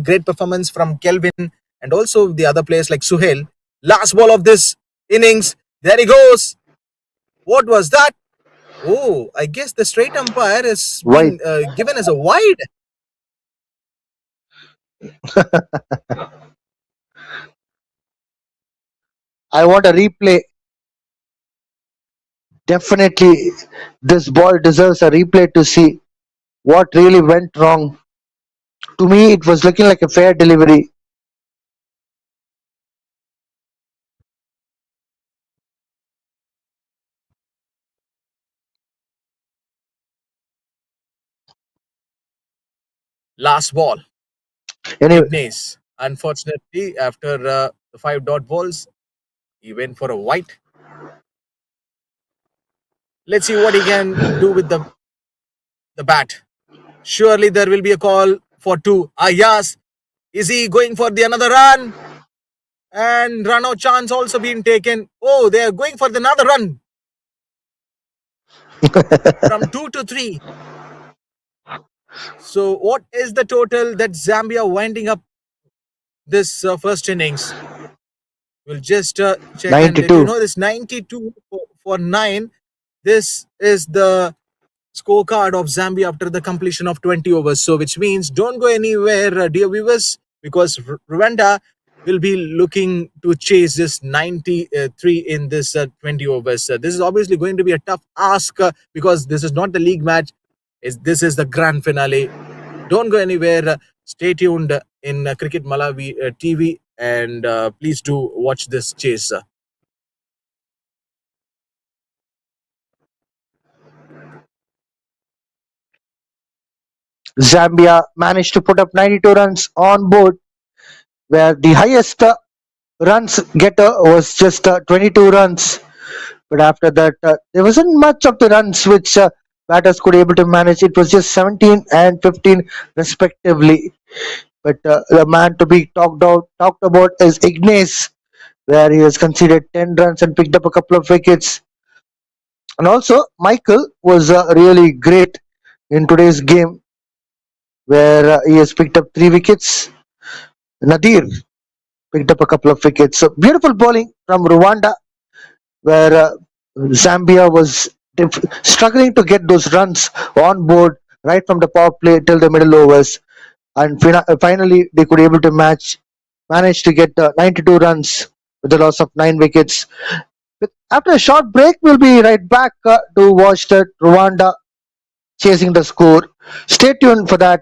great performance from Kelvin and also the other players like Suhail. Last ball of this innings, there he goes. What was that? Oh, I guess the straight umpire has Wide. been given as a wide. I want a replay. Definitely, this ball deserves a replay to see what really went wrong. To me, it was looking like a fair delivery. Last ball, Anyway, Ignace. Unfortunately, after the 5 dot balls, he went for a white. Let's see what he can do with the bat. Surely there will be a call for two. Ah, yes. Is he going for the another run? And run out chance also being taken. Oh, they are going for the another run from 2 to 3. So, what is the total that Zambia winding up this first innings? We'll just check and let you 92. know this 92 for 9. This is the scorecard of Zambia after the completion of 20 overs. So, which means don't go anywhere, dear viewers, because Rwanda will be looking to chase this 93 in this 20 overs. This is obviously going to be a tough ask because this is not the league match. This is the grand finale. Don't go anywhere. Stay tuned in Cricket Malawi TV and please do watch this chase. Zambia managed to put up 92 runs on board, where the highest runs getter was just 22 runs. But after that, there wasn't much of the runs which batters could able to manage. It was just 17 and 15 respectively. But the man to be talked about is Ignace, where he has conceded 10 runs and picked up a couple of wickets. And also, Michael was really great in today's game, where he has picked up 3 wickets. Nadir picked up a couple of wickets. So beautiful bowling from Rwanda, where Zambia was struggling to get those runs on board right from the power play till the middle overs, and finally they could able to manage to get 92 runs with the loss of 9 wickets. After a short break, we'll be right back to watch the Rwanda chasing the score. Stay tuned for that.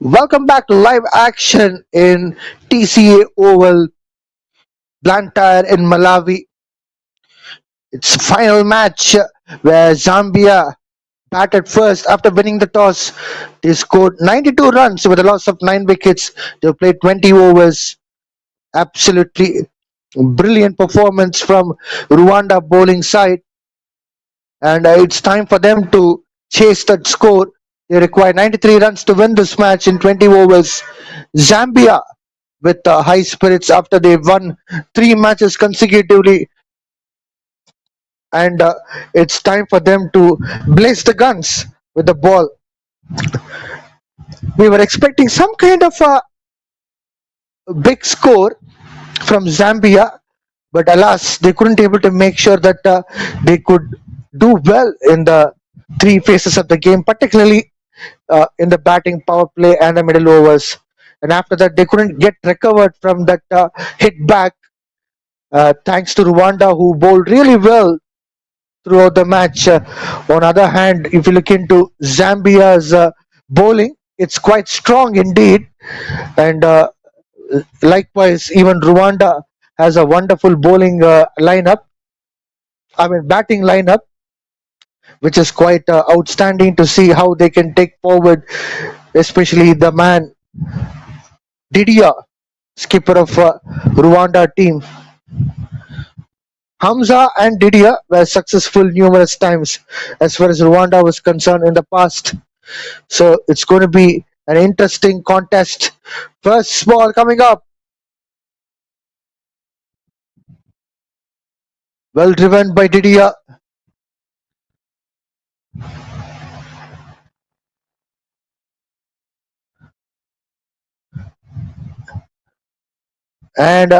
Welcome back to live action in TCA Oval, Blantyre in Malawi. It's final match where Zambia batted first after winning the toss. They scored 92 runs with a loss of 9 wickets. They played 20 overs. Absolutely brilliant performance from Rwanda bowling side, and it's time for them to chase that score. They require 93 runs to win this match in 20 overs. Zambia with high spirits after they won 3 matches consecutively, and it's time for them to blaze the guns with the ball. We were expecting some kind of a big score from Zambia, but alas, they couldn't able to make sure that they could do well in the 3 phases of the game, particularly in the batting, power play, and the middle overs. And after that, they couldn't get recovered from that hit back. Thanks to Rwanda, who bowled really well throughout the match. On the other hand, if you look into Zambia's bowling, it's quite strong indeed, and likewise, even Rwanda has a wonderful bowling lineup. I mean, batting lineup, which is quite outstanding to see how they can take forward, especially the man Didier, skipper of Rwanda team. Hamza and Didier were successful numerous times as far as Rwanda was concerned in the past. So it's going to be an interesting contest. First ball coming up. Well driven by Didier. And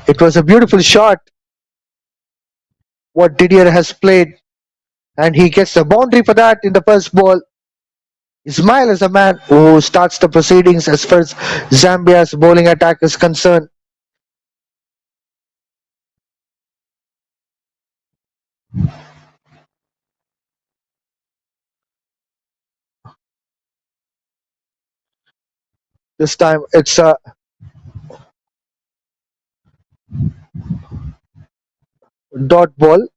it was a beautiful shot what Didier has played. And he gets the boundary for that in the first ball. Ismail is a man who starts the proceedings as far as Zambia's bowling attack is concerned. This time it's a dot ball.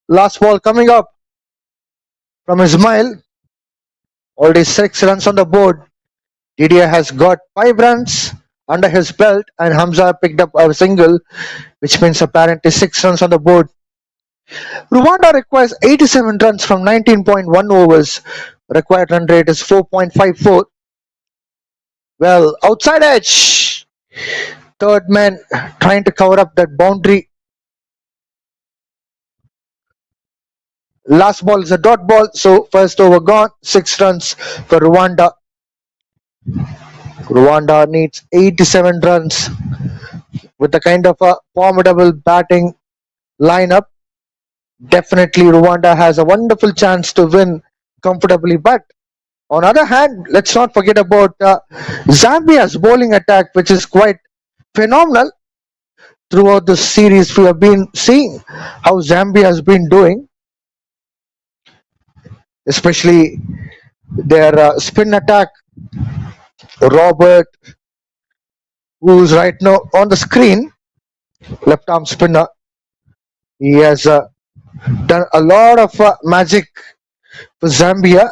Last ball coming up from Ismail. Already 6 runs on the board. Didier has got 5 runs under his belt, and Hamza picked up a single, which means apparently 6 runs on the board. Rwanda requires 87 runs from 19.1 overs. Required run rate is 4.54. Well, outside edge. Third man trying to cover up that boundary. Last ball is a dot ball, so first over gone. 6 runs for Rwanda. Rwanda needs 87 runs with a kind of a formidable batting lineup. Definitely, Rwanda has a wonderful chance to win comfortably. But on the other hand, let's not forget about Zambia's bowling attack, which is quite phenomenal throughout the series. We have been seeing how Zambia has been doing, especially their spin attack. Robert, who's right now on the screen, left arm spinner, he has done a lot of magic for Zambia.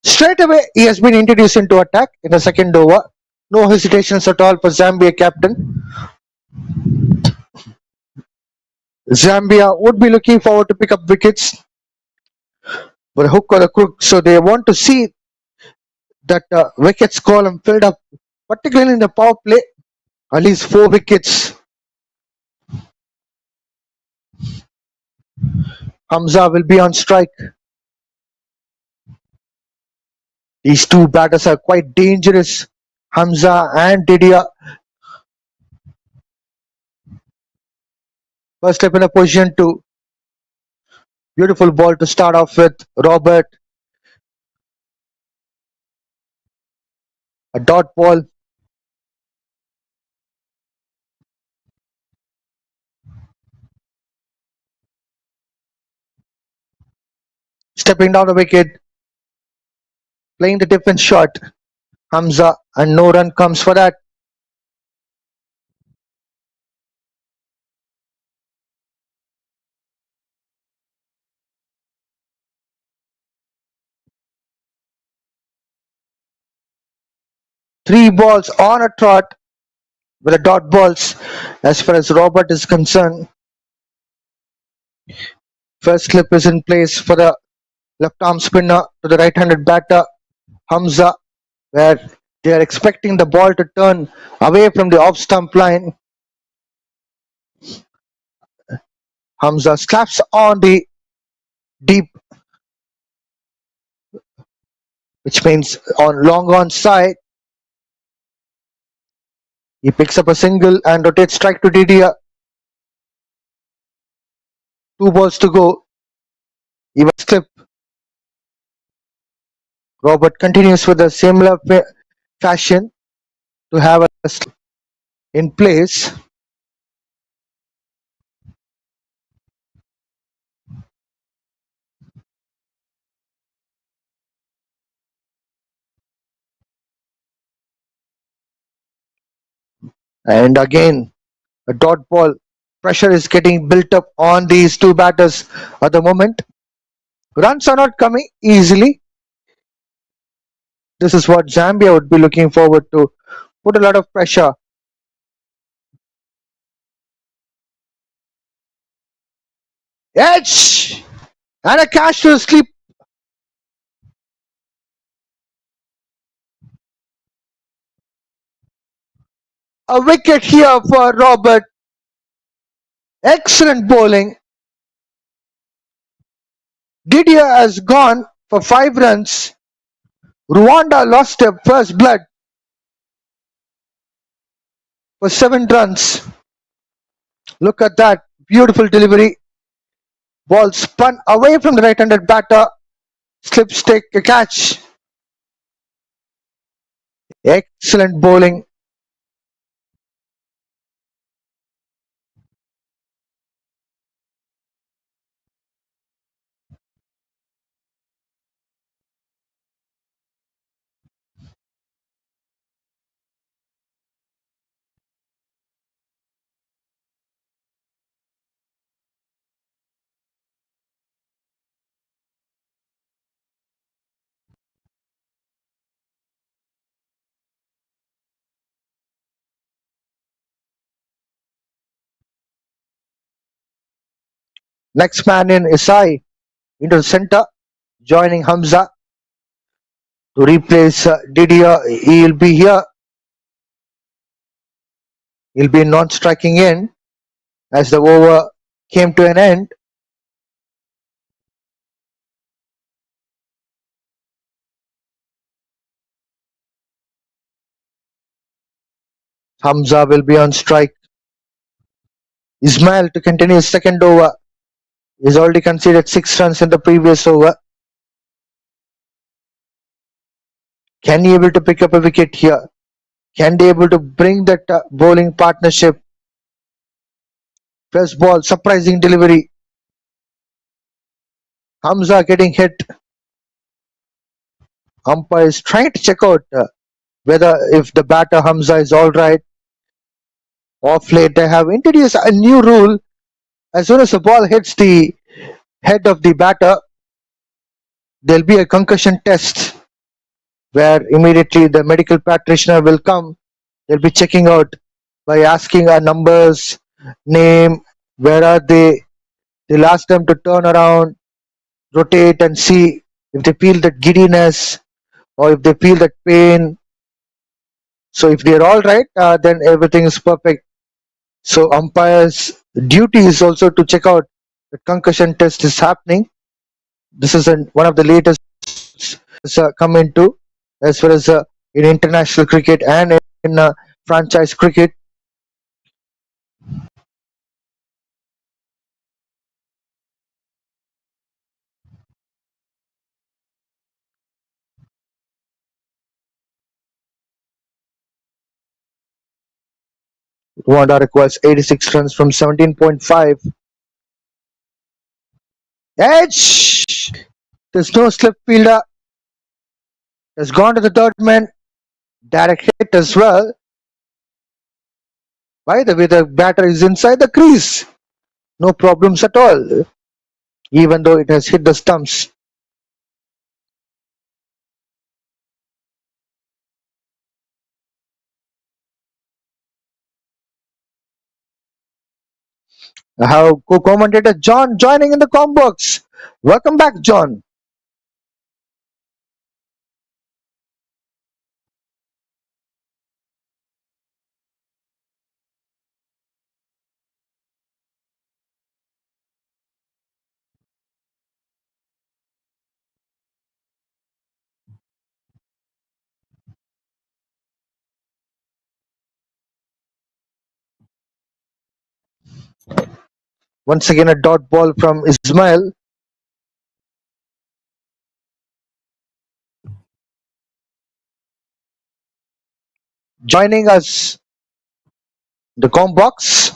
Straight away, he has been introduced into attack in the second over. No hesitations at all for Zambia captain. Zambia would be looking forward to pick up wickets for a hook or a crook, so they want to see that wickets column filled up, particularly in the power play. At least 4 wickets. Hamza will be on strike. These two batters are quite dangerous. Hamza and Didia. First step in a position to beautiful ball to start off with. Robert, a dot ball. Stepping down the wicket, playing the defense shot. Hamza, and no run comes for that. Three balls on a trot with the dot balls as far as Robert is concerned. First slip is in place for the left arm spinner to the right-handed batter Hamza, where they are expecting the ball to turn away from the off stump line. Hamza slaps on the deep, which means on long on side. He picks up a single and rotates strike to Didia. 2 balls to go. Even slip. Robert continues with a similar fashion to have a slip in place. And again, a dot ball. Pressure is getting built up on these two batters at the moment. Runs are not coming easily. This is what Zambia would be looking forward to. Put a lot of pressure. Edge! And a catch to sleep. A wicket here for Robert. Excellent bowling. Didier has gone for 5 runs. Rwanda lost their first blood for 7 runs. Look at that. Beautiful delivery. Ball spun away from the right-handed batter. Slips take a catch. Excellent bowling. Next man in is I. into the center, joining Hamza to replace Didier. He'll be here. He'll be non-striking end as the over came to an end. Hamza will be on strike. Ismail to continue his second over. He's already conceded 6 runs in the previous over. Can he able to pick up a wicket here? Can they able to bring that bowling partnership? First ball, surprising delivery. Hamza getting hit. Umpire is trying to check out whether if the batter Hamza is all right. Off late, they have introduced a new rule. As soon as the ball hits the head of the batter, there'll be a concussion test where immediately the medical practitioner will come. They'll be checking out by asking our numbers, name, where are they. They'll ask them to turn around, rotate, and see if they feel that giddiness or if they feel that pain. So if they're all right, then everything is perfect. So umpire's duty is also to check out the concussion test is happening. This is one of the latest come into as far as in international cricket and in franchise cricket. Rwanda requires 86 runs from 17.5. Edge! There's no slip fielder. Has gone to the third man. Direct hit as well. By the way, the batter is inside the crease. No problems at all. Even though it has hit the stumps. I have co-commentator John joining in the com box. Welcome back, John. Once again, a dot ball from Ismail. Joining us, the com box.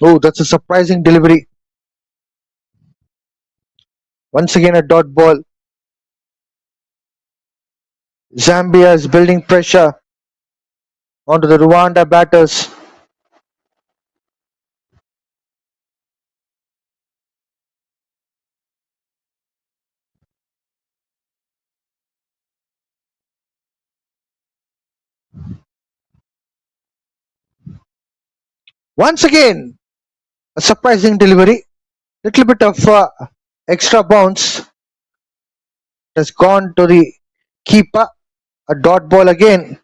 Oh, that's a surprising delivery. Once again, a dot ball. Zambia is building pressure onto the Rwanda batters. Once again, a surprising delivery. Little bit of extra bounce has gone to the keeper. A dot ball again.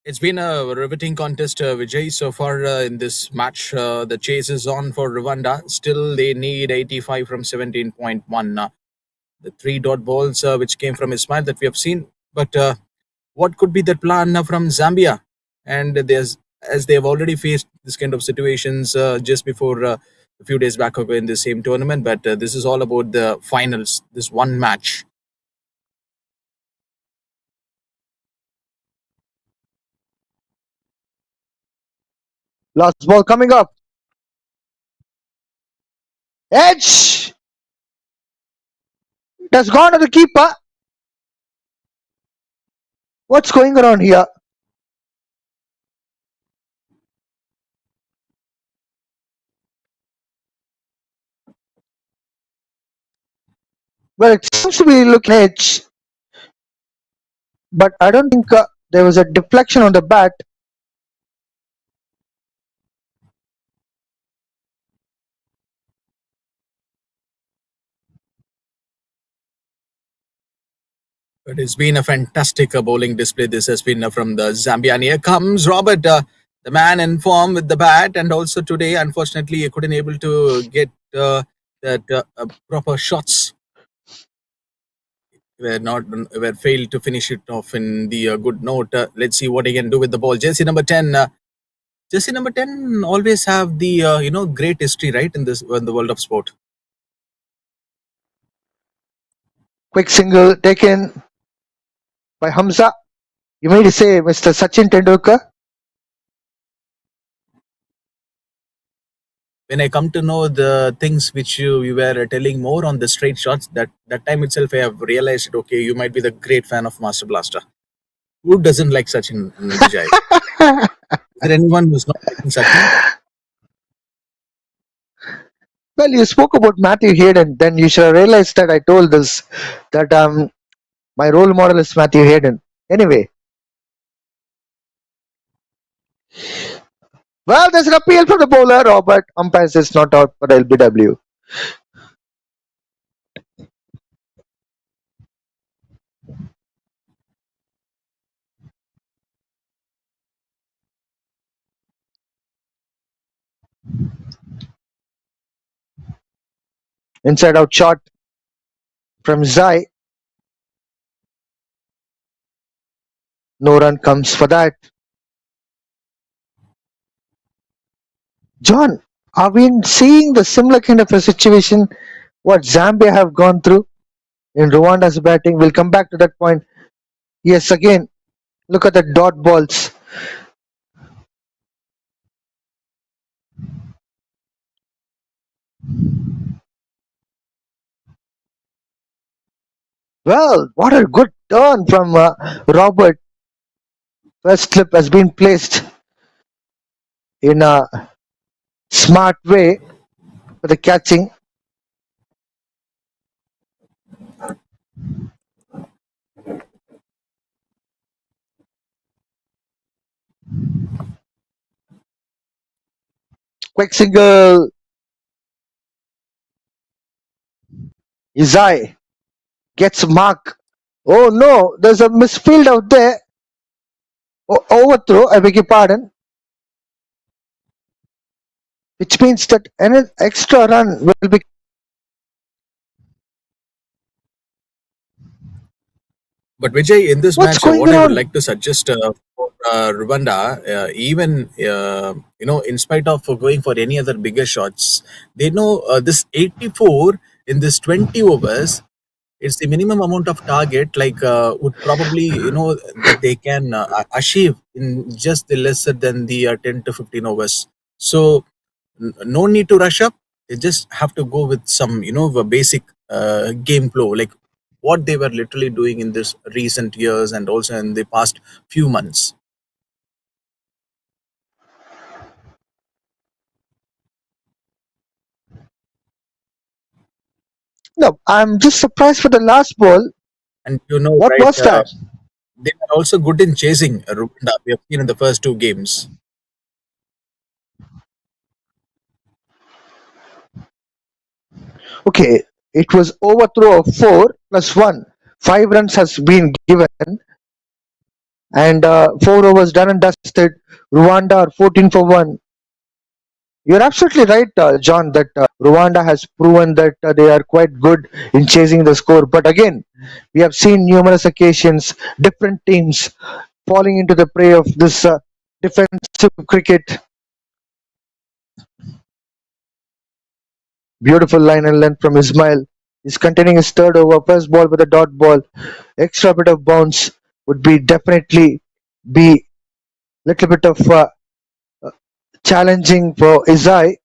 It's been a riveting contest, Vijay. So far in this match, the chase is on for Rwanda. Still, they need 85 from 17.1. The three dot balls which came from Ismail that we have seen. But what could be the plan from Zambia? And there's as they have already faced this kind of situations just before a few days back in the same tournament. But this is all about the finals. This one match. Last ball coming up. Edge! It has gone to the keeper. What's going around here? Well, it seems to be looking edge, but I don't think there was a deflection on the bat. It has been a fantastic bowling display. This has been from the Zambia. And here comes Robert, the man in form with the bat. And also today, unfortunately, he couldn't able to get that proper shots. Were failed to finish it off in the good note. Let's see what he can do with the ball. Jersey number 10. Jersey number 10 always have the great history, right, in the world of sport. Quick single taken by Hamza. You mean to say Mr. Sachin Tendulkar? When I come to know the things which you were telling more on the straight shots, that time itself I have realized, okay, you might be the great fan of Master Blaster. Who doesn't like Sachin Vijay? Is there anyone who's not liking Sachin? Well, you spoke about Matthew Hayden, then you should have realized that I told this that my role model is Matthew Hayden. Anyway, well, there's an appeal from the bowler. Robert umpire says not out for LBW. Inside out shot from Zai. No run comes for that. John, are we seeing the similar kind of a situation what Zambia have gone through in Rwanda's batting? We'll come back to that point. Yes, again, look at the dot balls. Well, what a good turn from Robert. First clip has been placed in a smart way for the catching. Quick single. Izai gets mark. Oh no, there's a misfield out there. Overthrow, I beg your pardon, which means that an extra run will be. But Vijay, in this What's match, going what I would on? like to suggest for Rwanda, even in spite of going for any other bigger shots, they know this 84 in this 20 overs. It's the minimum amount of target, like would probably that they can achieve in just the lesser than the 10 to 15 overs. So no need to rush up. They just have to go with some the basic game flow, like what they were literally doing in this recent years and also in the past few months. No, I'm just surprised for the last ball. And What right, was that? they were also good in chasing Rwanda. We have seen in the first two games. Okay, it was overthrow of 4 plus 1. 5 runs has been given, and 4 overs done and dusted. Rwanda are 14 for 1. You're absolutely right, John, that Rwanda has proven that they are quite good in chasing the score. But again, we have seen numerous occasions, different teams falling into the prey of this defensive cricket. Beautiful line and length from Ismail. He's containing his third over, first ball with a dot ball. Extra bit of bounce would be definitely be little bit of challenging for Izai.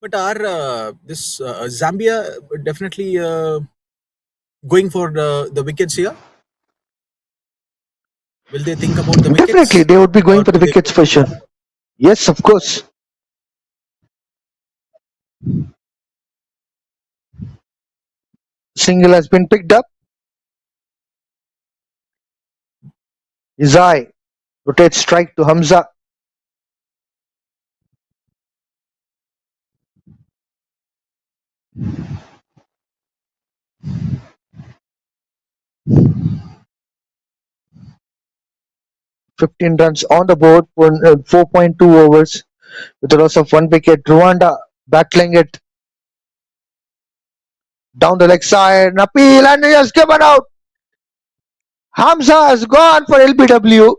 But are this Zambia definitely going for the wickets here? Will they think about the Definitely, wickets, they would be going or for the do they wickets go for for sure. Yes, of course. Single has been picked up. Izai rotates strike to Hamza. 15 runs on the board for 4.2 overs with a loss of 1 wicket. Rwanda battling it down the leg side. Napil and he has given out. Hamza has gone for LBW.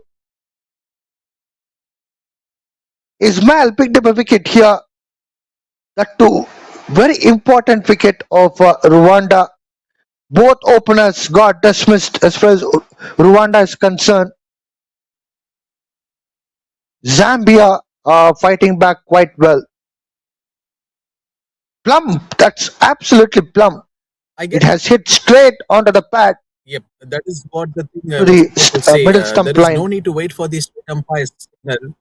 Ismail picked up a wicket here. That too, very important wicket of Rwanda. Both openers got dismissed as far as Rwanda is concerned. Zambia fighting back quite well. Plum, that's absolutely plum. I It guess. has hit straight onto the pad Yep, that is what the thing I to was the about to say. middle There stump is no line. need to wait for the state umpire's signal.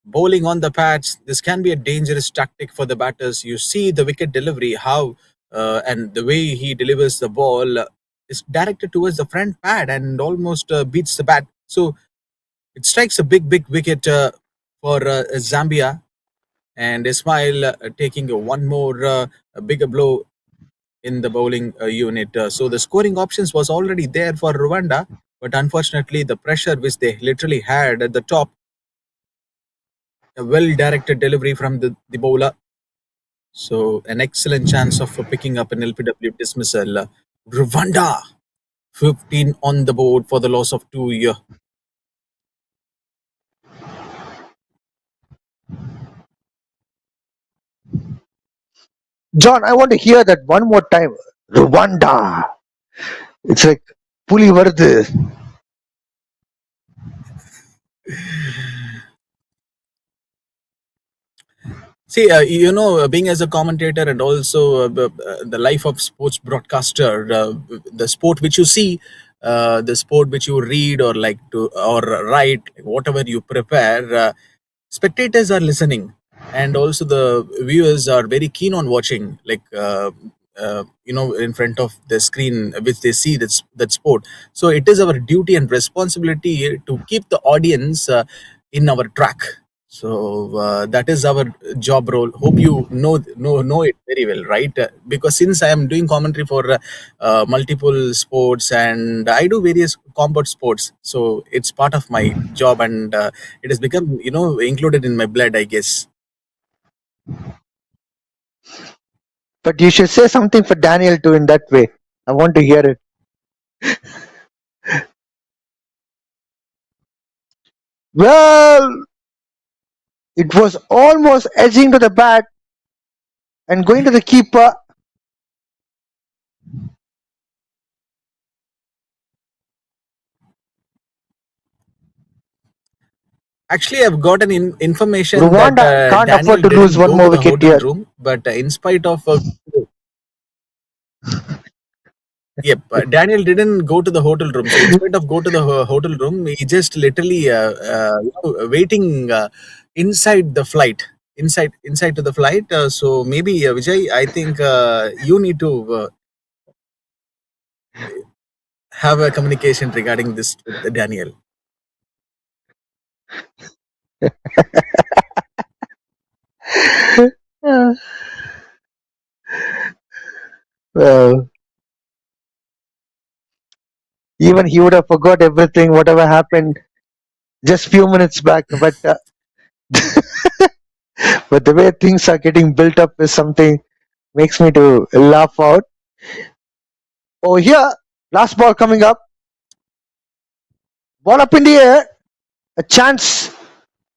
Bowling on the pads, this can be a dangerous tactic for the batters. You see the wicket delivery, how and the way he delivers the ball is directed towards the front pad and almost beats the bat. So it strikes a big wicket for Zambia, and Ismail taking one more a bigger blow in the bowling unit. So the scoring options was already there for Rwanda, but unfortunately the pressure which they literally had at the top, a well directed delivery from the bowler. So an excellent chance of picking up an LPW dismissal. Rwanda 15 on the board for the loss of 2 year. John, I want to hear that one more time. Rwanda. It's like Puli Vardu. See, being as a commentator and also the life of sports broadcaster, the sport which you see, the sport which you read or like to or write, whatever you prepare, spectators are listening, and also the viewers are very keen on watching, like in front of the screen which they see that sport. So it is our duty and responsibility to keep the audience in our track. So that is our job role. Hope you know it very well, right? Because since I am doing commentary for multiple sports and I do various combat sports, so it's part of my job, and it has become included in my blood, I guess. But you should say something for Daniel too in that way. I want to hear it. Well, it was almost edging to the bat and going to the keeper. Actually, I've got an information that Rwanda can't Daniel afford to lose didn't one go to more the wicket hotel here. room, but in spite of yep, Daniel didn't go to the hotel room. So in spite of go to the hotel room, he just literally waiting inside the flight, inside to the flight. So maybe Vijay, I think you need to have a communication regarding this with Daniel. Uh, well, even he would have forgot everything, whatever happened just few minutes back. But the way things are getting built up is something makes me to laugh out. Oh, here, last ball coming up, ball up in the air, a chance,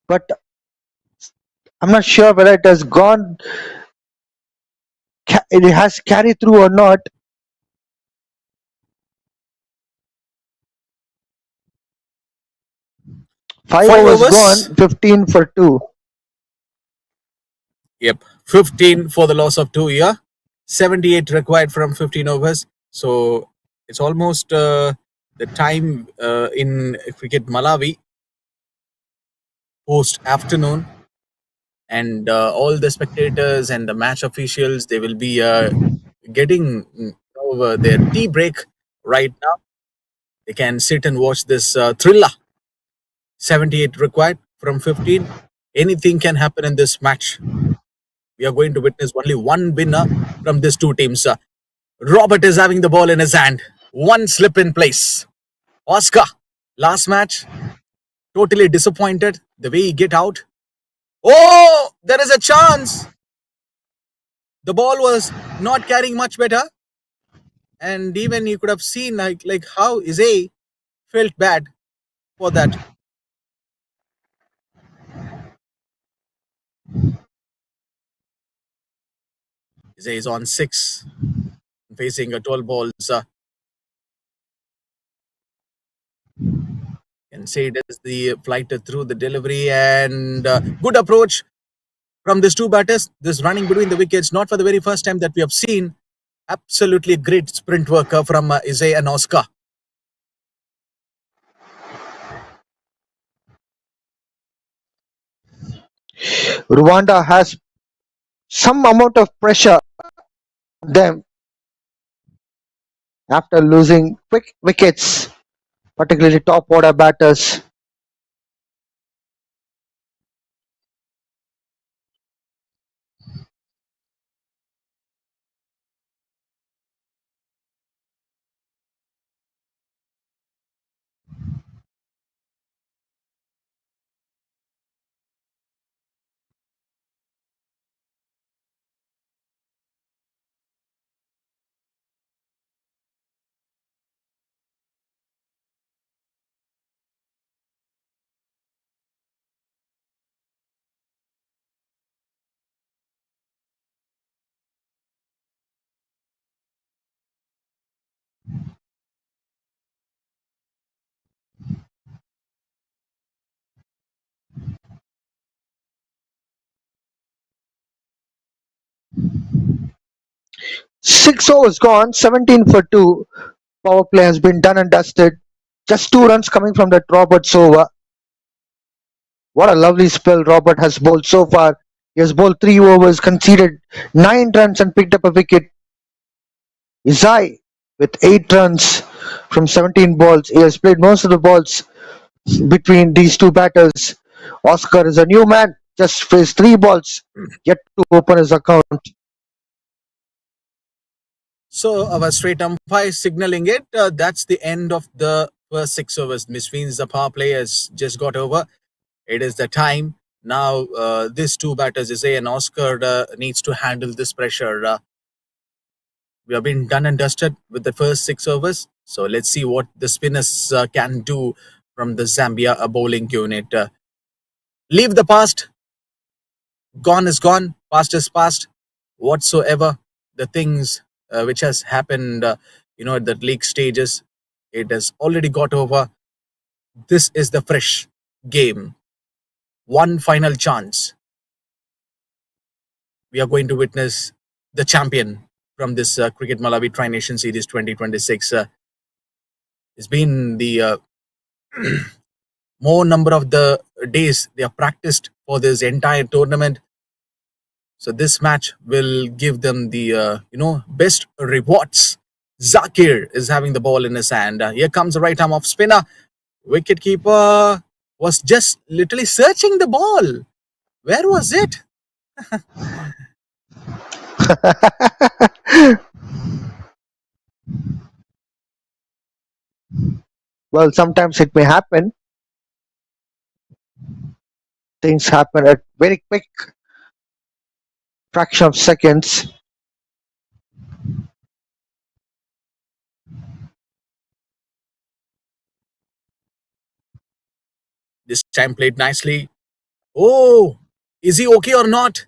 but I'm not sure whether it has gone, it has carried through or not. Five Five overs overs. gone, 15 for two. Yep, 15 for the loss of 2 year. 78 required from 15 overs. So it's almost the time in cricket Malawi. post afternoon, and all the spectators and the match officials, they will be getting over their tea break right now. They can sit and watch this thriller. 78 required from 15. Anything can happen in this match. We are going to witness only one winner from these two teams. Robert is having the ball in his hand. One slip in place. Oscar, last match, totally disappointed the way he get out. Oh, there is a chance. The ball was not carrying much better, and even you could have seen like how Izay felt bad for that. Izay is on 6, facing a 12 balls. Can say it is the flight through the delivery, and good approach from these two batters. This running between the wickets, not for the very first time that we have seen. Absolutely great sprint work from Izay and Oscar. Rwanda has some amount of pressure on them after losing quick wickets, particularly top order batters. 6 overs gone, 17 for 2. Power play has been done and dusted. Just 2 runs coming from that Roberts over. What a lovely spell Robert has bowled so far. He has bowled 3 overs, conceded 9 runs, and picked up a wicket. Izai with 8 runs from 17 balls. He has played most of the balls between these two batters. Oscar is a new man, just faced 3 balls, yet to open his account. So our straight umpire signaling it. That's the end of the first 6 overs. Which means the power play has just got over. It is the time now. These two batters, Izay and Oscar, needs to handle this pressure. We have been done and dusted with the first 6 overs. So let's see what the spinners can do from the Zambia bowling unit. Leave the past. Gone is gone. Past is past. Whatsoever the things which has happened, at the league stages, it has already got over. This is the fresh game. One final chance. We are going to witness the champion from this Cricket Malawi Tri Nation Series 2026. It's been the more number of the days they have practiced for this entire tournament. So this match will give them the best rewards. Zakir is having the ball in his hand. Here comes the right arm off spinner. Wicketkeeper was just literally searching the ball. Where was it? Well, sometimes it may happen. Things happen at very quick fraction of seconds. This time played nicely. Oh, is he okay or not?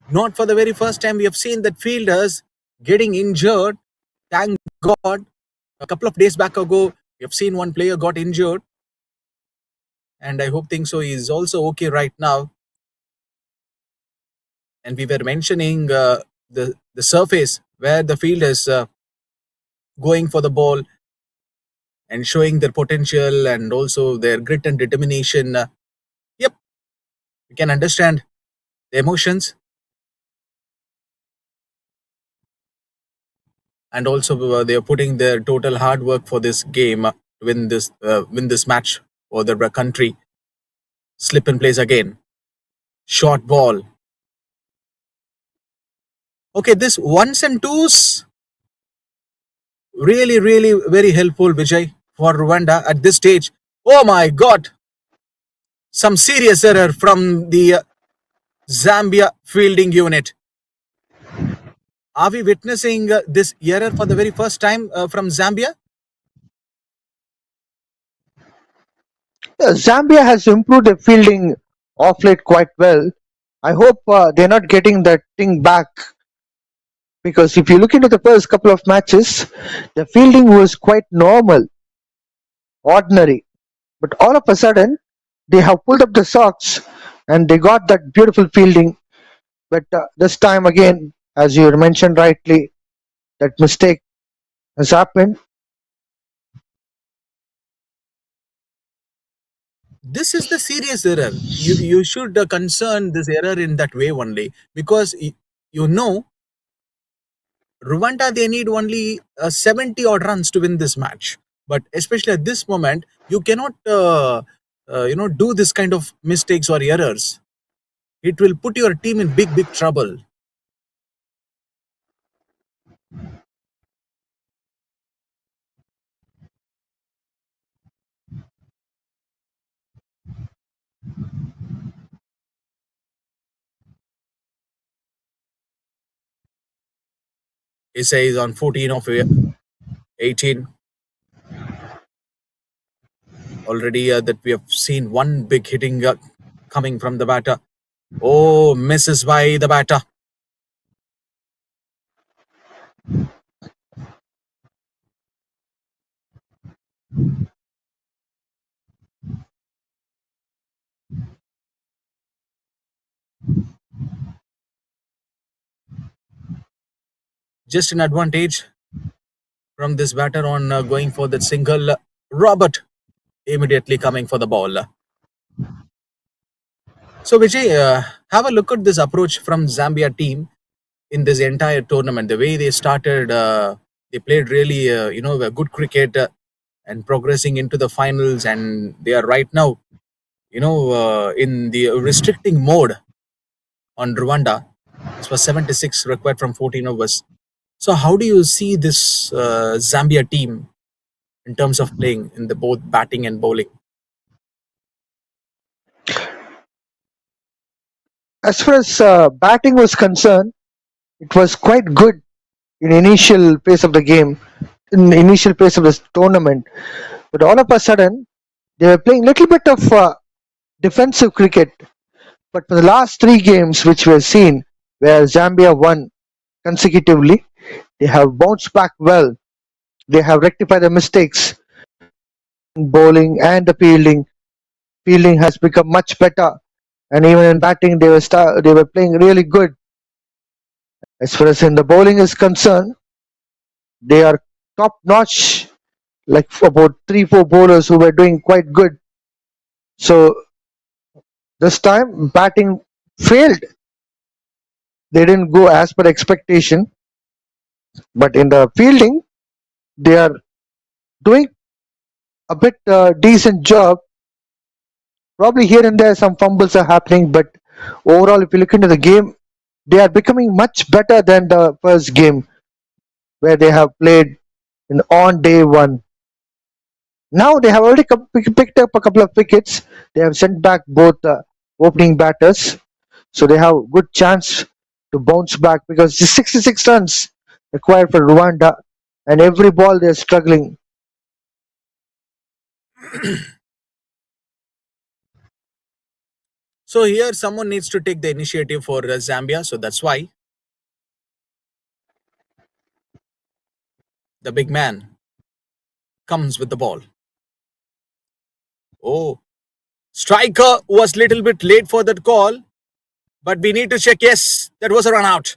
Not for the very first time we have seen that fielders getting injured. Thank God. A couple of days back ago, we have seen one player got injured, and I hope think so. He's also okay right now. And we were mentioning the surface where the field is going for the ball and showing their potential and also their grit and determination. can understand the emotions, and also they are putting their total hard work for this game to win this match for their country. Slip and plays again. Short ball. Okay, this ones and twos really, really very helpful, Vijay, for Rwanda at this stage. Oh my God! Some serious error from the Zambia fielding unit. Are we witnessing this error for the very first time from Zambia? Zambia has improved their fielding off late quite well. I hope they're not getting that thing back, because if you look into the first couple of matches, the fielding was quite normal, ordinary. But all of a sudden, they have pulled up the socks and they got that beautiful fielding. But this time again, as you mentioned rightly, that mistake has happened. This is the serious error. You should concern this error in that way only, because you know Rwanda, they need only 70 odd runs to win this match. But especially at this moment, you cannot do this kind of mistakes or errors. It will put your team in big trouble. Issa is on 14 of 18 already. That we have seen one big hitting coming from the batter. Oh, misses by the batter. Just an advantage from this batter on going for that single. Robert immediately coming for the ball. So Vijay, have a look at this approach from Zambia team in this entire tournament. The way they started, they played really, a good cricket and progressing into the finals, and they are right now, in the restricting mode on Rwanda. This was 76 required from 14 overs. So how do you see this Zambia team in terms of playing in the both batting and bowling? As far as batting was concerned, it was quite good in initial phase of the game, in the initial phase of this tournament. But all of a sudden, they were playing little bit of defensive cricket. But for the last three games which we have seen, where Zambia won consecutively, they have bounced back well. They have rectified the mistakes in bowling and the fielding. Fielding has become much better, and even in batting, they were playing really good. As far as in the bowling is concerned, they are top notch. Like about 3 4 bowlers who were doing quite good. So this time batting failed. They didn't go as per expectation, but in the fielding they are doing a bit decent job. Probably here and there some fumbles are happening, but overall, if you look into the game, they are becoming much better than the first game where they have played on day one. Now they have already picked up a couple of wickets. They have sent back both opening batters, so they have good chance to bounce back, because the 66 runs required for Rwanda, and every ball they're struggling. So here someone needs to take the initiative for Zambia. So that's why the big man comes with the ball. Oh, striker was little bit late for that call, but we need to check. Yes, that was a run out.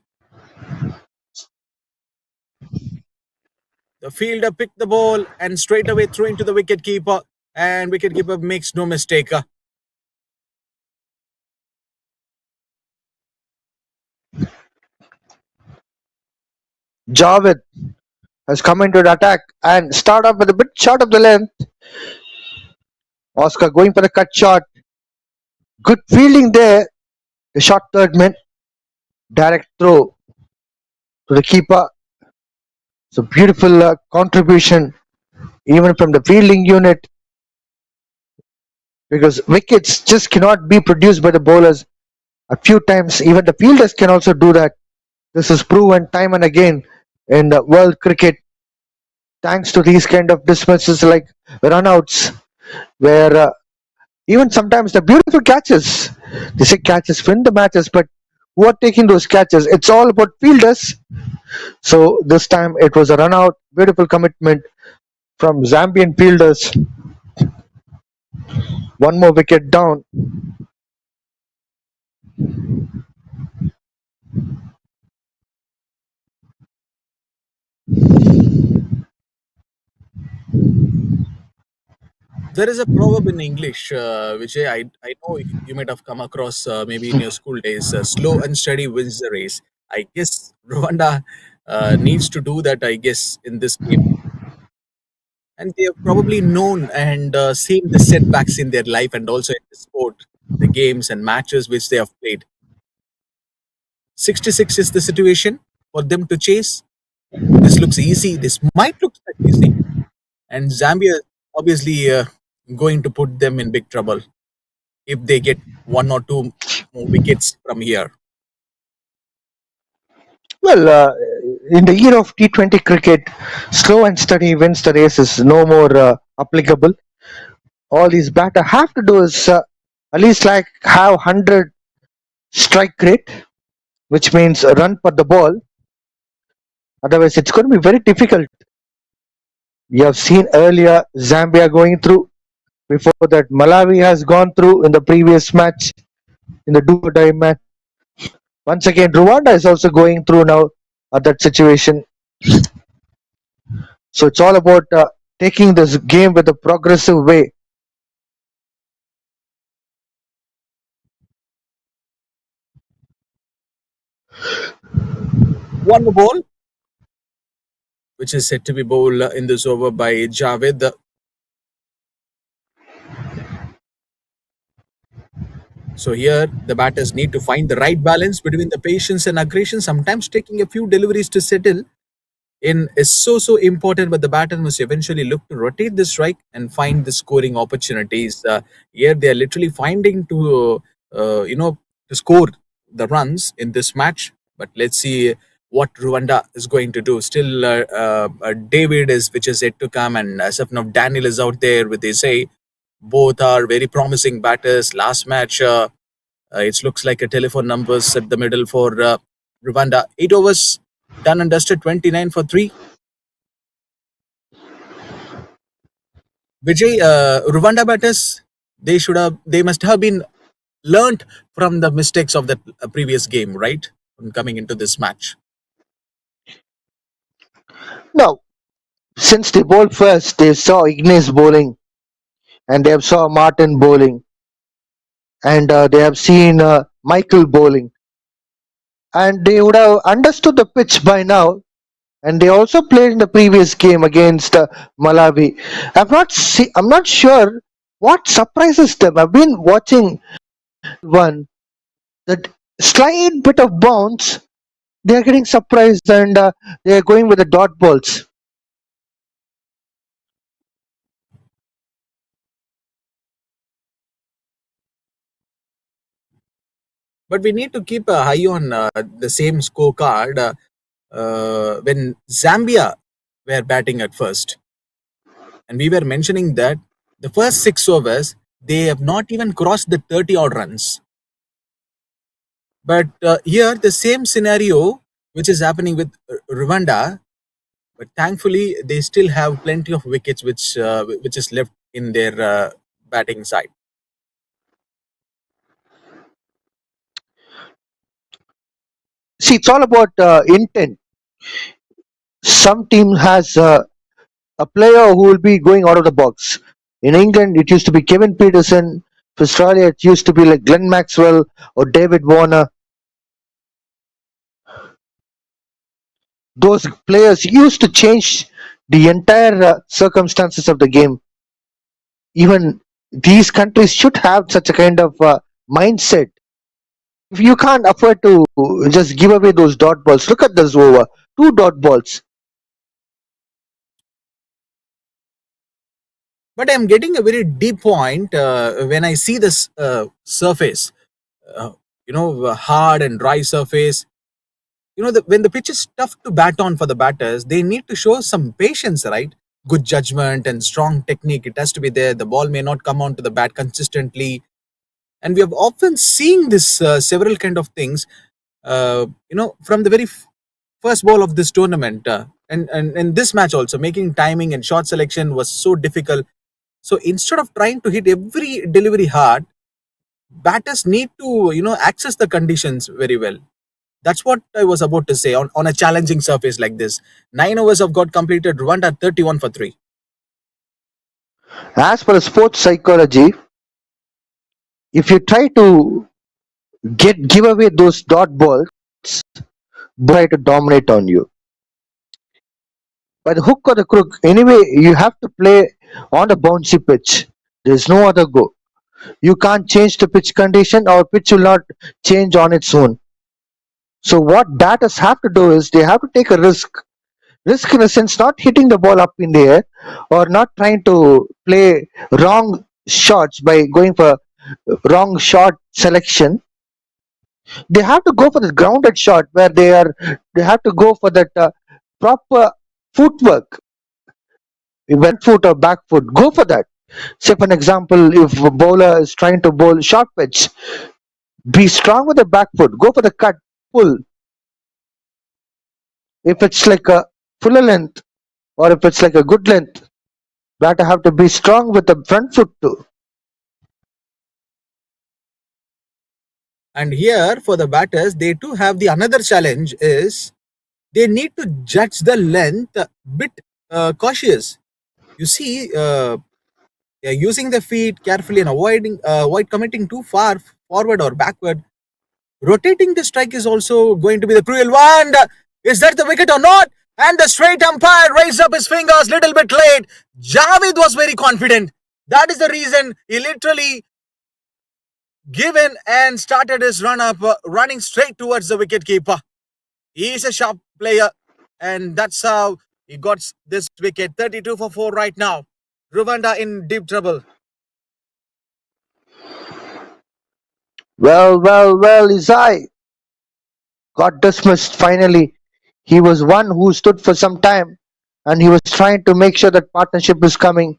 The fielder picked the ball and straight away threw into the wicket keeper, and wicket keeper makes no mistake. Javed has come into the attack and start off with a bit short of the length. Oscar going for the cut shot. Good fielding there. The shot third man. Direct throw to the keeper. So beautiful contribution even from the fielding unit, because wickets just cannot be produced by the bowlers. A few times even the fielders can also do that. This is proven time and again in the world cricket, thanks to these kind of dismisses like runouts, where even sometimes the beautiful catches. They say catches win the matches, but who are taking those catches? It's all about fielders. So this time it was a run out. Beautiful commitment from Zambian fielders. One more wicket down. There is a proverb in English, which I know you might have come across maybe in your school days. Slow and steady wins the race. I guess Rwanda needs to do that, I guess, in this game. And they have probably known and seen the setbacks in their life and also in the sport, the games and matches which they have played. 66 is the situation for them to chase. This looks easy. This might look like easy. And Zambia is obviously going to put them in big trouble if they get one or two more wickets from here. Well, in the era of T20 cricket, slow and steady wins the race is no more applicable. All these batter have to do is at least like have 100 strike rate, which means a run per the ball. Otherwise, it's going to be very difficult. We have seen earlier Zambia going through. Before that, Malawi has gone through in the previous match, in the do or die match. Once again, Rwanda is also going through now at that situation. So it's all about taking this game with a progressive way. One more ball, which is said to be bowled in this over by Javed. So here, the batters need to find the right balance between the patience and aggression. Sometimes taking a few deliveries to settle in is so important, but the batter must eventually look to rotate the strike and find the scoring opportunities. Here they are literally finding to score the runs in this match. But let's see what Rwanda is going to do. Still, David is which is yet to come, and as of now, Daniel is out there with Isai. Both are very promising batters. Last match, it looks like a telephone numbers at the middle for Rwanda. 8 overs done and dusted, 29 for 3. Vijay, Rwanda batters, they must have been learnt from the mistakes of the previous game, right? From coming into this match. Now, since they bowled first, they saw Ignace bowling and they have saw Martin bowling and they have seen Michael bowling, and they would have understood the pitch by now. And they also played in the previous game against Malawi. I'm not sure what surprises them. I've been watching one that slight bit of bounce. They are getting surprised and they are going with the dot balls. But we need to keep an eye on the same scorecard when Zambia were batting at first. And we were mentioning that the first 6 overs, they have not even crossed the 30 odd runs. But here, the same scenario which is happening with Rwanda, but thankfully they still have plenty of wickets which is left in their batting side. See, it's all about intent. Some team has a player who will be going out of the box. In England, it used to be Kevin Peterson. For Australia, it used to be like Glenn Maxwell or David Warner. Those players used to change the entire circumstances of the game. Even these countries should have such a kind of mindset. If you can't afford to just give away those dot balls, look at this over, two dot balls. But I'm getting a very deep point when I see this surface, uh, hard and dry surface. When the pitch is tough to bat on for the batters, they need to show some patience, right? Good judgment and strong technique. It has to be there. The ball may not come onto the bat consistently, and we have often seen this several kind of things. From the very first ball of this tournament, and this match also, making timing and shot selection was so difficult. So instead of trying to hit every delivery hard, batters need to access the conditions very well. That's what I was about to say. On a challenging surface like this, 9 overs have got completed. Rwanda 31 for 3. As for sports psychology, if you try to give away those dot balls, try to dominate on you. By the hook or the crook, anyway, you have to play on the bouncy pitch. There's no other go. You can't change the pitch condition, or pitch will not change on its own. So what batters have to do is they have to take a risk. Risk in a sense, not hitting the ball up in the air, or not trying to play wrong shots by going for wrong shot selection. They have to go for the grounded shot where they have to go for that proper footwork, front foot or back foot. Go for that. Say for an example, if a bowler is trying to bowl short pitch, be strong with the back foot. Go for the cut, pull. If it's like a full length or if it's like a good length, batter have to be strong with the front foot too. And here for the batters, they too have the another challenge is they need to judge the length a bit cautious. You see, they're using the feet carefully and avoid committing too far forward or backward. Rotating the strike is also going to be the cruel one. Is that the wicket or not? And the straight umpire raised up his fingers little bit late. Javed was very confident. That is the reason he literally given and started his run up, running straight towards the wicket keeper. He is a sharp player, and that's how he got this wicket. 32 for 4 right now. Rwanda in deep trouble. Well, Isai got dismissed finally. He was one who stood for some time and he was trying to make sure that partnership is coming.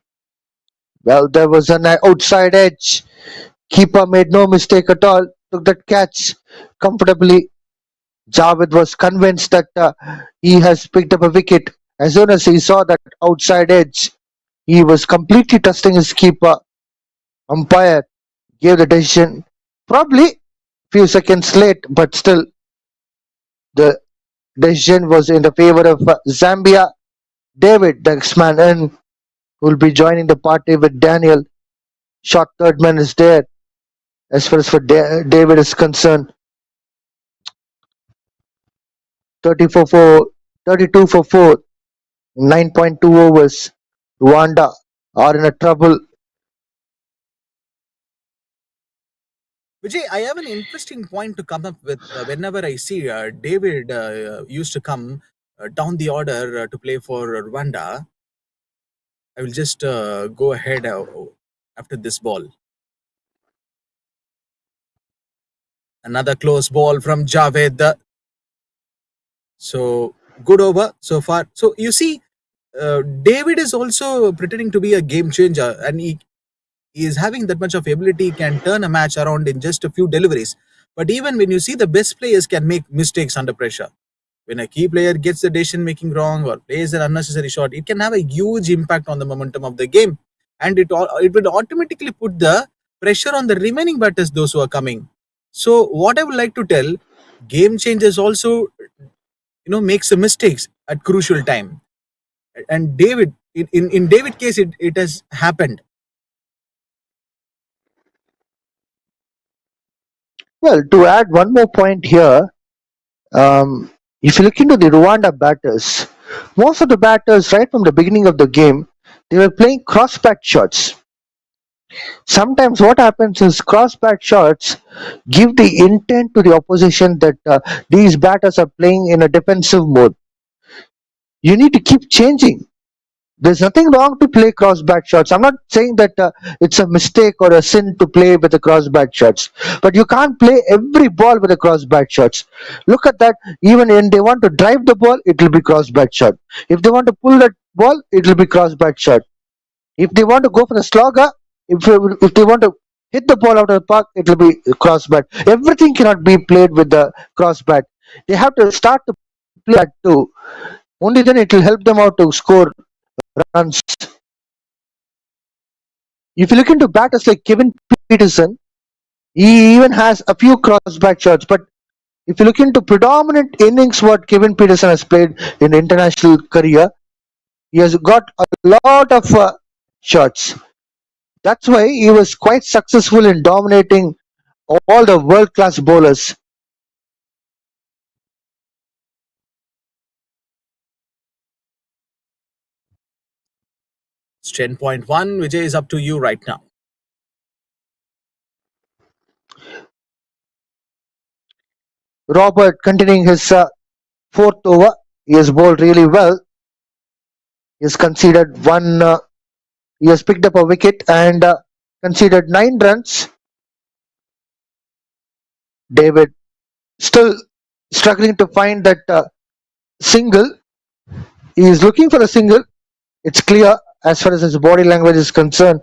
Well, there was an outside edge. Keeper made no mistake at all, took that catch comfortably. Javed was convinced that he has picked up a wicket. As soon as he saw that outside edge, he was completely trusting his keeper. Umpire gave the decision, probably few seconds late, but still the decision was in the favor of Zambia. David, the X-Man in, will be joining the party with Daniel. Short third man is there. As far as for David is concerned, 34 for 32 for 4, 9.2 overs. Rwanda are in a trouble. Vijay, I have an interesting point to come up with whenever I see David used to come down the order to play for Rwanda. I will just go ahead after this ball. Another close ball from Javed. So good over so far. So you see, David is also pretending to be a game changer, and he is having that much of ability. He can turn a match around in just a few deliveries. But even when you see the best players can make mistakes under pressure. When a key player gets the decision making wrong or plays an unnecessary shot, it can have a huge impact on the momentum of the game, and it will automatically put the pressure on the remaining batters, those who are coming. So what I would like to tell, game changers also makes a mistakes at crucial time. And David, in David case, it has happened. Well, to add one more point here, If you look into the Rwanda batters, most of the batters right from the beginning of the game, they were playing cross-bat shots. Sometimes what happens is cross-bat shots give the intent to the opposition that these batters are playing in a defensive mode. You need to keep changing. There's nothing wrong to play cross-bat shots. I'm not saying that it's a mistake or a sin to play with the cross-bat shots, but you can't play every ball with the cross-bat shots. Look at that. Even when they want to drive the ball, it will be cross-bat shot. If they want to pull that ball, it will be cross-bat shot. If they want to go for the slogger, if they want to hit the ball out of the park, it will be cross-bat. Everything cannot be played with the cross-bat. They have to start to play that too. Only then it will help them out to score runs. If you look into batters like Kevin Peterson, he even has a few cross-bat shots. But if you look into predominant innings what Kevin Peterson has played in international career, he has got a lot of shots. That's why he was quite successful in dominating all the world-class bowlers. It's 10.1. Vijay is up to you right now. Robert continuing his fourth over, he has bowled really well. He has conceded one. He has picked up a wicket and conceded 9 runs. David still struggling to find that single. He is looking for a single. It's clear as far as his body language is concerned,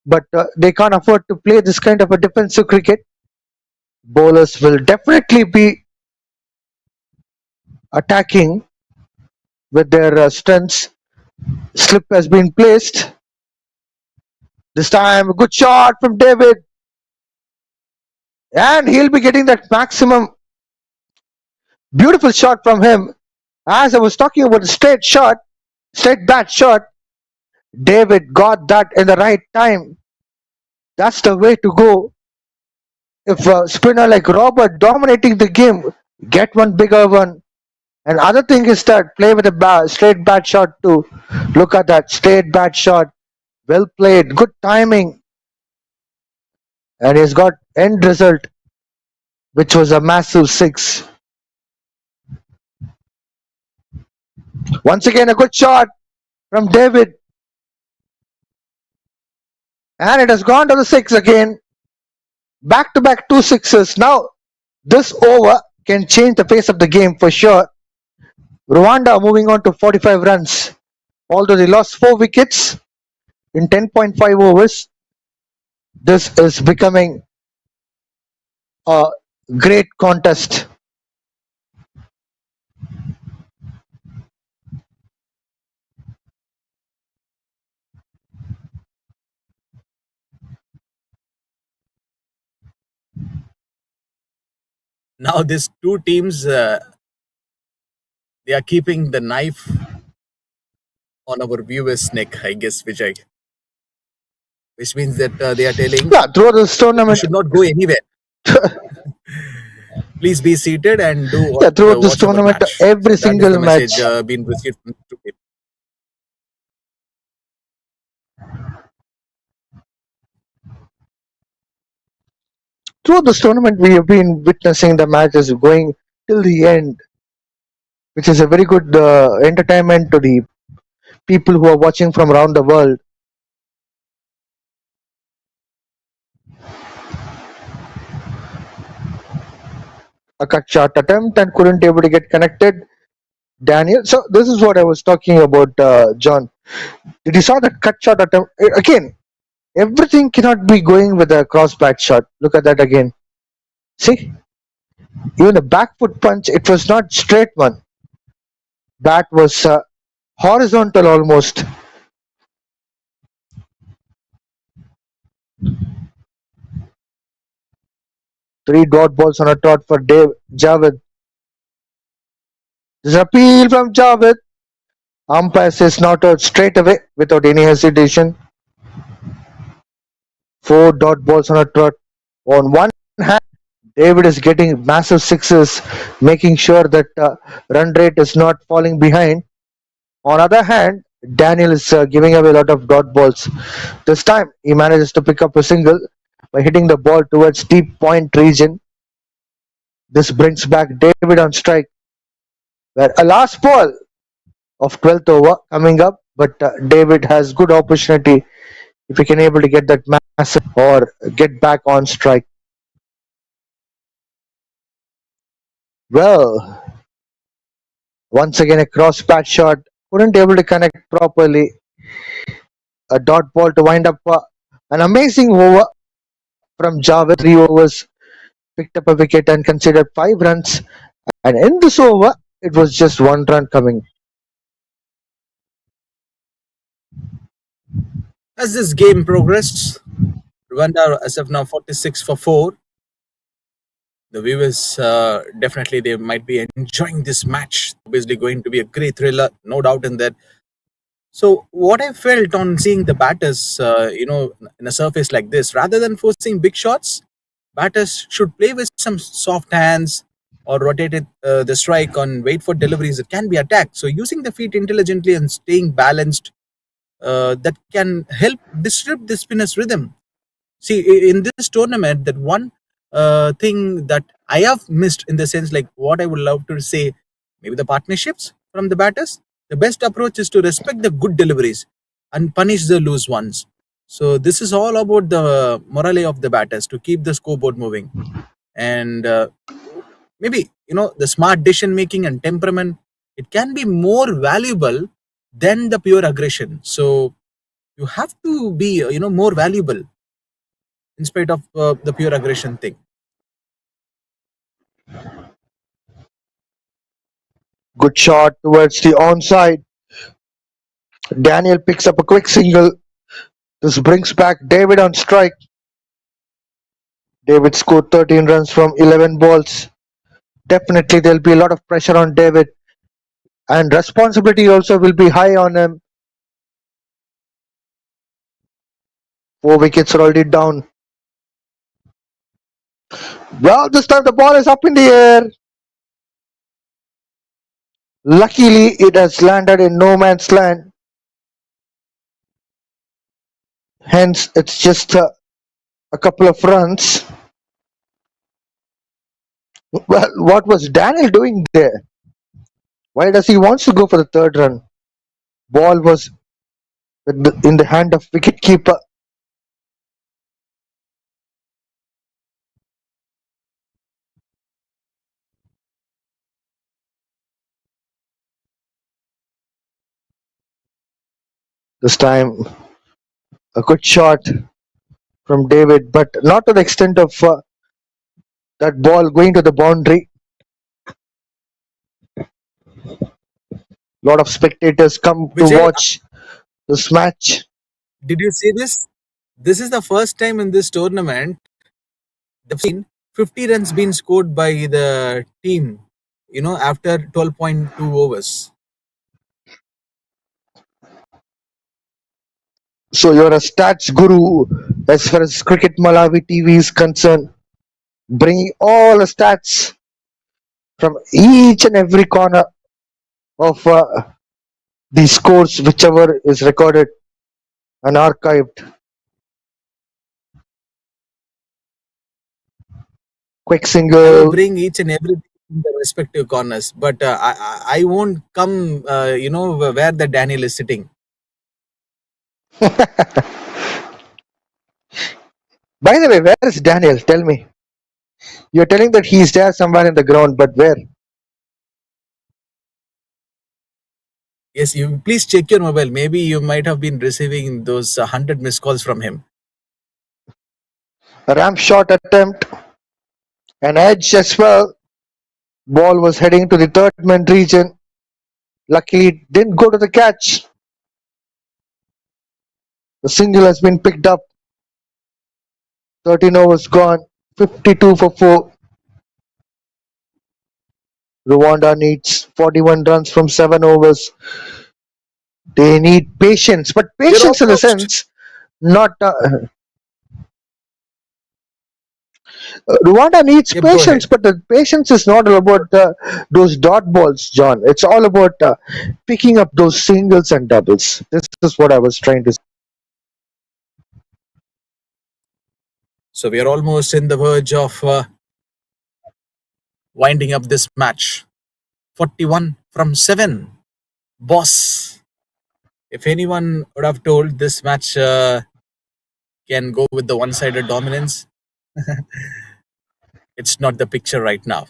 but they can't afford to play this kind of a defensive cricket. Bowlers will definitely be attacking with their strengths. Slip has been placed. This time, a good shot from David, and he'll be getting that maximum. Beautiful shot from him. As I was talking about the straight bat shot, David got that in the right time. That's the way to go. If a spinner like Robert dominating the game, get one bigger one. And other thing is that play with a straight bat shot too. Look at that straight bat shot. Well played, good timing. And he's got end result, which was a massive 6. Once again, a good shot from David. And it has gone to the 6 again. Back to back 2 sixes. Now, this over can change the face of the game for sure. Rwanda moving on to 45 runs. Although they lost 4 wickets in 10.5 overs, this is becoming a great contest. Now, these two teams, they are keeping the knife on our viewer's neck, I guess, Vijay. Which means that they are telling Yeah, throughout this you tournament, should not go anywhere. Please be seated and do yeah, throughout this watch our tournament, match. every So that is the single message match, being received from today. throughout this tournament, we have been witnessing the matches going till the end, which is a very good entertainment to the people who are watching from around the world. A cut shot attempt and couldn't able to get connected. Daniel. So this is what I was talking about, John. Did you saw that cut shot attempt again? Everything cannot be going with a cross bat shot. Look at that again. See, even the back foot punch, it was not straight one. That was horizontal almost. Three dot balls on a trot for Dave Javed. There's an appeal from Javed. Umpire says not out straight away without any hesitation. 4 dot balls on a trot. On one hand, David is getting massive sixes, making sure that run rate is not falling behind. On other hand, Daniel is giving away a lot of dot balls. This time, he manages to pick up a single by hitting the ball towards deep point region. This brings back David on strike, where a last ball of 12th over coming up, but David has good opportunity if he can able to get that massive or get back on strike. Well, once again a cross patch shot, couldn't able to connect properly. A dot ball to wind up an amazing over from Javed. 3 overs, picked up a wicket and considered 5 runs. And in this over, it was just 1 run coming. As this game progressed, Rwanda as of now 46 for 4. The viewers definitely they might be enjoying this match. Obviously, going to be a great thriller, no doubt in that. So, what I felt on seeing the batters, in a surface like this, rather than forcing big shots, batters should play with some soft hands or rotate the strike on wait for deliveries. It can be attacked. So, using the feet intelligently and staying balanced, that can help disrupt the spinner's rhythm. See, in this tournament, that one thing that I have missed in the sense, like what I would love to say, maybe the partnerships from the batters. The best approach is to respect the good deliveries and punish the loose ones. So this is all about the morale of the batters to keep the scoreboard moving, and maybe the smart decision making and temperament. It can be more valuable than the pure aggression. So you have to be more valuable in spite of the pure aggression thing. Good shot towards the onside. Daniel picks up a quick single. This brings back David on strike. David scored 13 runs from 11 balls. Definitely, there'll be a lot of pressure on David, and responsibility also will be high on him. 4 wickets are already down. Well, this time the ball is up in the air. Luckily, it has landed in no man's land. Hence, it's just a couple of runs. Well, what was Daniel doing there? Why does he wants to go for the third run? Ball was in the hand of wicketkeeper. This time, a good shot from David, but not to the extent of that ball going to the boundary. A lot of spectators come to Vijay, watch this match. did you see this? This is the first time in this tournament the seen 50 runs being scored by the team. After 12.2 overs. So you're a stats guru as far as Cricket Malawi TV is concerned, bringing all the stats from each and every corner of the scores, whichever is recorded and archived. Quick I will single. bring each and everything in the respective corners, but I won't come. Where the Daniel is sitting. By the way, where is Daniel? Tell me. You're telling that he's there somewhere in the ground, but where? Yes, you please check your mobile. Maybe you might have been receiving those 100 missed calls from him. A ramp shot attempt. An edge as well. Ball was heading to the third man region. Luckily, it didn't go to the catch. The single has been picked up. 13 overs gone. 52 for 4. Rwanda needs 41 runs from 7 overs. They need patience, but We're patience in the almost. sense not Rwanda needs Yep, go patience, ahead. but the patience is not all about those dot balls, John. It's all about picking up those singles and doubles. This is what I was trying to say. So we are almost in the verge of winding up this match. 41 from 7. Boss. If anyone would have told this match can go with the one sided dominance, it's not the picture right now.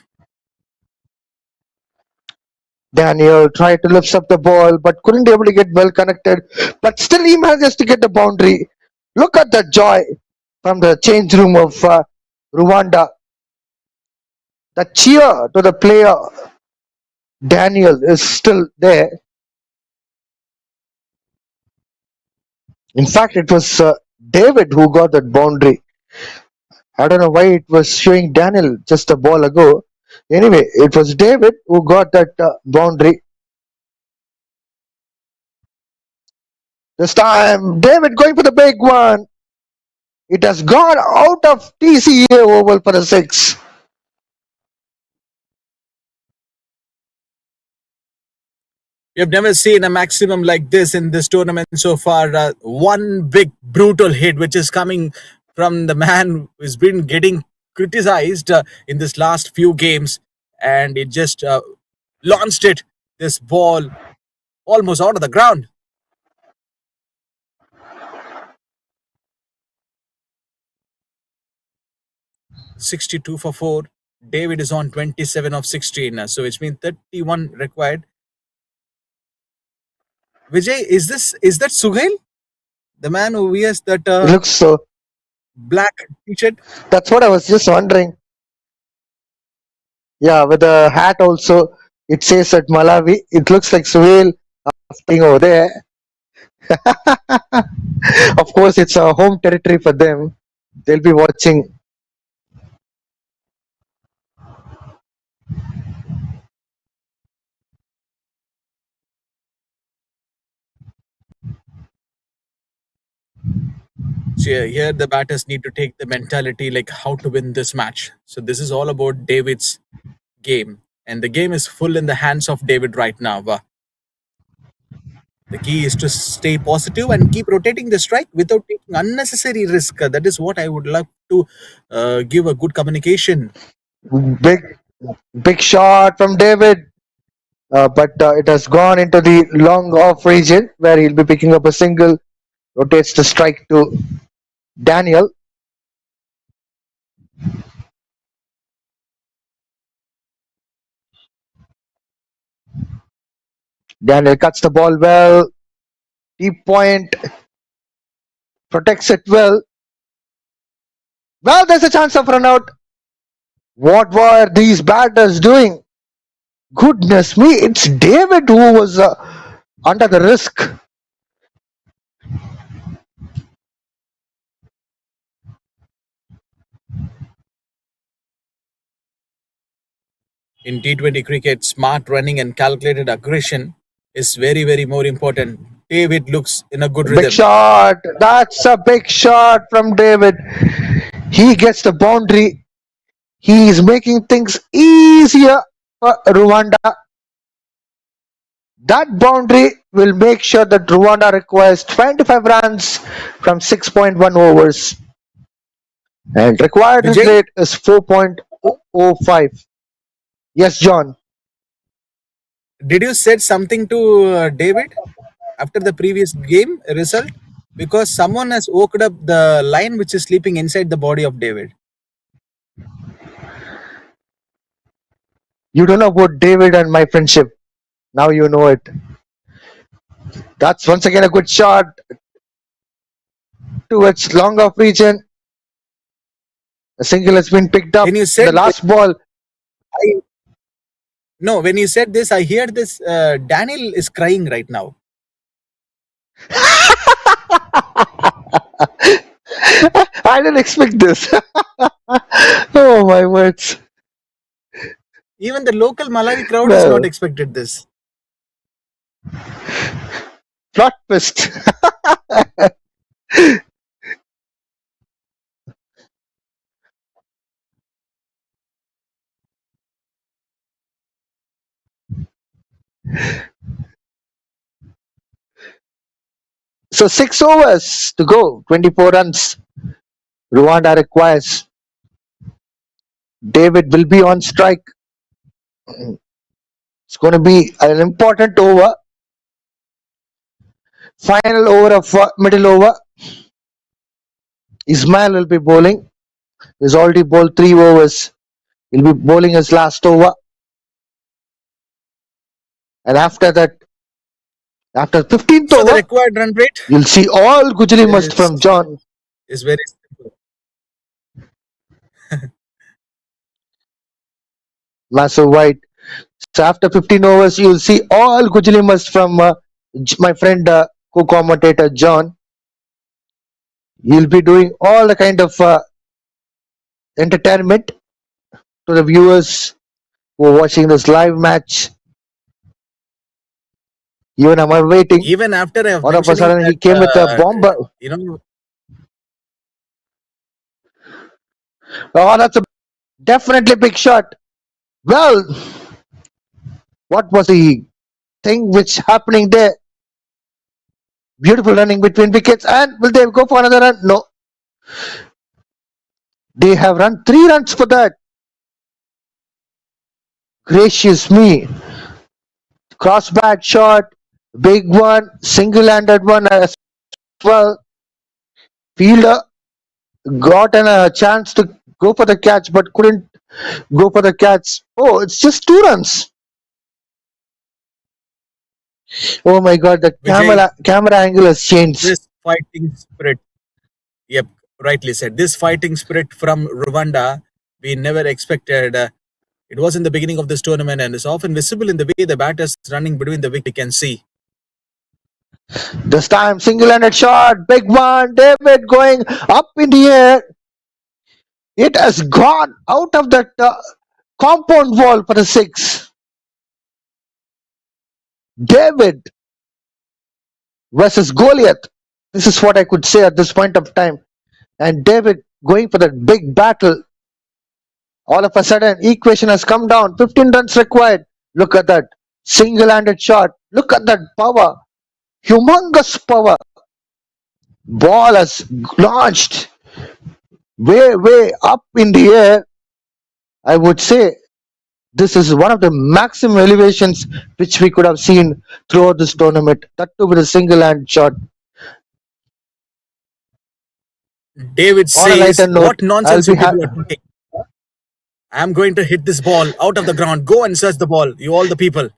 Daniel tried to lift up the ball, but couldn't be able to get well connected. But still, he manages to get the boundary. Look at the joy from the change room of Rwanda. The cheer to the player Daniel is still there. In fact, it was David who got that boundary. I don't know why it was showing Daniel just a ball ago. Anyway, it was David who got that boundary. This time, David going for the big one. It has gone out of TCA oval for a six. We have never seen a maximum like this in this tournament so far. One big brutal hit, which is coming from the man who's been getting criticized in this last few games, and it just launched it. This ball almost out of the ground. 62 for 4. David is on 27 of 16, so which means 31 required. Vijay, is that Suhail, the man who wears that It looks so. black t-shirt? That's what I was just wondering. Yeah, with the hat also, it says at Malawi. It looks like Suhail thing over there. Of course, it's a home territory for them. They'll be watching. So here the batters need to take the mentality like how to win this match. So this is all about David's game, and the game is full in the hands of David right now. The key is to stay positive and keep rotating the strike without taking unnecessary risk. That is what I would love to give a good communication. Big, big shot from David. But it has gone into the long off region where he'll be picking up a single, rotates the strike to Daniel. Daniel cuts the ball well, deep point, protects it well. Well, there's a chance of run out. What were these batters doing? Goodness me, it's David who was under the risk. In T20 cricket, smart running and calculated aggression is very, very more important. David looks in a good Big rhythm. shot. That's a big shot from David. He gets the boundary. He is making things easier for Rwanda. That boundary will make sure that Rwanda requires 25 runs from 6.1 overs. And required hit Vijay, rate is 4.05. Yes, John. did you said something to David after the previous game result? Because someone has woken up the lion which is sleeping inside the body of David. You don't know about David and my friendship. Now you know it. That's once again a good shot towards long off region. A single has been picked up When you in the said this, last ball. I, no, when you said this, I hear this. Daniel is crying right now. I didn't expect this. Oh my words. Even the local Malawi crowd has not Well, expected this. plot twist. So 6 overs to go, 24 runs. Rwanda requires. David will be on strike. It's going to be an important over. Final over of middle over. Ismail will be bowling. He's already bowled 3 overs. He'll be bowling his last over. And after that, after 15th So the over, required run rate you'll see all Gujali must is from John. is very simple. Massive wide. So after 15 overs, you'll see all Gujali must from my friend co-commentator John. He'll be doing all the kind of entertainment to the viewers who are watching this live match. Even I'm waiting. Even after I have All of a mentioning sudden, he that, came with a bomber. you know, Oh, that's a definitely big shot. Well, what was the thing which happening there? Beautiful running between wickets, and will they go for another run? No. They have run 3 runs for that. Gracious me. Cross bat shot, big one, single-handed one as well. Fielder got a chance to go for the catch, but couldn't go for the catch. Oh, it's just 2 runs. Oh my God, the Vijay, camera angle has changed. this fighting spirit. Yep, rightly said. This fighting spirit from Rwanda, we never expected. It was in the beginning of this tournament and is often visible in the way the batters running between the wicket can see. This time, single-handed shot, big one. David going up in the air. It has gone out of that compound wall for the 6. David versus Goliath. This is what I could say at this point of time. And David going for that big battle. All of a sudden, equation has come down. 15 runs required. Look at that single-handed shot. Look at that power. Humongous power. Ball has launched way up in the air. I would say this is one of the maximum elevations which we could have seen throughout this tournament. That too with a single-hand shot. David On a lighter says, note, "What I'll nonsense be you people are talking? I'm going to hit this ball out of the ground. Go and search the ball, you all the people,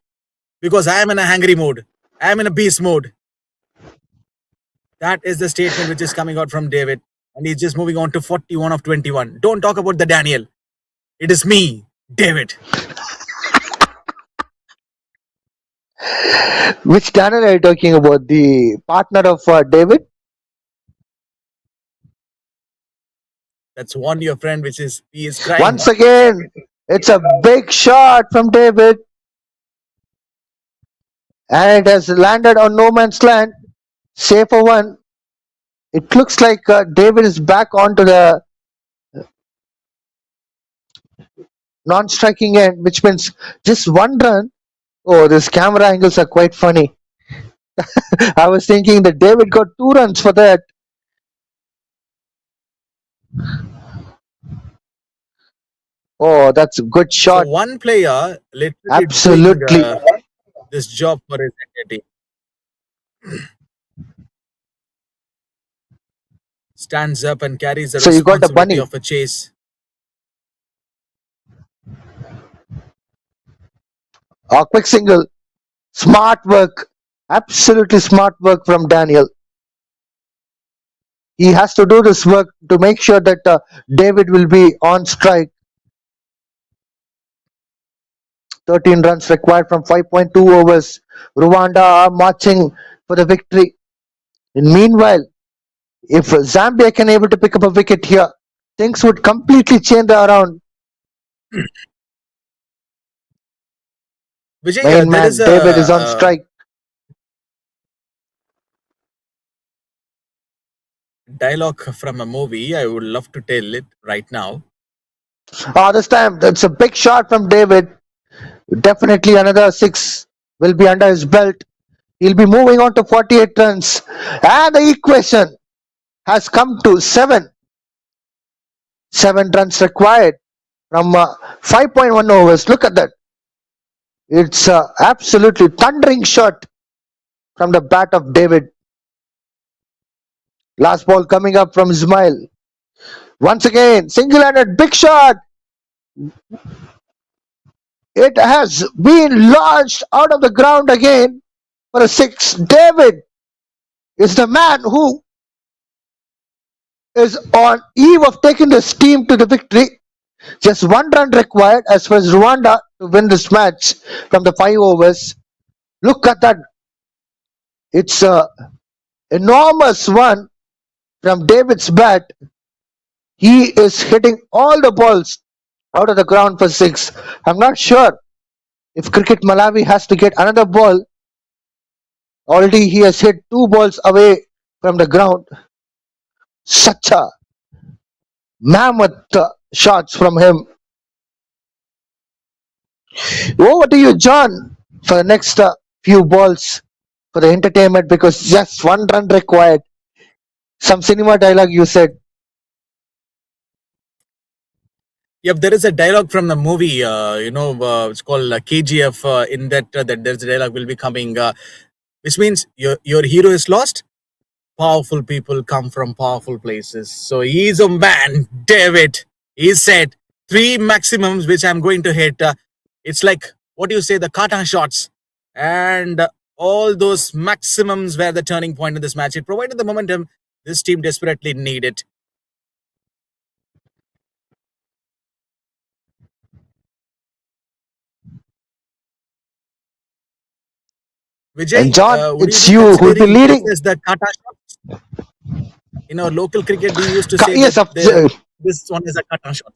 because I am in a hungry mood. I am in a beast mode." That is the statement which is coming out from David, and he's just moving on to 41 of 21. Don't talk about the Daniel. It is me, David. Which channel are you talking about? The partner of David? That's one your friend, which is he is crying. Once again, it's a big shot from David. And it has landed on no man's land. Safer one. It looks like David is back onto the non-striking end, which means just 1 run. Oh, these camera angles are quite funny. I was thinking that David got 2 runs for that. Oh, that's a good So shot. one player literally Absolutely. doing this job for his entity. Stands up and carries the So you got a responsibility bunny. of a chase. A quick single. Smart work. Absolutely smart work from Daniel. He has to do this work to make sure that David will be on strike. 13 runs required from 5.2 overs. Rwanda are marching for the victory. And meanwhile, if Zambia can able to pick up a wicket here, things would completely change around. Vijay, Main there man is David is on a strike. dialogue from a movie. I would love to tell it right now. This time that's a big shot from David. Definitely another 6. will be under his belt. He'll be moving on to 48 runs. And the equation has come to 7. 7 runs required from 5.1 overs. Look at that. It's absolutely thundering shot from the bat of David. Last ball coming up from Ismail. Once again, single-handed big shot. It has been launched out of the ground again for a 6. David is the man who is on eve of taking this team to the victory. Just 1 run required as far as Rwanda to win this match from the 5 overs. Look at that. It's a enormous one from David's bat. He is hitting all the balls out of the ground for 6. I'm not sure if Cricket Malawi has to get another ball. Already he has hit 2 balls away from the ground. Such a mammoth shots from him. Over to you, John, for the next few balls for the entertainment because just 1 run required. Some cinema dialogue you said. Yep, there is a dialogue from the movie. It's called KGF. In that there's a dialogue will be coming, which means your hero is lost. Powerful people come from powerful places. So he's a man, David. He said 3 maximums which I'm going to hit. It's like what you say, the kata shots, and all those maximums were the turning point in this match. It provided the momentum this team desperately needed. And Vijay, John, would you it's be you who'll be considering this leading. as the kata shots? In our local cricket, we used to say Yes, that this one is a kata shot.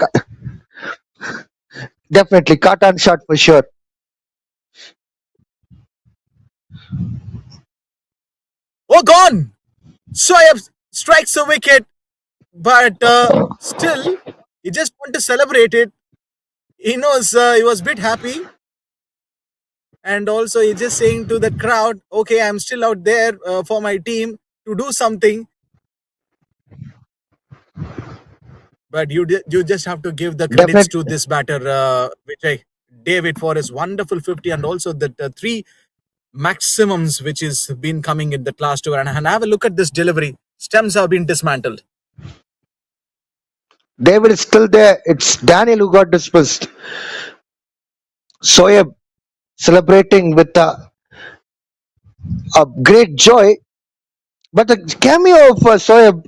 definitely. Katan shot for sure. Oh, gone! Soyab strikes a wicket, but still, he just want to celebrate it. He knows he was a bit happy, and also he's just saying to the crowd, "Okay, I'm still out there for my team to do something." But you just have to give the credits to Definitely. this batter, Vijay David, for his wonderful 50, and also the 3 maximums which is been coming in the last over. And have a look at this delivery. Stems have been dismantled. David is still there. It's Daniel who got dismissed. Soyab celebrating with a great joy. But the cameo of Soyab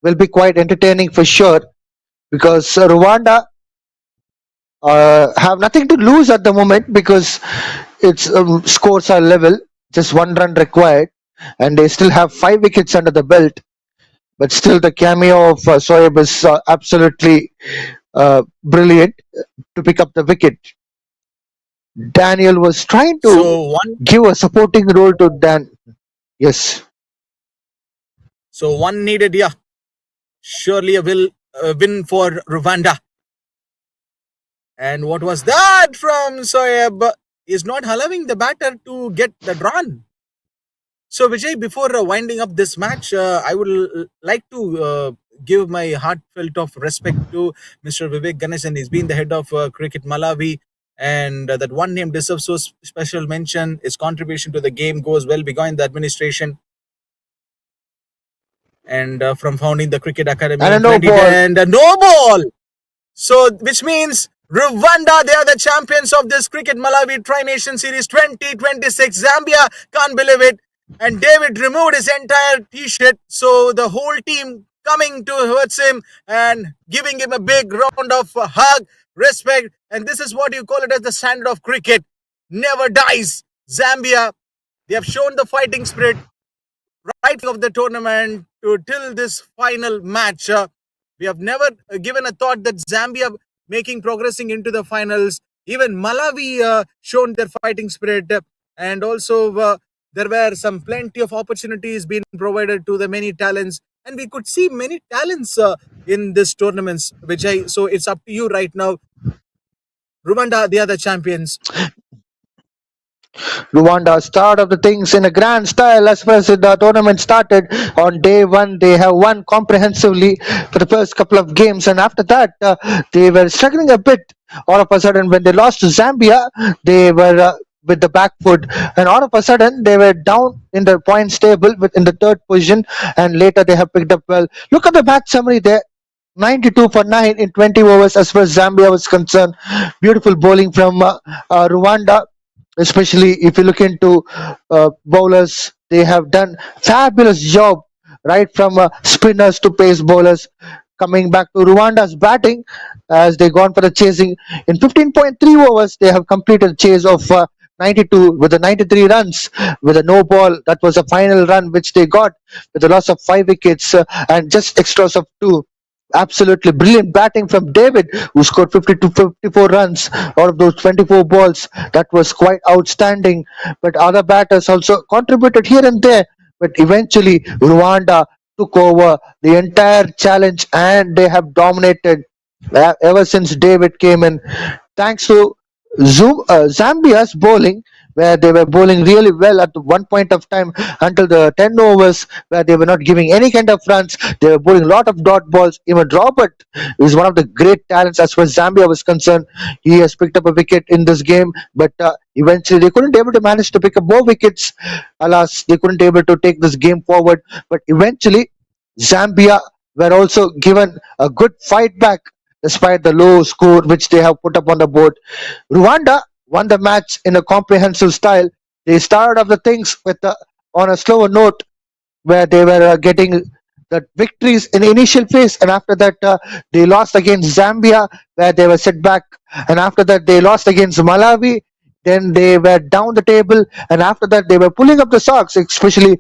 will be quite entertaining for sure because Rwanda have nothing to lose at the moment because its scores are level, just 1 run required, and they still have 5 wickets under the belt. But still, the cameo of Soyab is absolutely brilliant to pick up the wicket. Daniel was trying to So one, give a supporting role to Dan. Yes, one needed, yeah. Surely a win for Rwanda. And what was that from Soyab? Is not allowing the batter to get the run. So Vijay, before winding up this match, I would like to give my heartfelt of respect to Mr. Vivek Ganesan. He's been the head of Cricket Malawi, and that one name deserves so special mention. His contribution to the game goes well beyond the administration, and from founding the Cricket Academy and a in no ball. 2010, and no ball. So, which means Rwanda, they are the champions of this Cricket Malawi Tri Nation Series 2026. Zambia can't believe it. And David removed his entire t shirt. So, the whole team coming towards him and giving him a big round of hug, respect. And this is what you call it as the standard of cricket. Never dies. Zambia, they have shown the fighting spirit right of the tournament to till this final match. We have never given a thought that Zambia making progressing into the finals. Even Malawi shown their fighting spirit, and also there were some plenty of opportunities being provided to the many talents, and we could see many talents in this tournaments. So it's up to you right now. Rwanda, they are the champions. Rwanda start of the things in a grand style as far as the tournament started. On day one, they have won comprehensively for the first couple of games, and after that, they were struggling a bit. All of a sudden, when they lost to Zambia, they were with the back foot, and all of a sudden they were down in the points table in the third position, and later they have picked up well. Look at the match summary there. 92 for 9 in 20 overs as far as Zambia was concerned. Beautiful bowling from Rwanda, especially if you look into bowlers. They have done fabulous job right from spinners to pace bowlers. Coming back to Rwanda's batting, as they gone for the chasing in 15.3 overs, they have completed a chase of 92 with the 93 runs with a no ball. That was a final run which they got with a loss of 5 wickets and just extras of 2. Absolutely brilliant batting from David, who scored 50 to 54 runs out of those 24 balls. That was quite outstanding. But other batters also contributed here and there. But eventually, Rwanda took over the entire challenge and they have dominated ever since David came in. Thanks to Zambia's bowling, where they were bowling really well at one point of time until the 10 overs, where they were not giving any kind of runs. They were bowling a lot of dot balls. Even Robert is one of the great talents as far as Zambia was concerned. He has picked up a wicket in this game, but eventually they couldn't able to manage to pick up more wickets. Alas, they couldn't able to take this game forward. But eventually, Zambia were also given a good fight back despite the low score which they have put up on the board. Rwanda won the match in a comprehensive style. They started off the things with on a slower note, where they were getting the victories in the initial phase, and after that they lost against Zambia, where they were set back, and after that they lost against Malawi. Then they were down the table, and after that they were pulling up the socks, especially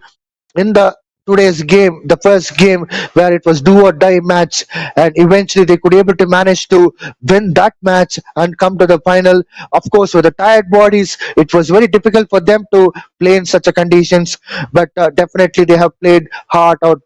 in the today's game, the first game where it was do or die match, and eventually they could able to manage to win that match and come to the final. Of course, with the tired bodies, it was very difficult for them to play in such a conditions, but definitely they have played hard out.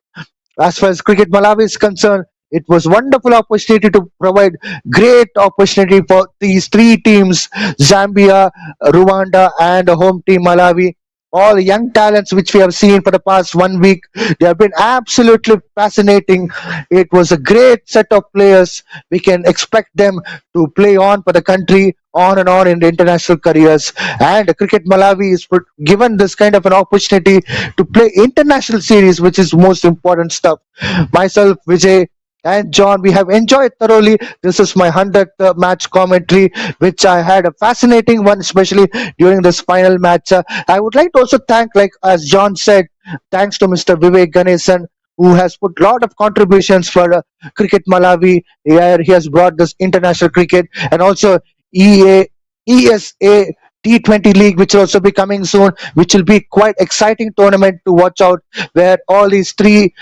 As far as Cricket Malawi is concerned, it was wonderful opportunity to provide great opportunity for these three teams: Zambia, Rwanda, and the home team Malawi. All young talents which we have seen for the past 1 week, they have been absolutely fascinating. It was a great set of players. We can expect them to play on for the country on and on in the international careers. And Cricket Malawi is given this kind of an opportunity to play international series, which is most important stuff. Myself, Vijay, and John, we have enjoyed thoroughly. This is my 100th match commentary, which I had a fascinating one, especially during this final match. I would like to also thank, like as John said, thanks to Mr. Vivek Ganesan, who has put a lot of contributions for Cricket Malawi. He has brought this international cricket, and also EA, ESA T20 League, which will also be coming soon, which will be quite exciting tournament to watch out, where all these three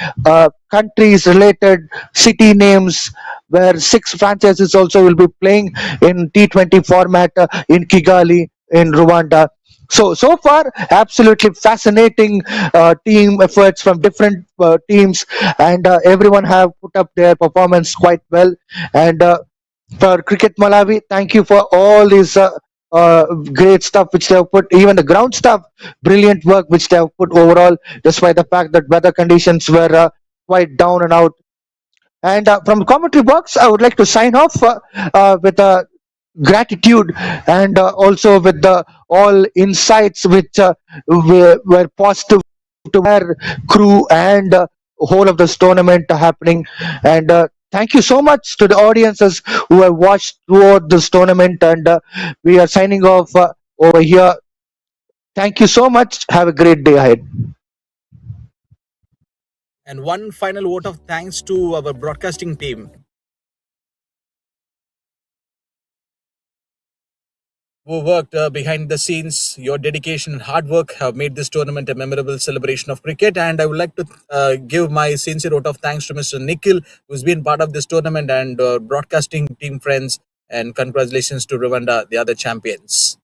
countries related city names, where six franchises also will be playing in T20 format in Kigali in Rwanda. So far, absolutely fascinating team efforts from different teams, and everyone have put up their performance quite well. And for Cricket Malawi, thank you for all these great stuff which they have put, even the ground stuff, brilliant work which they have put overall, despite the fact that weather conditions were quite down and out. And from the commentary box, I would like to sign off with gratitude, and also with the all insights which were positive to our crew and whole of this tournament happening. And thank you so much to the audiences who have watched throughout this tournament. And we are signing off over here. Thank you so much. Have a great day ahead. And one final vote of thanks to our broadcasting team who worked behind the scenes. Your dedication and hard work have made this tournament a memorable celebration of cricket. And I would like to give my sincere vote of thanks to Mr. Nikhil, who's been part of this tournament, and broadcasting team friends. And congratulations to Rwanda, the other champions.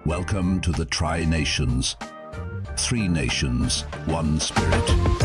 Welcome to the Tri-Nations. 3 nations, 1 spirit.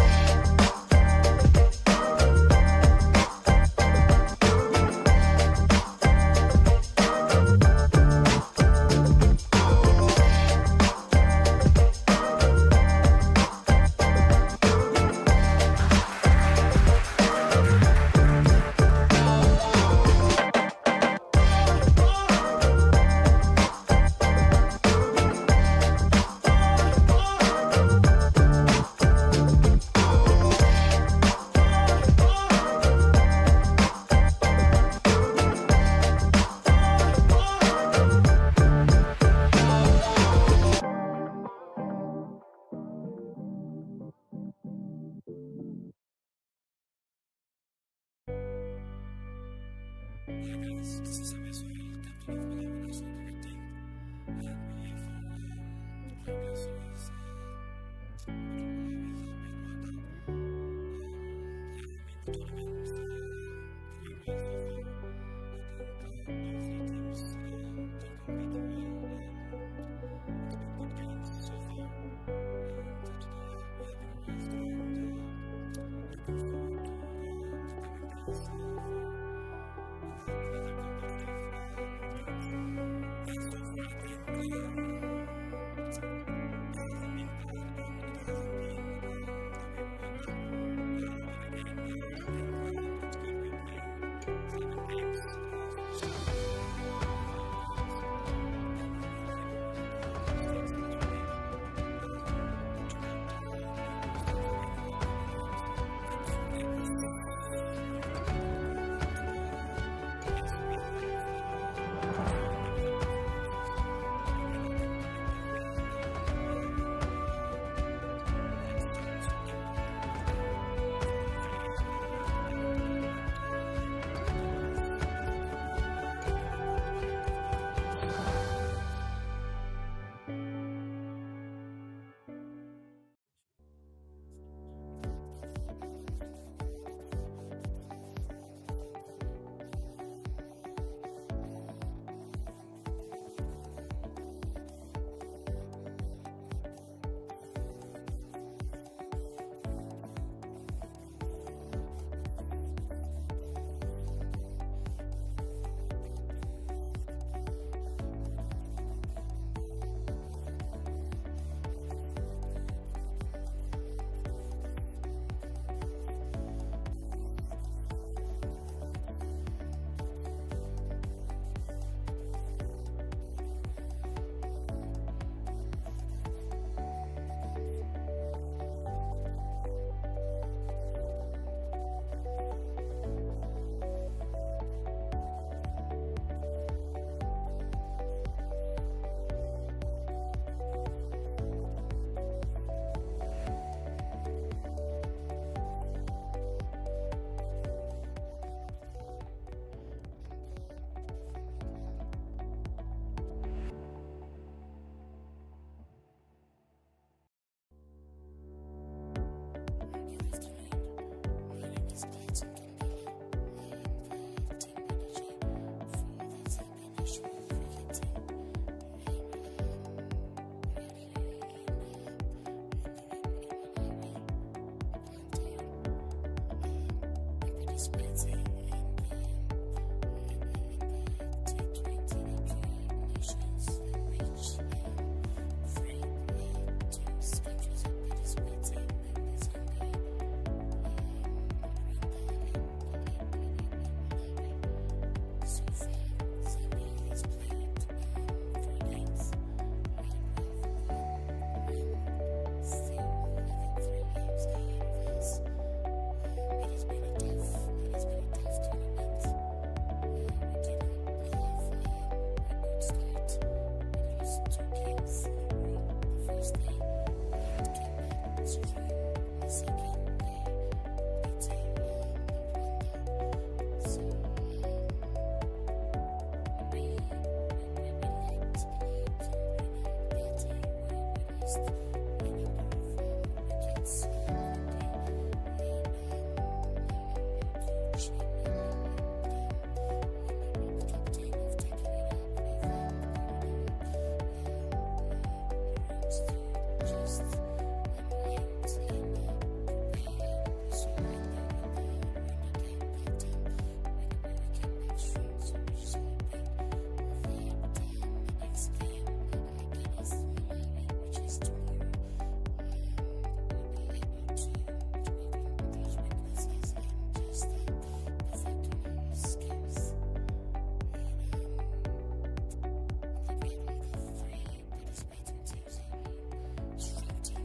Disrupting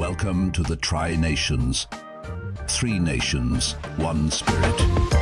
Welcome to the Tri-Nations. 3 nations, 1 spirit.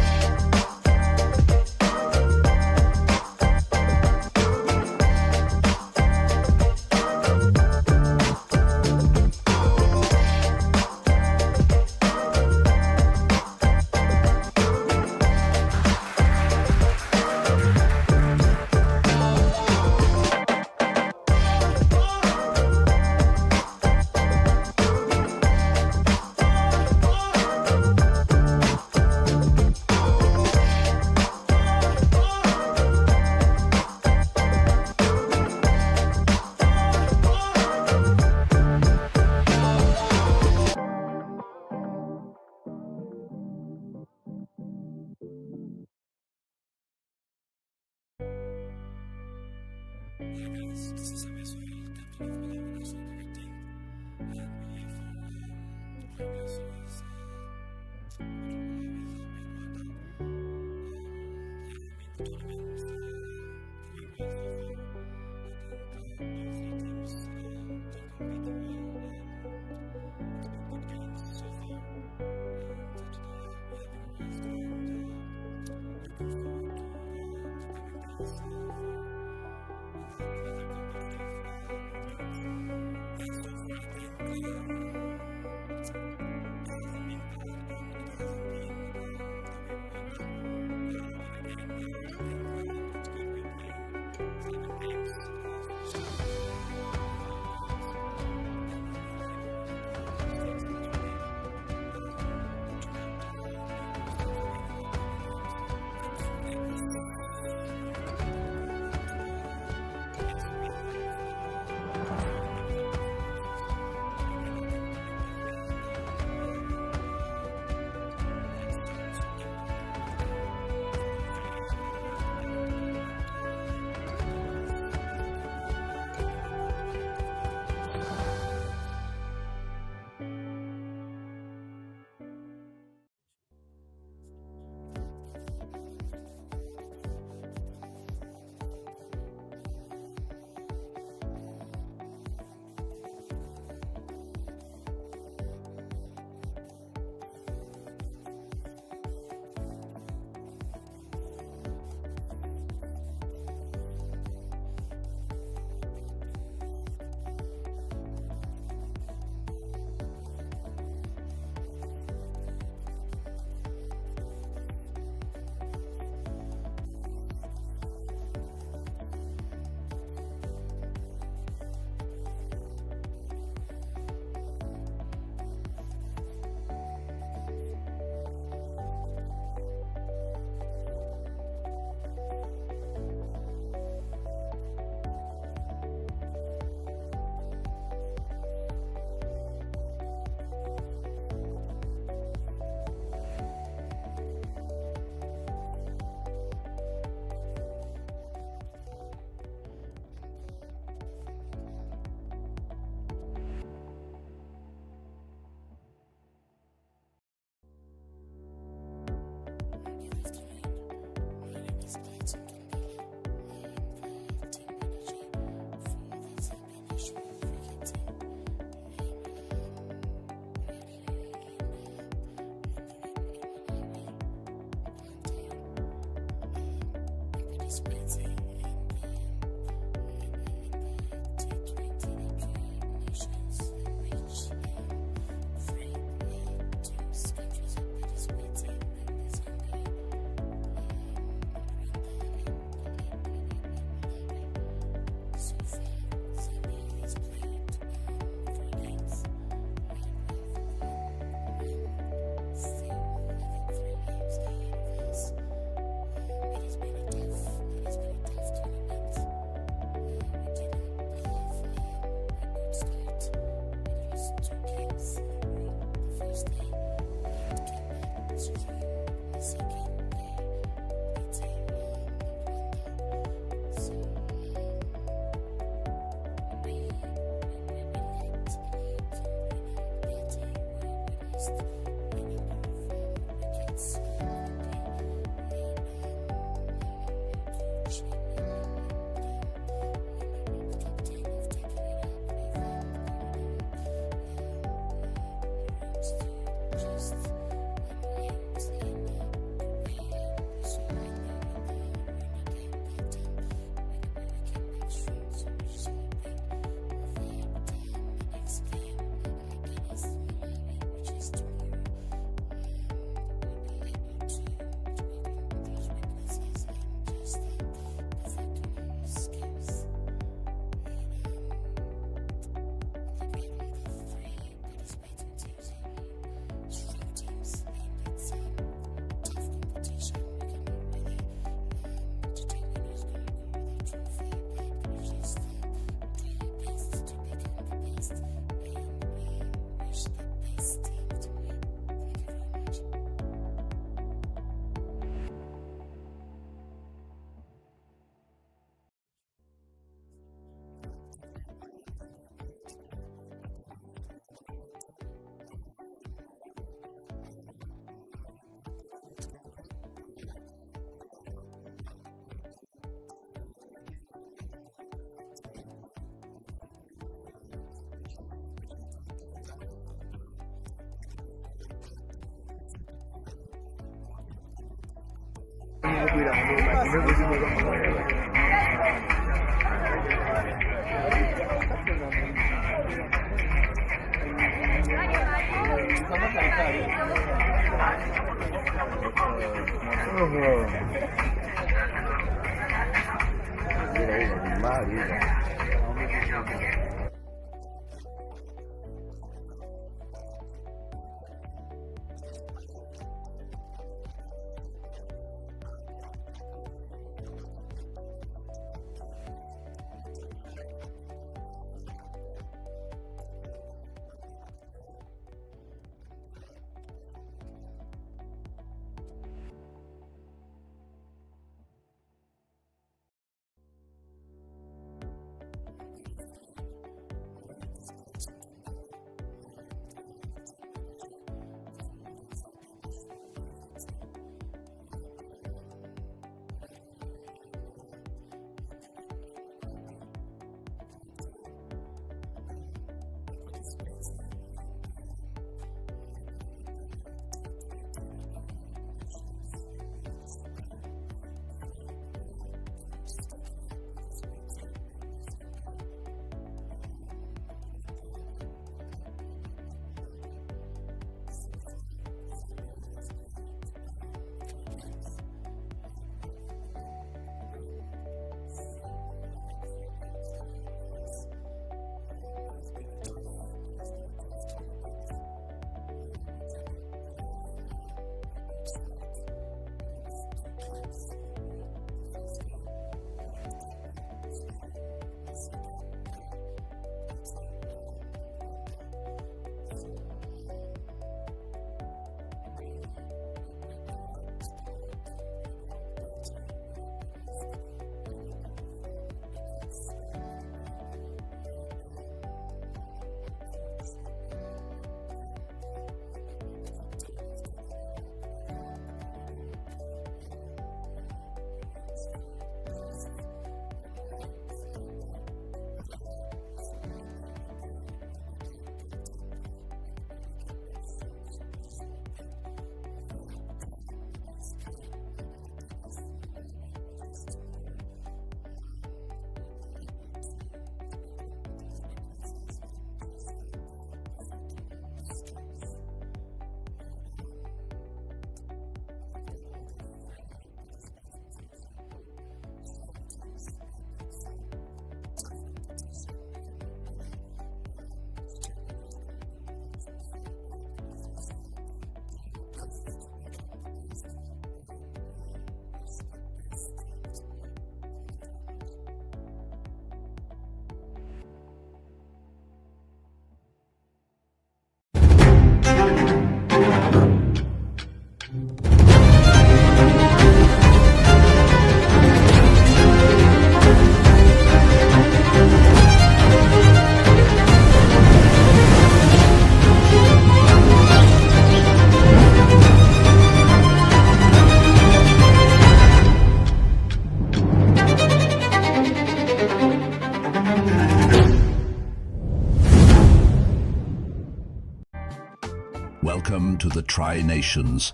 Welcome to the Tri-Nations.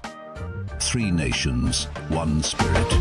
3 nations, 1 spirit.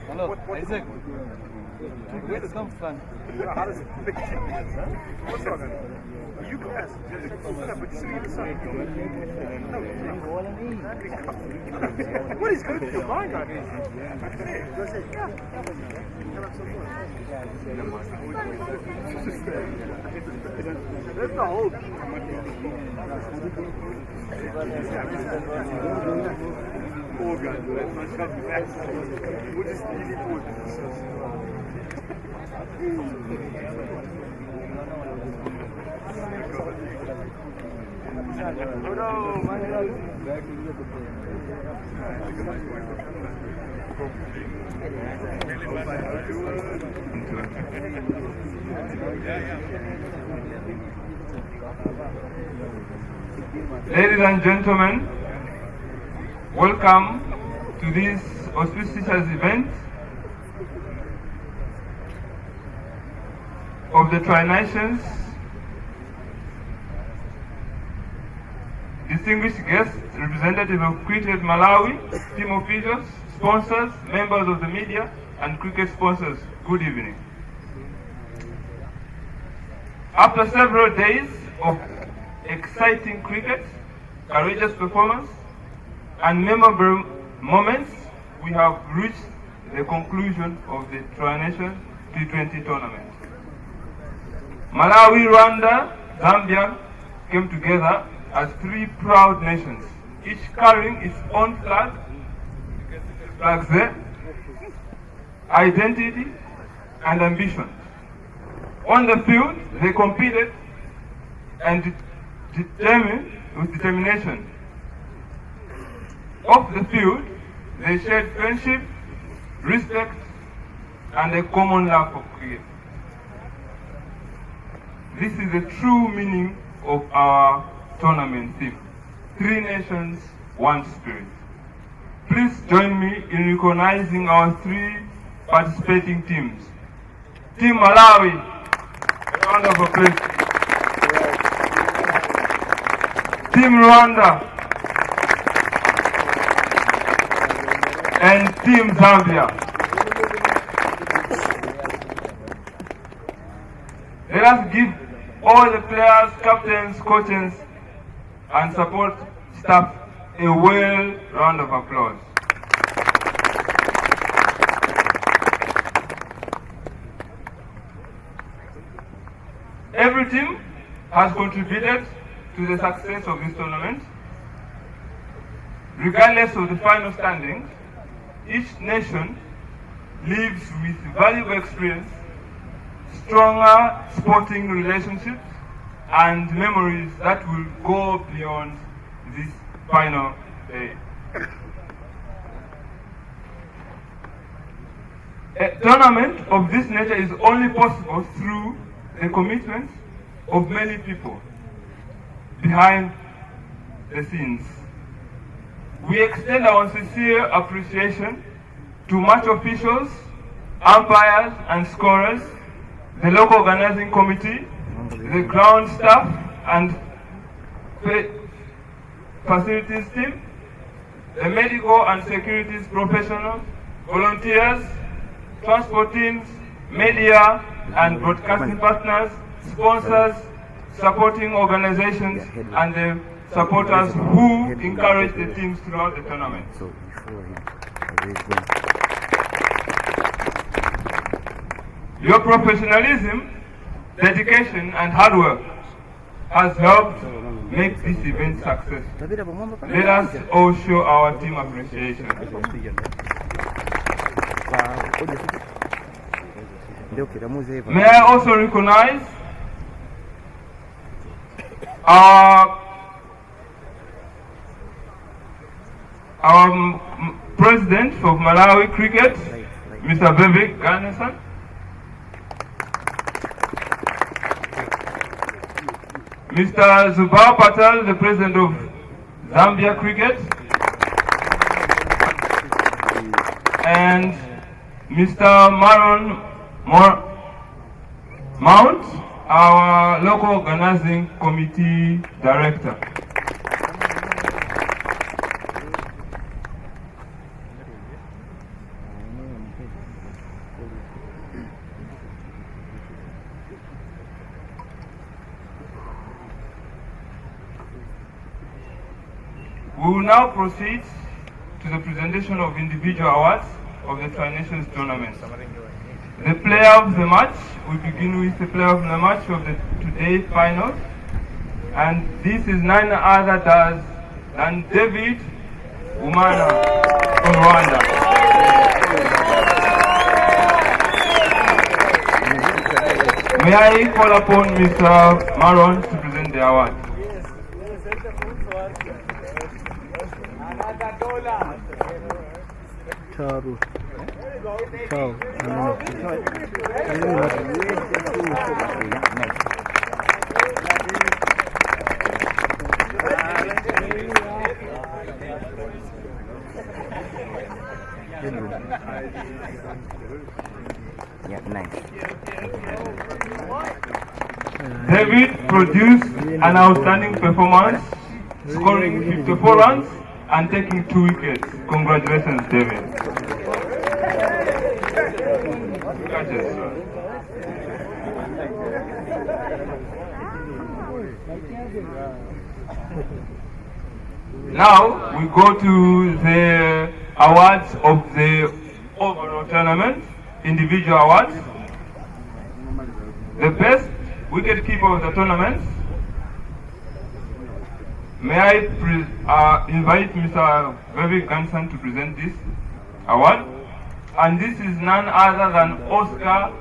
Hello, Isaac. Where's come from? How does it make you? What's wrong? You guys, but you see the sun. What is going to your mind on this? There's no hope. Oh God, we'll just easy food. Ladies and gentlemen, welcome to this auspicious event of the Tri-Nations. Distinguished guests, representatives of Cricket Malawi, team officials, sponsors, members of the media, and cricket sponsors, good evening. After several days of exciting cricket, courageous performance, and memorable moments, we have reached the conclusion of the Tri-Nations T20 tournament. Malawi, Rwanda, Zambia came together as three proud nations, each carrying its own flags there, identity and ambition. On the field, they competed and determined with determination. Off the field, they shared friendship, respect, and a common love for cricket. This is the true meaning of our tournament theme. Three nations, one spirit. Please join me in recognizing our three participating teams. Team Malawi, a round of applause. Team Rwanda, and Team Zambia. Let us give all the players, captains, coaches, and support staff a well round of applause. Every team has contributed to the success of this tournament. Regardless of the final standings, each nation lives with valuable experience, stronger sporting relationships, and memories that will go beyond this final day. A tournament of this nature is only possible through the commitment of many people behind the scenes. We extend our sincere appreciation to match officials, umpires and scorers, the local organizing committee, the ground staff and facilities team, the medical and securities professionals, volunteers, transport teams, media and broadcasting partners, sponsors, supporting organizations, and the supporters who encourage the teams throughout the tournament. Your professionalism, dedication, and hard work has helped make this event successful. Let us all show our team appreciation. May I also recognize our President of Malawi Cricket, Mr. Vivek Ganesan. Mr. Zubair Patel, the President of Zambia Cricket, and Mr. Maron Mount, our local organizing committee director. We will now proceed to the presentation of individual awards of the Tri-Nations tournament. The player of the match, we begin with the player of the match of the today's final. And this is none other than David Umana from Rwanda. May I call upon Mr. Maron to present the award? Yeah, nice. David produced an outstanding performance, scoring 54 runs and taking 2 wickets. Congratulations, David. Now we go to the awards of the overall tournament, individual awards. The best wicketkeeper of the tournament. May I invite Mr. Vivek Ganesan to present this award. And this is none other than Oscar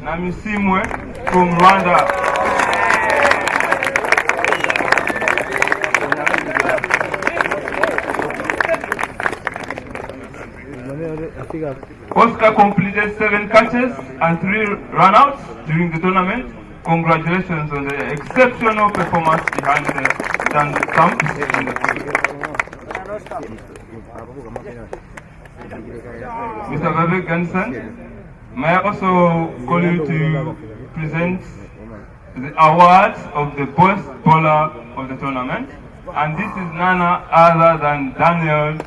Namisimwe from Rwanda. Oscar completed 7 catches and 3 run-outs during the tournament. Congratulations on the exceptional performance behind the stumps. Mr. Vivek Ganesan, may I also call you to present the awards of the best bowler of the tournament. And this is none other than Daniel.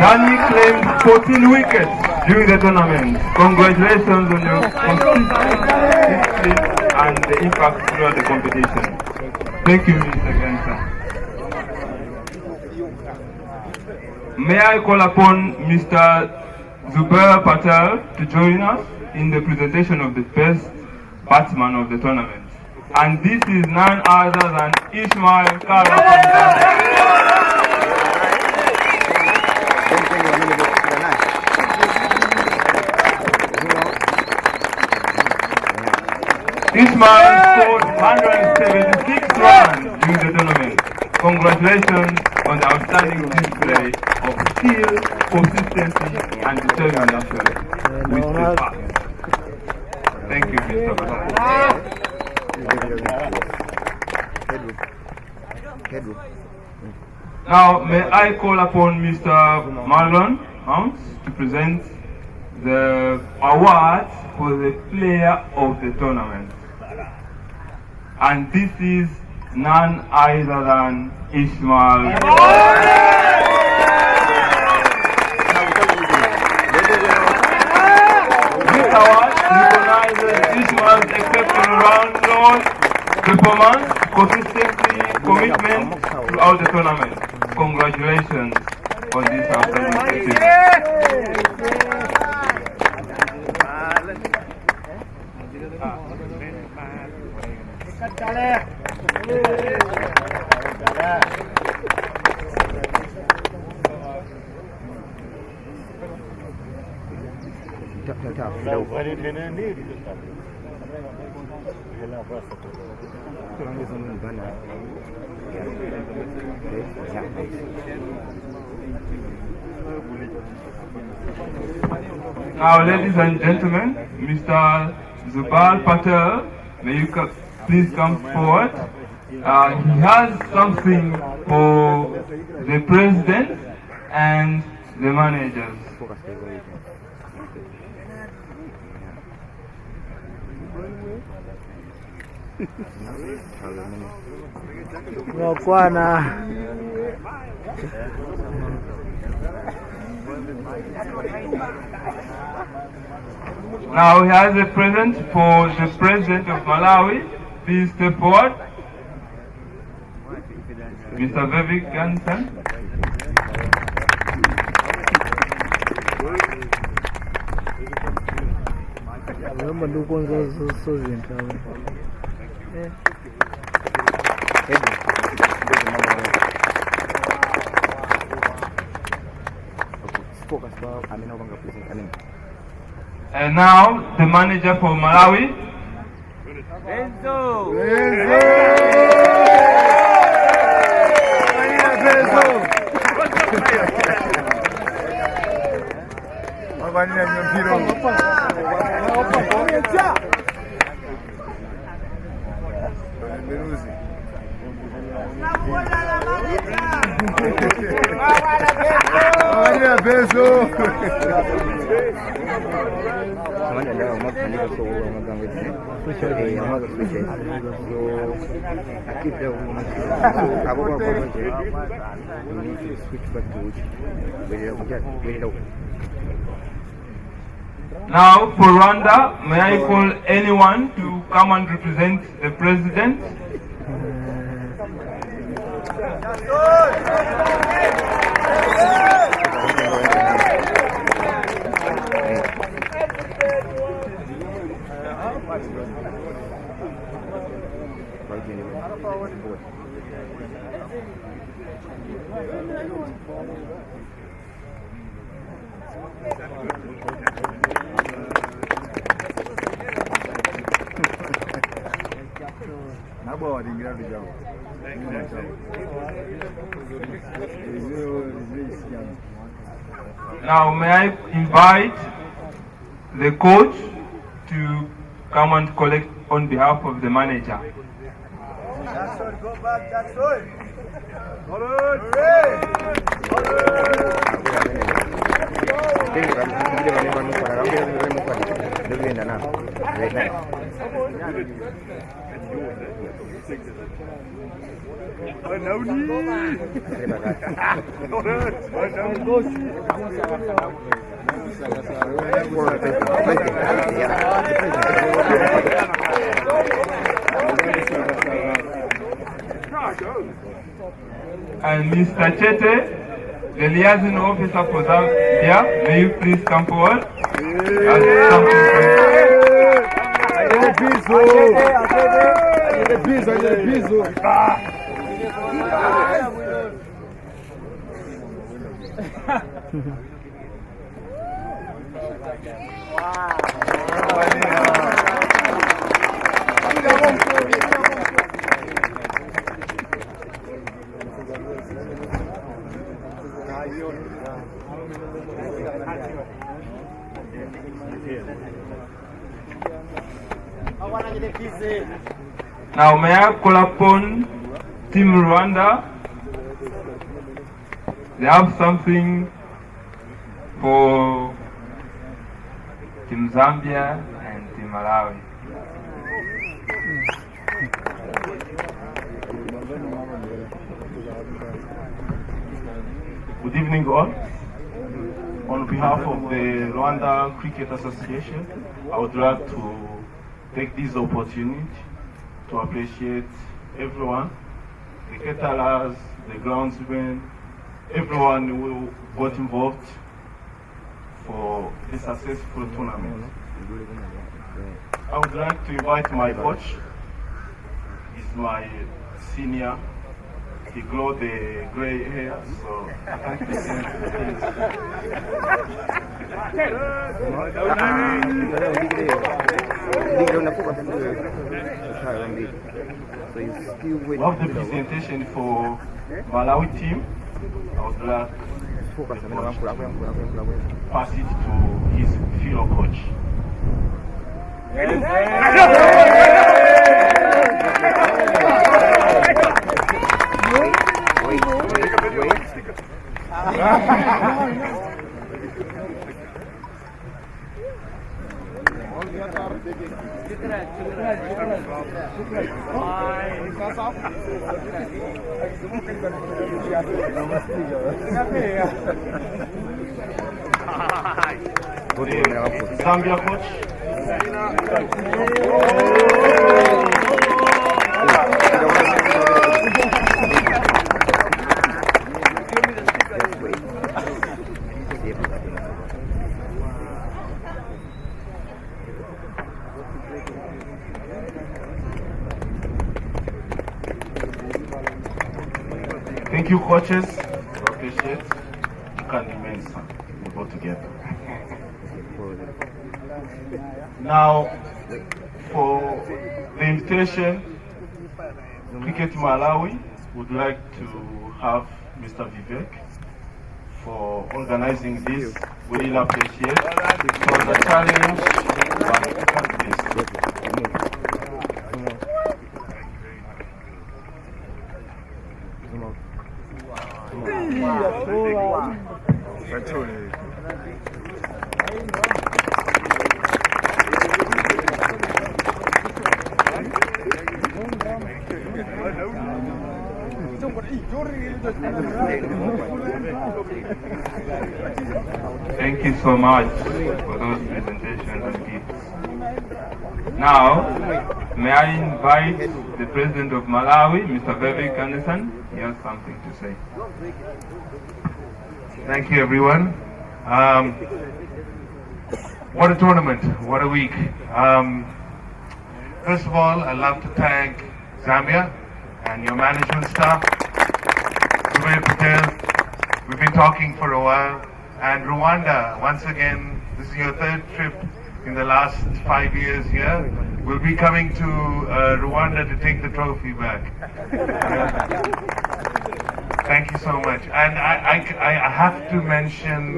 Danny claimed 14 wickets during the tournament. Congratulations on your consistency and the impact throughout the competition. Thank you, Mr. Ganesan. May I call upon Mr. Zubair Patel to join us in the presentation of the best batsman of the tournament. And this is none other than Ismail Kara from Zambia. Ismail scored 176 runs during the tournament. Congratulations on the outstanding display of skill, consistency, and determination with the pass. Thank you, Mr. Patel. Now, may I call upon Mr. Marlon Mounts to present the award for the player of the tournament. And this is none other than Ismail. This award recognizes Ismail's exceptional round performance, consistency, commitment throughout the tournament. Congratulations on this outstanding achievement. Now, ladies and gentlemen, Mr. Zubal Patel, may you please come forward. He has something for the president and the managers. Now he has a present for the president of Malawi. Please step forward. Mr. Vivek Gansen. And now the manager for Malawi. Now for Rwanda, may I call anyone to come and represent the president? Now may I invite the coach to come and collect on behalf of the manager. Jackson, go back, Jackson. And Mr. Chete, the liaison officer for Zambia, may you please come forward? Now may I call upon Team Rwanda? They have something for Team Zambia and Team Malawi. Good evening all. On behalf of the Rwanda Cricket Association, I would like to take this opportunity to appreciate everyone, the caterers, the groundsmen, everyone who got involved for a successful tournament. I would like to invite my coach. He's my senior. He grew the gray hair, so I can't present his. We have the presentation for Malawi team. I would like to pass it to his fellow coach. Zambia coach. Thank you, coaches. Appreciate. You can remain, son. We go together. Now, for the invitation, Cricket Malawi would like to have Mr. Vivek for organizing this. We really appreciate for the challenge. Thank you so much for those presentations and gifts. Now, may I invite the President of Malawi, Mr. Vivek Anderson. He has something to say. Thank you, everyone. What a tournament, what a week. First of all, I'd love to thank Zambia and your management staff. Zubir Patel, we've been talking for a while. And Rwanda, once again, this is your third trip in the last 5 years here. We'll be coming to Rwanda to take the trophy back. Thank you so much. And I have to mention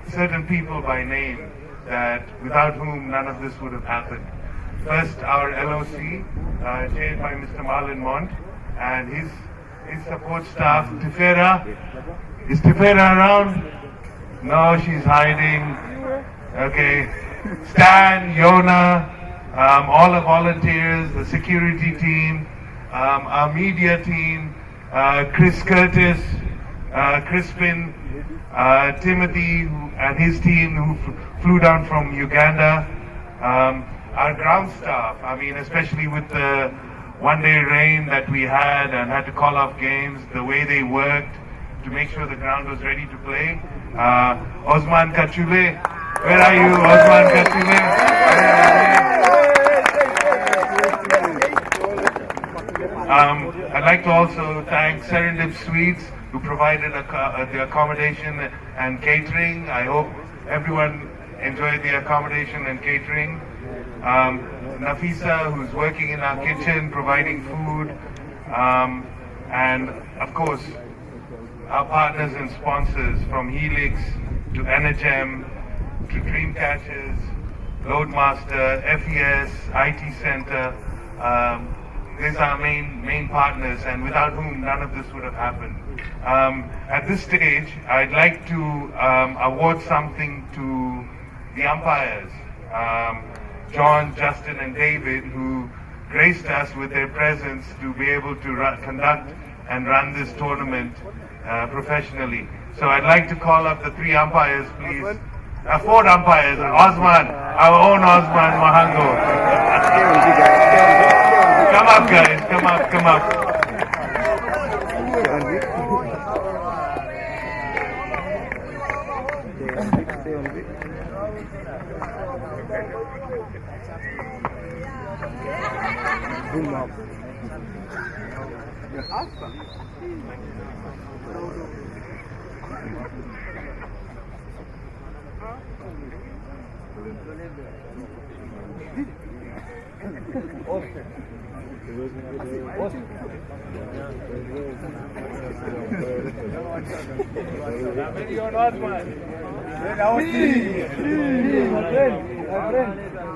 certain people by name that without whom none of this would have happened. First, our LOC, chaired by Mr. Marlon Mont, and his support staff. Tifera, is Tifera around? No, she's hiding. Okay. Stan, Yona, all the volunteers, the security team, our media team, Chris Curtis, Crispin, Timothy and his team who flew down from Uganda, our ground staff, I mean, especially with the one-day rain that we had and had to call off games, the way they worked to make sure the ground was ready to play. Osman Kachule, where are you, Osman Kachule? I'd like to also thank Serendip Suites, who provided the accommodation and catering. I hope everyone enjoyed the accommodation and catering. Nafisa, who's working in our kitchen, providing food. And of course, our partners and sponsors from Helix to Energem to Dreamcatchers, Loadmaster, FES, IT Center. These are our main partners, and without whom none of this would have happened. At this stage, I'd like to award something to the umpires, John, Justin, and David, who graced us with their presence to be able to conduct and run this tournament professionally. So I'd like to call up the 3 umpires, please. 4 umpires. Osman, our own Osman Mahango. Come up, guys. Come up, come up.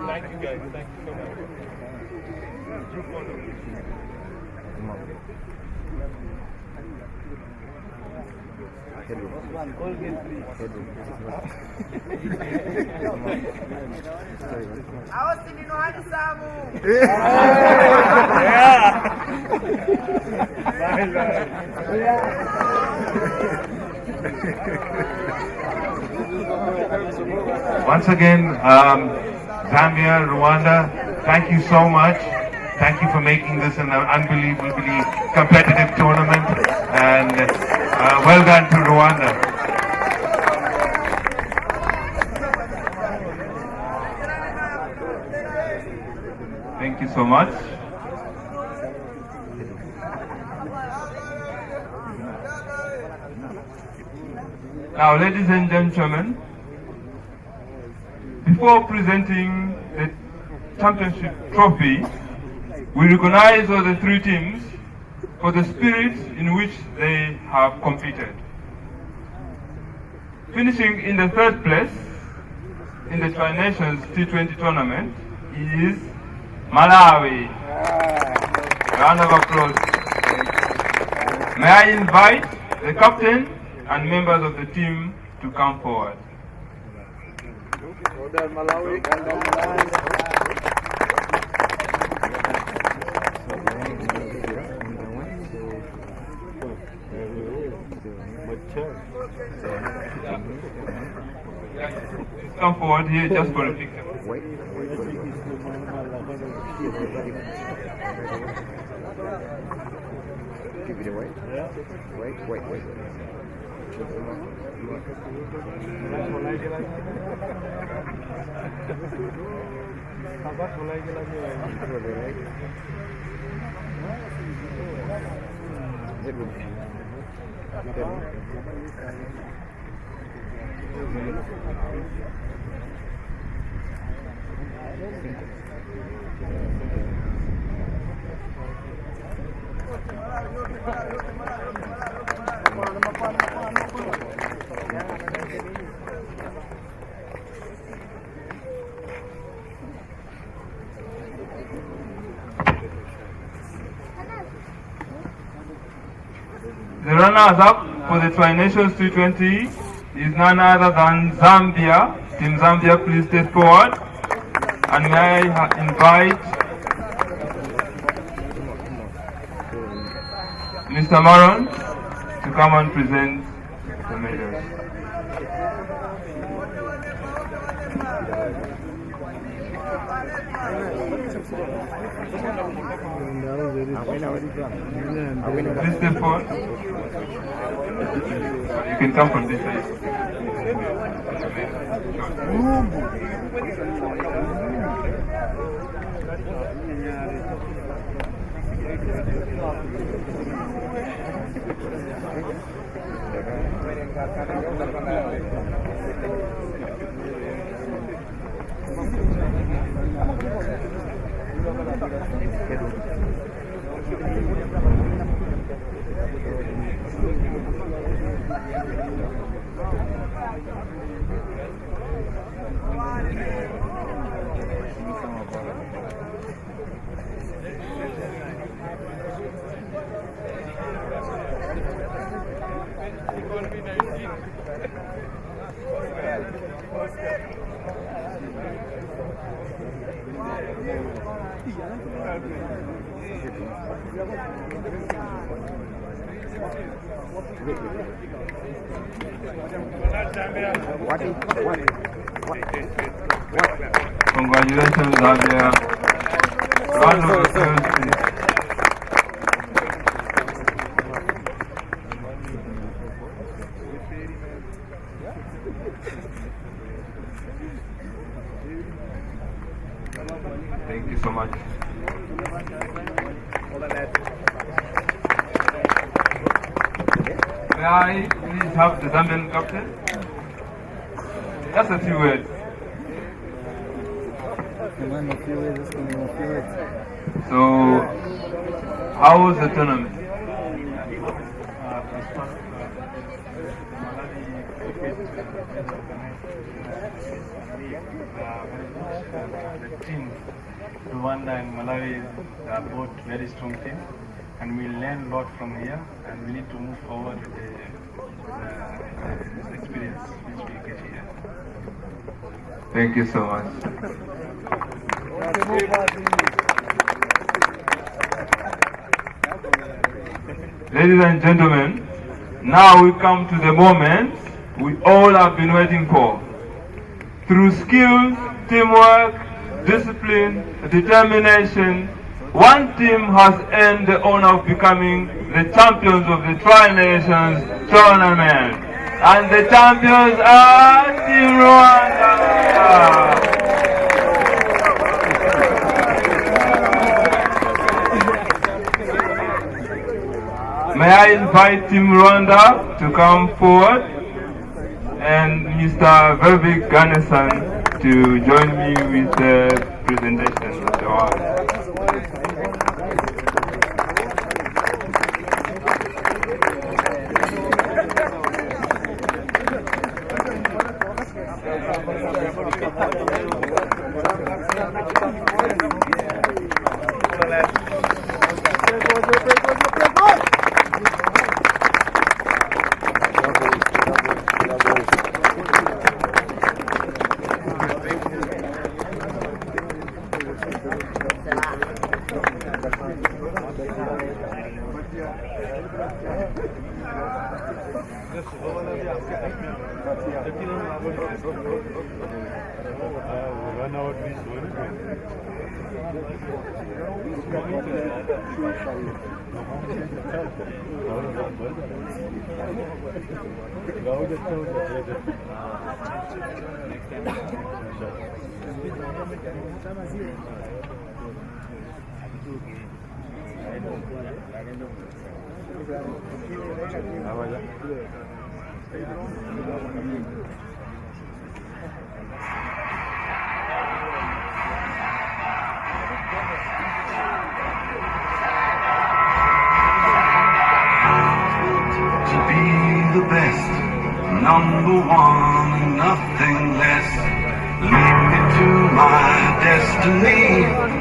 Thank you guys. Thank you so much. Once again, Zambia, Rwanda, thank you so much. Thank you for making this an unbelievably competitive tournament, and well done to Rwanda. Thank you so much. Now, ladies and gentlemen, before presenting the championship trophy, we recognize all the 3 teams for the spirit in which they have competed. Finishing in the 3rd place in the Tri-Nations T20 tournament is Malawi. Round of applause. May I invite the captain and members of the team to come forward. Come forward here just for a picture. The runners-up for the Tri-Nations T20 is none other than Zambia. Team Zambia, please step forward. And may I invite Mr. Maron to come and present the medals. Please step forward. You can come from this side. Congratulations, Zambia. Round of applause, please. Thank you so much. May I please have the Zambian captain? Just a few words. So, how was the tournament? The teams, Rwanda and Malawi, are both very strong teams, and we learn a lot from here, and we need to move forward with the experience which we get here. Thank you so much. Ladies and gentlemen, now we come to the moment we all have been waiting for. Through skill, teamwork, discipline, determination, one team has earned the honor of becoming the champions of the Tri-Nations tournament. And the champions are Team Rwanda. May I invite Team Rwanda to come forward and Mr. Vervik Ganesan to join me with the presentation of the award. To be the best, number one, nothing less. Lead me to my destiny.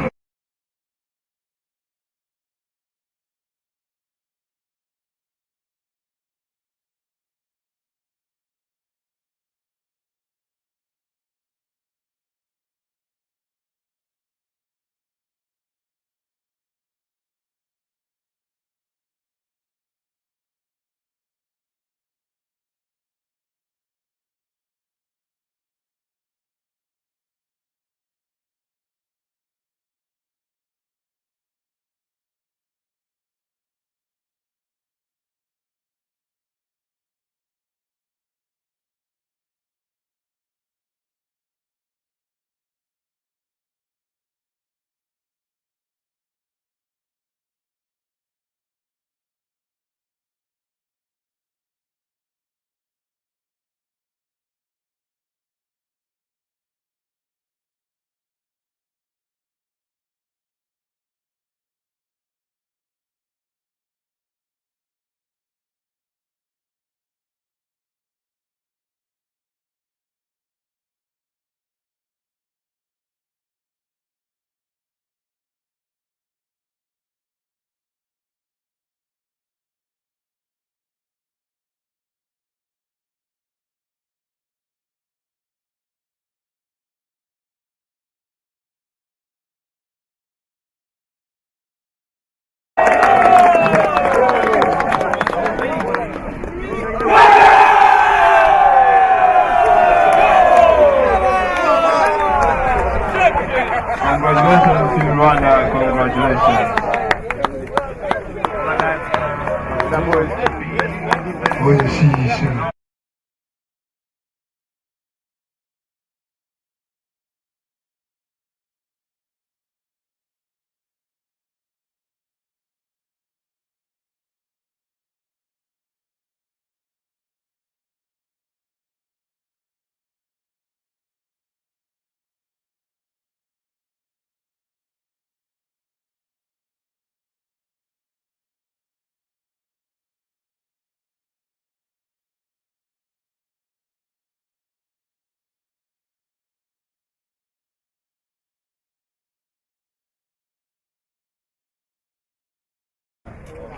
Congratulations.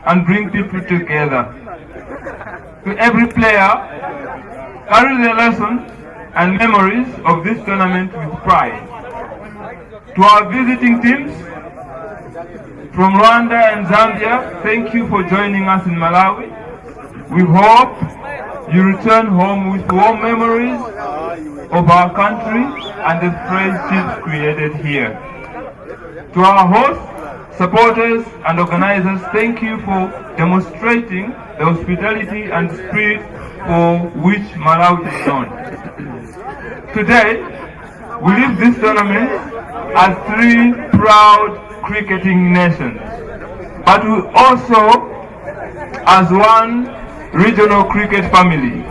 And bring people together. To every player, carry the lessons and memories of this tournament with pride. To our visiting teams from Rwanda and Zambia, thank you for joining us in Malawi. We hope you return home with warm memories of our country and the friendships created here. To our hosts, supporters and organizers, thank you for demonstrating the hospitality and spirit for which Malawi is known. Today, we leave this tournament as three proud cricketing nations, but we also as one regional cricket family.